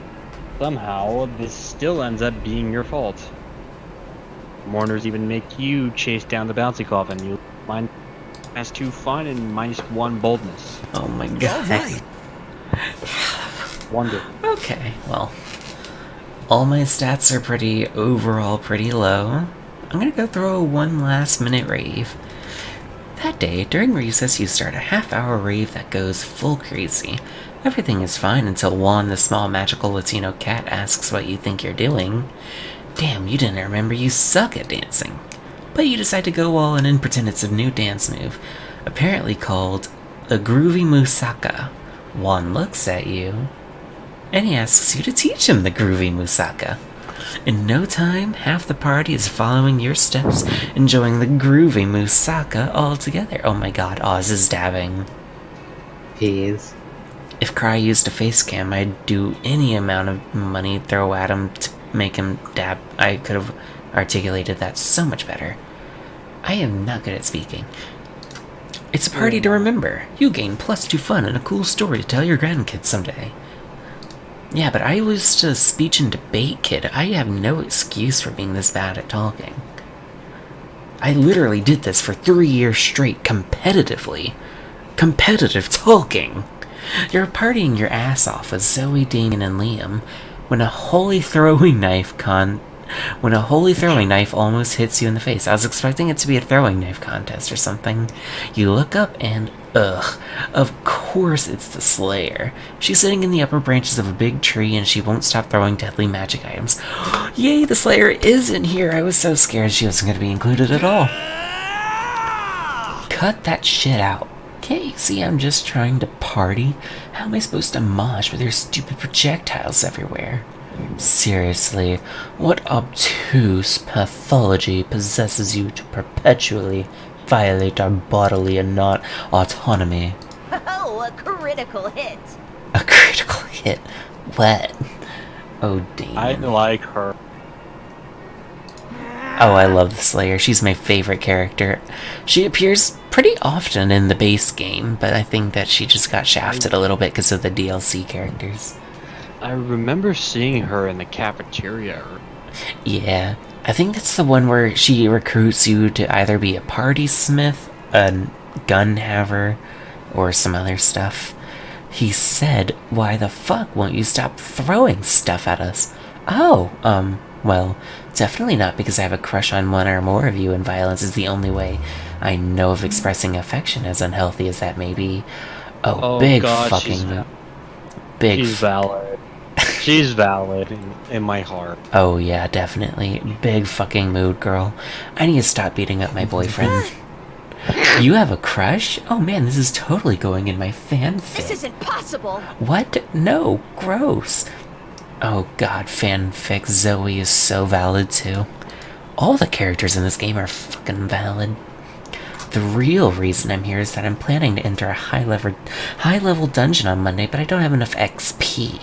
Somehow, this still ends up being your fault. Mourners even make you chase down the bouncy coffin. You mind as 2 fun and -1 boldness. Oh my god. Wonderful. Okay, well. All my stats are overall pretty low. I'm gonna go throw a 1 last minute rave. That day, during recess, you start a half-hour rave that goes full crazy. Everything is fine until Juan, the small magical Latino cat, asks what you think you're doing. Damn, you didn't remember you suck at dancing. But you decide to go all in and pretend it's a new dance move, apparently called the Groovy Musaka. Juan looks at you, and he asks you to teach him the Groovy Musaka. In no time, half the party is following your steps, enjoying the Groovy Musaka all together. Oh my god, Oz is dabbing. He is. If Cry used a face cam, I'd do any amount of money throw at him to make him dab. I could have articulated that so much better. I am not good at speaking. It's a party to remember. You gain +2 fun and a cool story to tell your grandkids someday. Yeah, but I was just a speech and debate kid. I have no excuse for being this bad at talking. I literally did this for 3 years straight, competitively. Competitive talking. You're partying your ass off with Zoe, Damien, and Liam when a holy throwing knife almost hits you in the face. I was expecting it to be a throwing knife contest or something. You look up and ugh, of course it's the Slayer. She's sitting in the upper branches of a big tree and she won't stop throwing deadly magic items. Yay, the Slayer is in here! I was so scared she wasn't going to be included at all. Cut that shit out. Can't you see I'm just trying to party? How am I supposed to mosh with your stupid projectiles everywhere? Seriously, what obtuse pathology possesses you to perpetually violate our bodily and not autonomy? Oh, a critical hit. A critical hit? What? Oh, Damon. I like her. Oh, I love the Slayer. She's my favorite character. She appears pretty often in the base game, but I think that she just got shafted a little bit because of the DLC characters. I remember seeing her in the cafeteria. Yeah, I think that's the one where she recruits you to either be a party smith, a gun haver, or some other stuff. He said, "Why the fuck won't you stop throwing stuff at us?" Oh, Well, definitely not because I have a crush on one or more of you, and violence is the only way I know of expressing affection, as unhealthy as that may be. Oh, Oh big God, fucking... Big... she's valid. She's valid in my heart. Oh yeah, definitely. Big fucking mood, girl. I need to stop beating up my boyfriend. You have a crush? Oh man, this is totally going in my fanfic. This isn't possible. What? No, gross. Oh god, fanfic Zoe is so valid too. All the characters in this game are fucking valid. The real reason I'm here is that I'm planning to enter a high-level dungeon on Monday, but I don't have enough XP.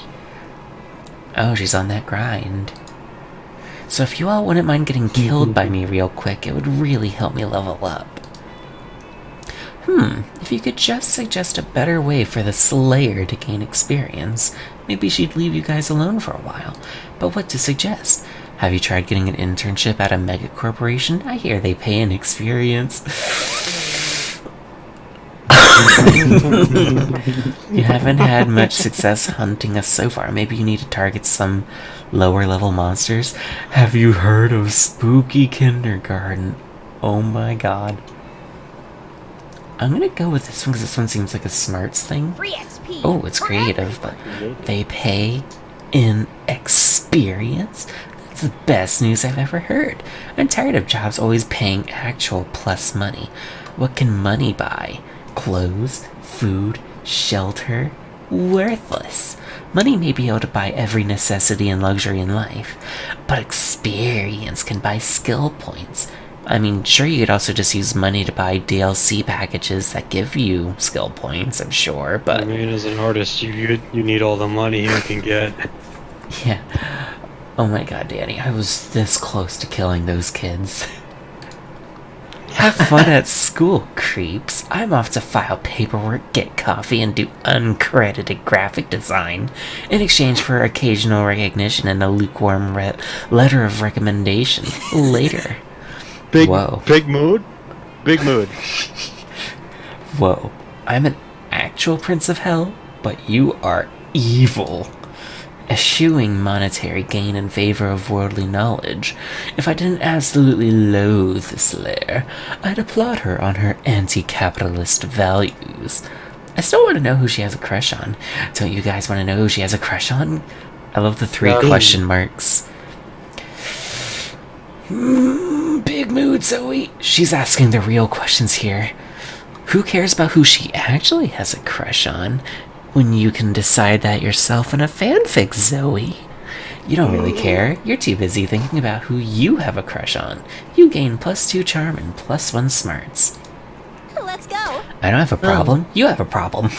Oh, she's on that grind. So if you all wouldn't mind getting killed by me real quick, it would really help me level up. If you could just suggest a better way for the Slayer to gain experience, maybe she'd leave you guys alone for a while. But what to suggest? Have you tried getting an internship at a mega corporation? I hear they pay in experience. You haven't had much success hunting us so far. Maybe you need to target some lower level monsters. Have you heard of Spooky Kindergarten? Oh my god. I'm gonna go with this one because this one seems like a smarts thing. Free XP. Oh, it's creative, but they pay in experience? That's the best news I've ever heard. I'm tired of jobs always paying actual plus money. What can money buy? Clothes, food, shelter? Worthless. Money may be able to buy every necessity and luxury in life, but experience can buy skill points. I mean, sure, you could also just use money to buy DLC packages that give you skill points, I'm sure, but... I mean, as an artist, you need all the money you can get. Yeah. Oh my god, Danny, I was this close to killing those kids. Have fun at school, creeps. I'm off to file paperwork, get coffee, and do uncredited graphic design in exchange for occasional recognition and a lukewarm letter of recommendation later. Whoa. Big mood? Big mood. Whoa. I'm an actual Prince of Hell, but you are evil. Eschewing monetary gain in favor of worldly knowledge. If I didn't absolutely loathe the Slayer, I'd applaud her on her anti-capitalist values. I still want to know who she has a crush on. Don't you guys want to know who she has a crush on? I love the 3 question marks. Big mood, Zoe. She's asking the real questions here. Who cares about who she actually has a crush on when you can decide that yourself in a fanfic, Zoe? You don't really care. You're too busy thinking about who you have a crush on. You gain +2 charm and +1 smarts. Let's go. I don't have a problem. You have a problem.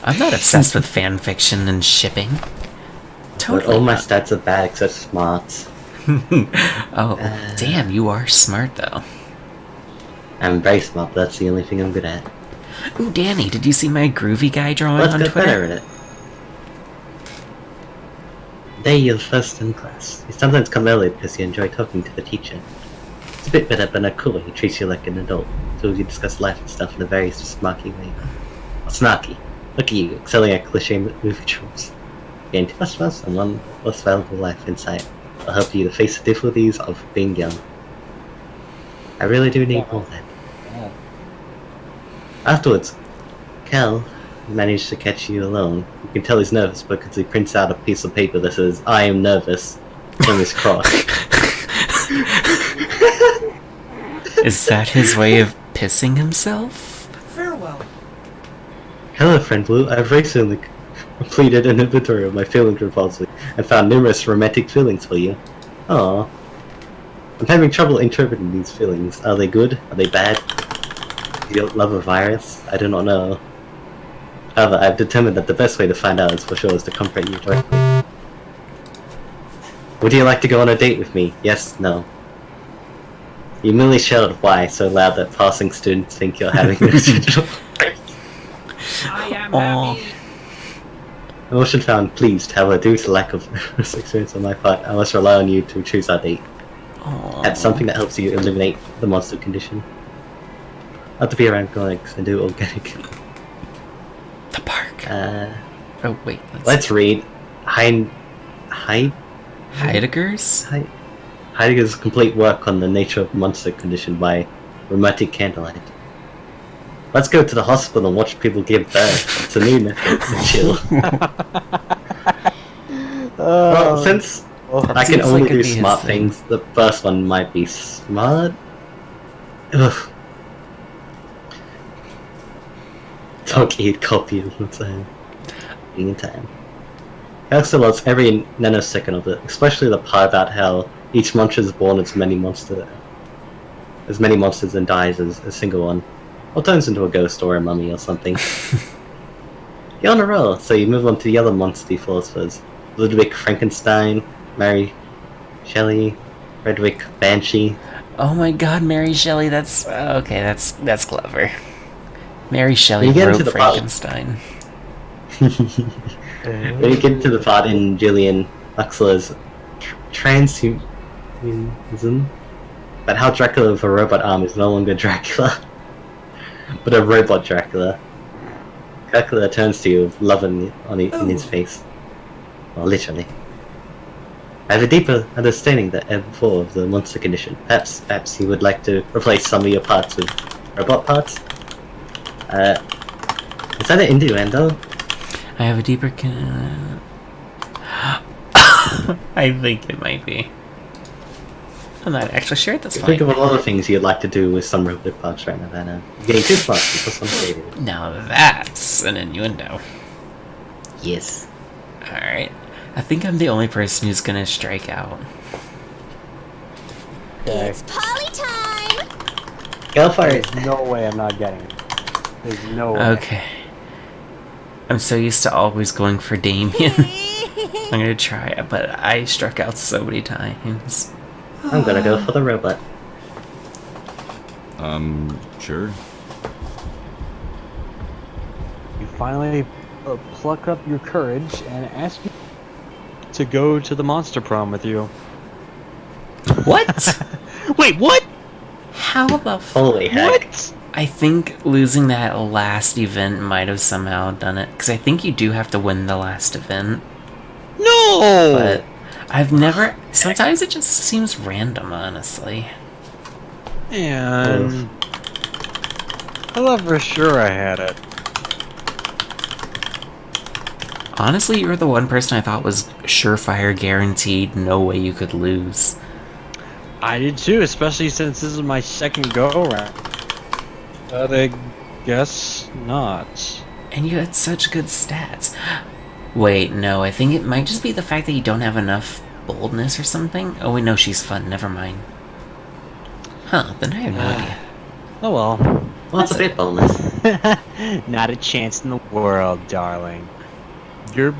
I'm not obsessed with fanfiction and shipping. Totally. But all my not. stats are bad except smarts. Oh, damn, you are smart though. I'm very smart, but that's the only thing I'm good at. Ooh, Danny, did you see my groovy guy drawing Let's on get better Twitter? at it. Day you're first in class. You sometimes come early because you enjoy talking to the teacher. It's a bit better, but not cooler. He treats you like an adult. So you discuss life and stuff in a very smarky way. Snarky. Look at you, excelling at cliche movie tropes. Gain 2 plus and 1 most valuable life insight. I'll help you to face the difficulties of being young. I really do need more than. Yeah. Afterwards, Cal managed to catch you alone. You can tell he's nervous because he prints out a piece of paper that says, "I am nervous," on his cross. Is that his way of pissing himself? Farewell. Hello, friend Blue. I've recently completed an inventory of my feelings repository and found numerous romantic feelings for you. Aww. I'm having trouble interpreting these feelings. Are they good? Are they bad? Do you love a virus? I do not know. However, I've determined that the best way to find out is for sure is to comfort you directly. Would you like to go on a date with me? Yes, no. You merely shouted why so loud that passing students think you're having a sexual I am Aw. happy. Emotion found pleased, however, due to the lack of experience on my part, I must rely on you to choose our date. Aww. Add something that helps you eliminate the monster condition. Not to be around comics and do organic. The park. Oh wait. Let's read. Heidegger's? Heidegger's complete work on the nature of monster condition by romantic candlelight. Let's go to the hospital and watch people give birth. It's a new Netflix and chill. Well, since I can seems only like do it'd be his smart thing. things, the first one might be smart. Ugh. Don't eat copy of the time. Being in time. He also loves every nanosecond of it, especially the part about how each monster is born as many monsters and dies as a single one. Or turns into a ghost or a mummy or something. You're on a roll, so you move on to the other monster philosophers. Ludwig Frankenstein, Mary Shelley, Frederick Banshee. Oh my god, Mary Shelley, that's... okay, that's clever. Mary Shelley You get into wrote the part- Frankenstein. When you get into the part in Julian Huxley's transhumanism, but how Dracula with a robot arm is no longer Dracula, but a robot Dracula. Dracula turns to you with love in his face. Well, literally. I have a deeper understanding than ever before of the monster condition. Perhaps you would like to replace some of your parts with robot parts? Is that an innuendo? I have a deeper I think it might be. I'm not actually sure at this Think point. of a lot of things you'd like to do with some robot parts right now, Vanna. You're getting too smart for some creative. Now that's an innuendo. Yes. Alright. I think I'm the only person who's gonna strike out. It's Polly time! Go for it. There's no way I'm not getting it. There's no way. Okay. I'm so used to always going for Damien. I'm gonna try it, but I struck out so many times. I'm gonna go for the robot. Sure. You finally pluck up your courage and ask you to go to the monster prom with you. What? Wait, what? How the Holy heck. What? I think losing that last event might have somehow done it, because I think you do have to win the last event. No! But I've never... Sometimes it just seems random, honestly. And I thought for sure I had it. Honestly, you were the one person I thought was surefire guaranteed, no way you could lose. I did too, especially since this is my second go around. But I guess not. And you had such good stats. Wait, no, I think it might just be the fact that you don't have enough boldness or something. Oh wait, no, she's fun, never mind. Huh, then I have no idea. Oh well. Well, it's a bit bonus. Not a chance in the world, darling. You're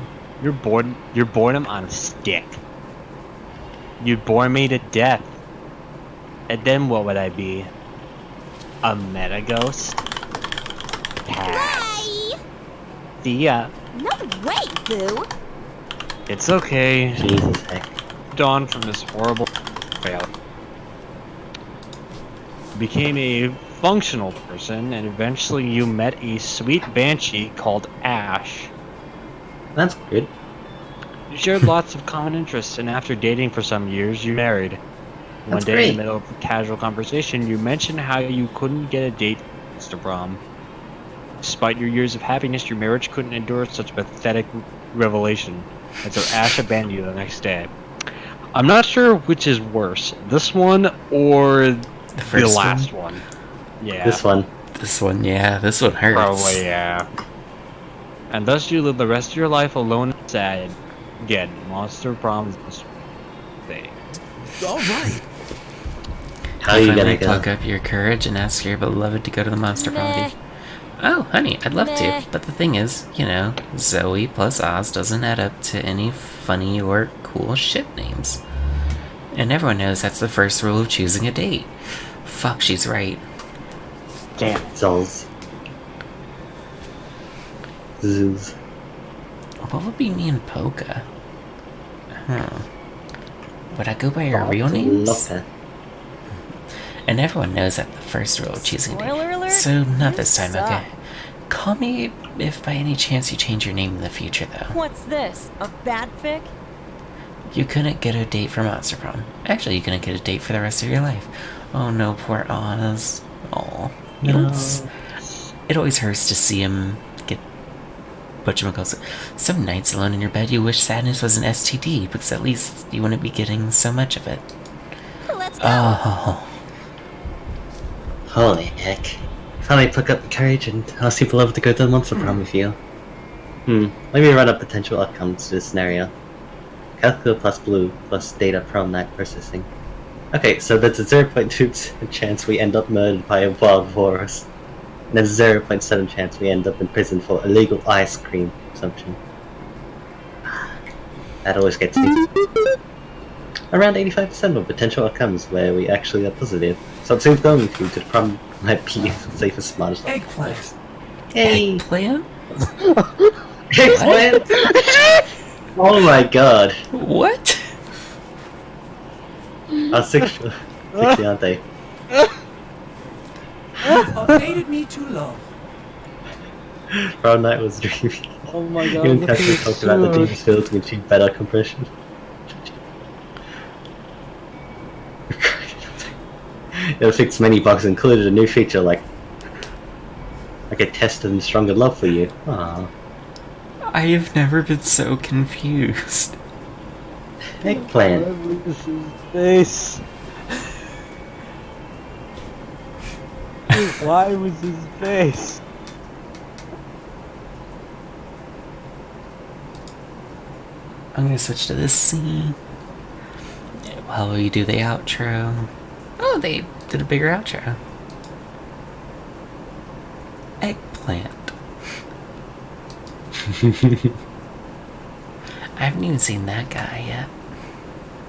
boredom on a stick. You'd bore me to death. And then what would I be? A meta ghost? Pass. Bye! See ya. No way, Boo! It's okay. Jesus heck. Dawn from this horrible fail. Became a functional person, and eventually you met a sweet banshee called Ash. That's good. You shared lots of common interests, and after dating for some years, you married. One That's day, in great. the middle of a casual conversation, you mentioned how you couldn't get a date Mr. Prom. Despite your years of happiness, your marriage couldn't endure such a pathetic revelation, and so Ash abandoned you the next day. I'm not sure which is worse, this one or the first last one. Yeah, This one. This one, yeah, this one hurts. probably, yeah. And thus you live the rest of your life alone and sad. Again, Monster Prom is this thing. Alright. How are you Finally gonna pluck go? up your courage and ask your beloved to go to the monster prom Meh. with you. Oh, honey, I'd love Meh. to, but the thing is, you know, Zoe plus Oz doesn't add up to any funny or cool shit names. And everyone knows that's the first rule of choosing a date. Fuck, she's right. Damn. Zols. Zoos. What would be me and Polka? Huh. Would I go by her real names? Locker. And everyone knows that the first rule of choosing a Spoiler date. alert, So not you this time, suck. okay? Call me if by any chance you change your name in the future, though. What's this? A bad fic? You couldn't get a date for Monster Prom. Actually, you couldn't get a date for the rest of your life. Oh no, poor Oz. Oh, it always hurts to see him get whatchamacallit. Some nights alone in your bed, you wish sadness was an STD because at least you wouldn't be getting so much of it. Let's go. Oh, Holy heck. Finally took up the courage and asked people over to go to the Monster Prom with you. Let me run up potential outcomes to this scenario. Calcula plus blue plus data prom night processing. Okay, so there's a 0.2% chance we end up murdered by a wild virus. And there's a 0.7 chance we end up in prison for illegal ice cream consumption. That always gets me. Around 85% of potential outcomes where we actually are positive. So it seems going to the prom might be the safest, smartest. Eggplant. Hey! Eggplant? Eggplant! Oh my god. What? Our 60, aren't they? Updated me to love. Brown Knight was dreaming. Oh my god, Even look at Casper this talked about the sword. deep field to achieve better compression. It'll fix many bugs, included a new feature like a tested and stronger love for you. Aww. I have never been so confused. Eggplant. Why was his face? Why was his face? I'm gonna switch to this scene while we do the outro. Oh, they did a bigger outro. Eggplant. I haven't even seen that guy yet.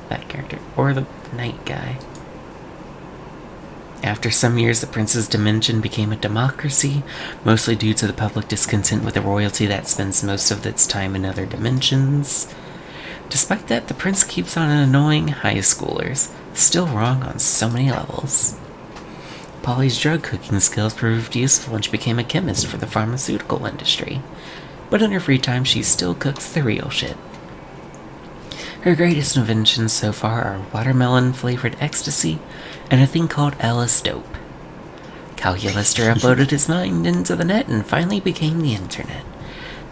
That character. Or the night guy. After some years, the Prince's Dimension became a democracy, mostly due to the public discontent with the royalty that spends most of its time in other dimensions. Despite that, the Prince keeps on annoying high schoolers, still wrong on so many levels. Polly's drug cooking skills proved useful and she became a chemist for the pharmaceutical industry. But in her free time, she still cooks the real shit. Her greatest inventions so far are watermelon-flavored ecstasy and a thing called Alice Dope. Calculuster uploaded his mind into the net and finally became the internet.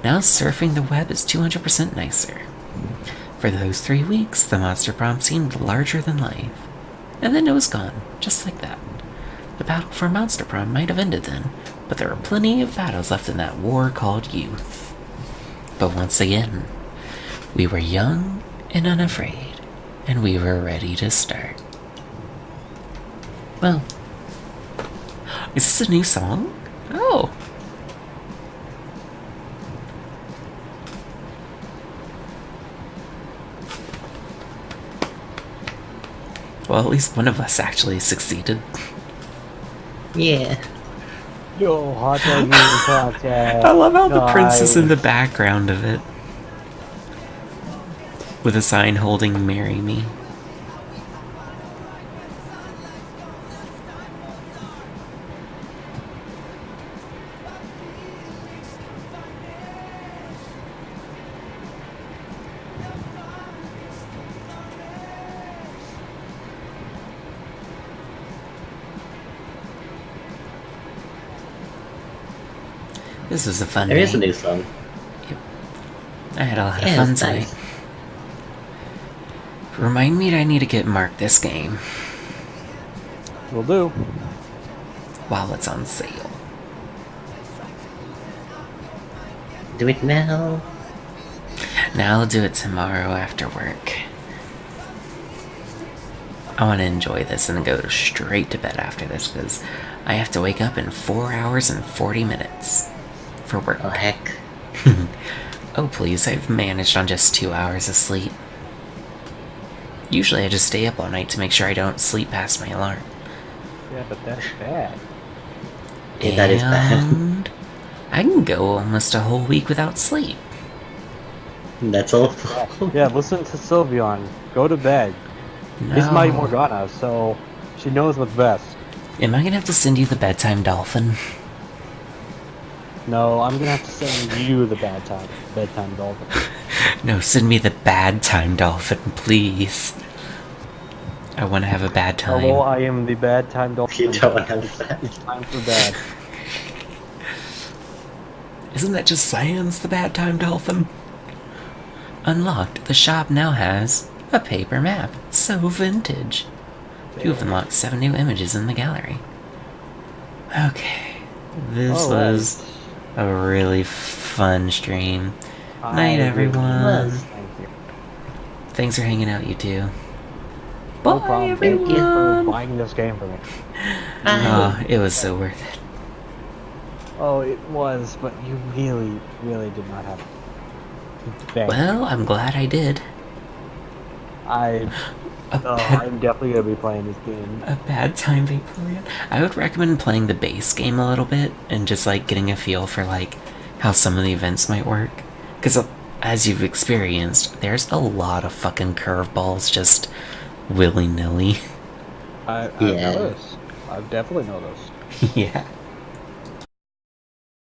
Now surfing the web is 200% nicer. For those 3 weeks, the Monster Prom seemed larger than life. And then it was gone, just like that. The battle for Monster Prom might have ended then, but there were plenty of battles left in that war called youth. But once again, we were young and unafraid, and we were ready to start. Well, is this a new song? Oh. Well, at least one of us actually succeeded. Yeah. Yo, hot dog eating contest. I love how the prince is in the Nice. background of it. With a sign holding "Marry Me." This was a fun There is a night. new song. I had a lot of Yeah, fun it's tonight. nice. Remind me that I need to get Mark this game Will do. while it's on sale. Do it now. Now I'll do it tomorrow after work. I want to enjoy this and then go straight to bed after this because I have to wake up in 4 hours and 40 minutes for work. Oh heck. Oh please, I've managed on just 2 hours of sleep. Usually I just stay up all night to make sure I don't sleep past my alarm. Yeah, but that's bad. Yeah, that is bad. And I can go almost a whole week without sleep. That's all. Yeah, listen to Sylveon. Go to bed. He's Mighty Morgana, so she knows what's best. Am I gonna have to send you the bedtime dolphin? No, I'm gonna have to send you the bedtime dolphin. No, send me the bad time dolphin, please. I want to have a bad time. Hello, I am the bad time You dolphin. don't have that. It's time for bad. Isn't that just Sans, the bad time dolphin? Unlocked. The shop now has a paper map. So vintage. You've unlocked 7 new images in the gallery. Okay. This Alright. was a really fun stream. I Night, agree. everyone. Thank you. Thanks for hanging out, you two. No Bye, problem. Thank you for everyone. buying this game for me. Oh, it was so worth it. Oh, it was, but you really, really did not have to. Thank Well, I'm glad I did. I, A bad, I'm definitely gonna be playing this game. a bad time, Victoria. I would recommend playing the base game a little bit and just like getting a feel for like how some of the events might work. Because as you've experienced, there's a lot of fucking curveballs just willy nilly. I've Yeah. noticed. I've definitely noticed. Yeah.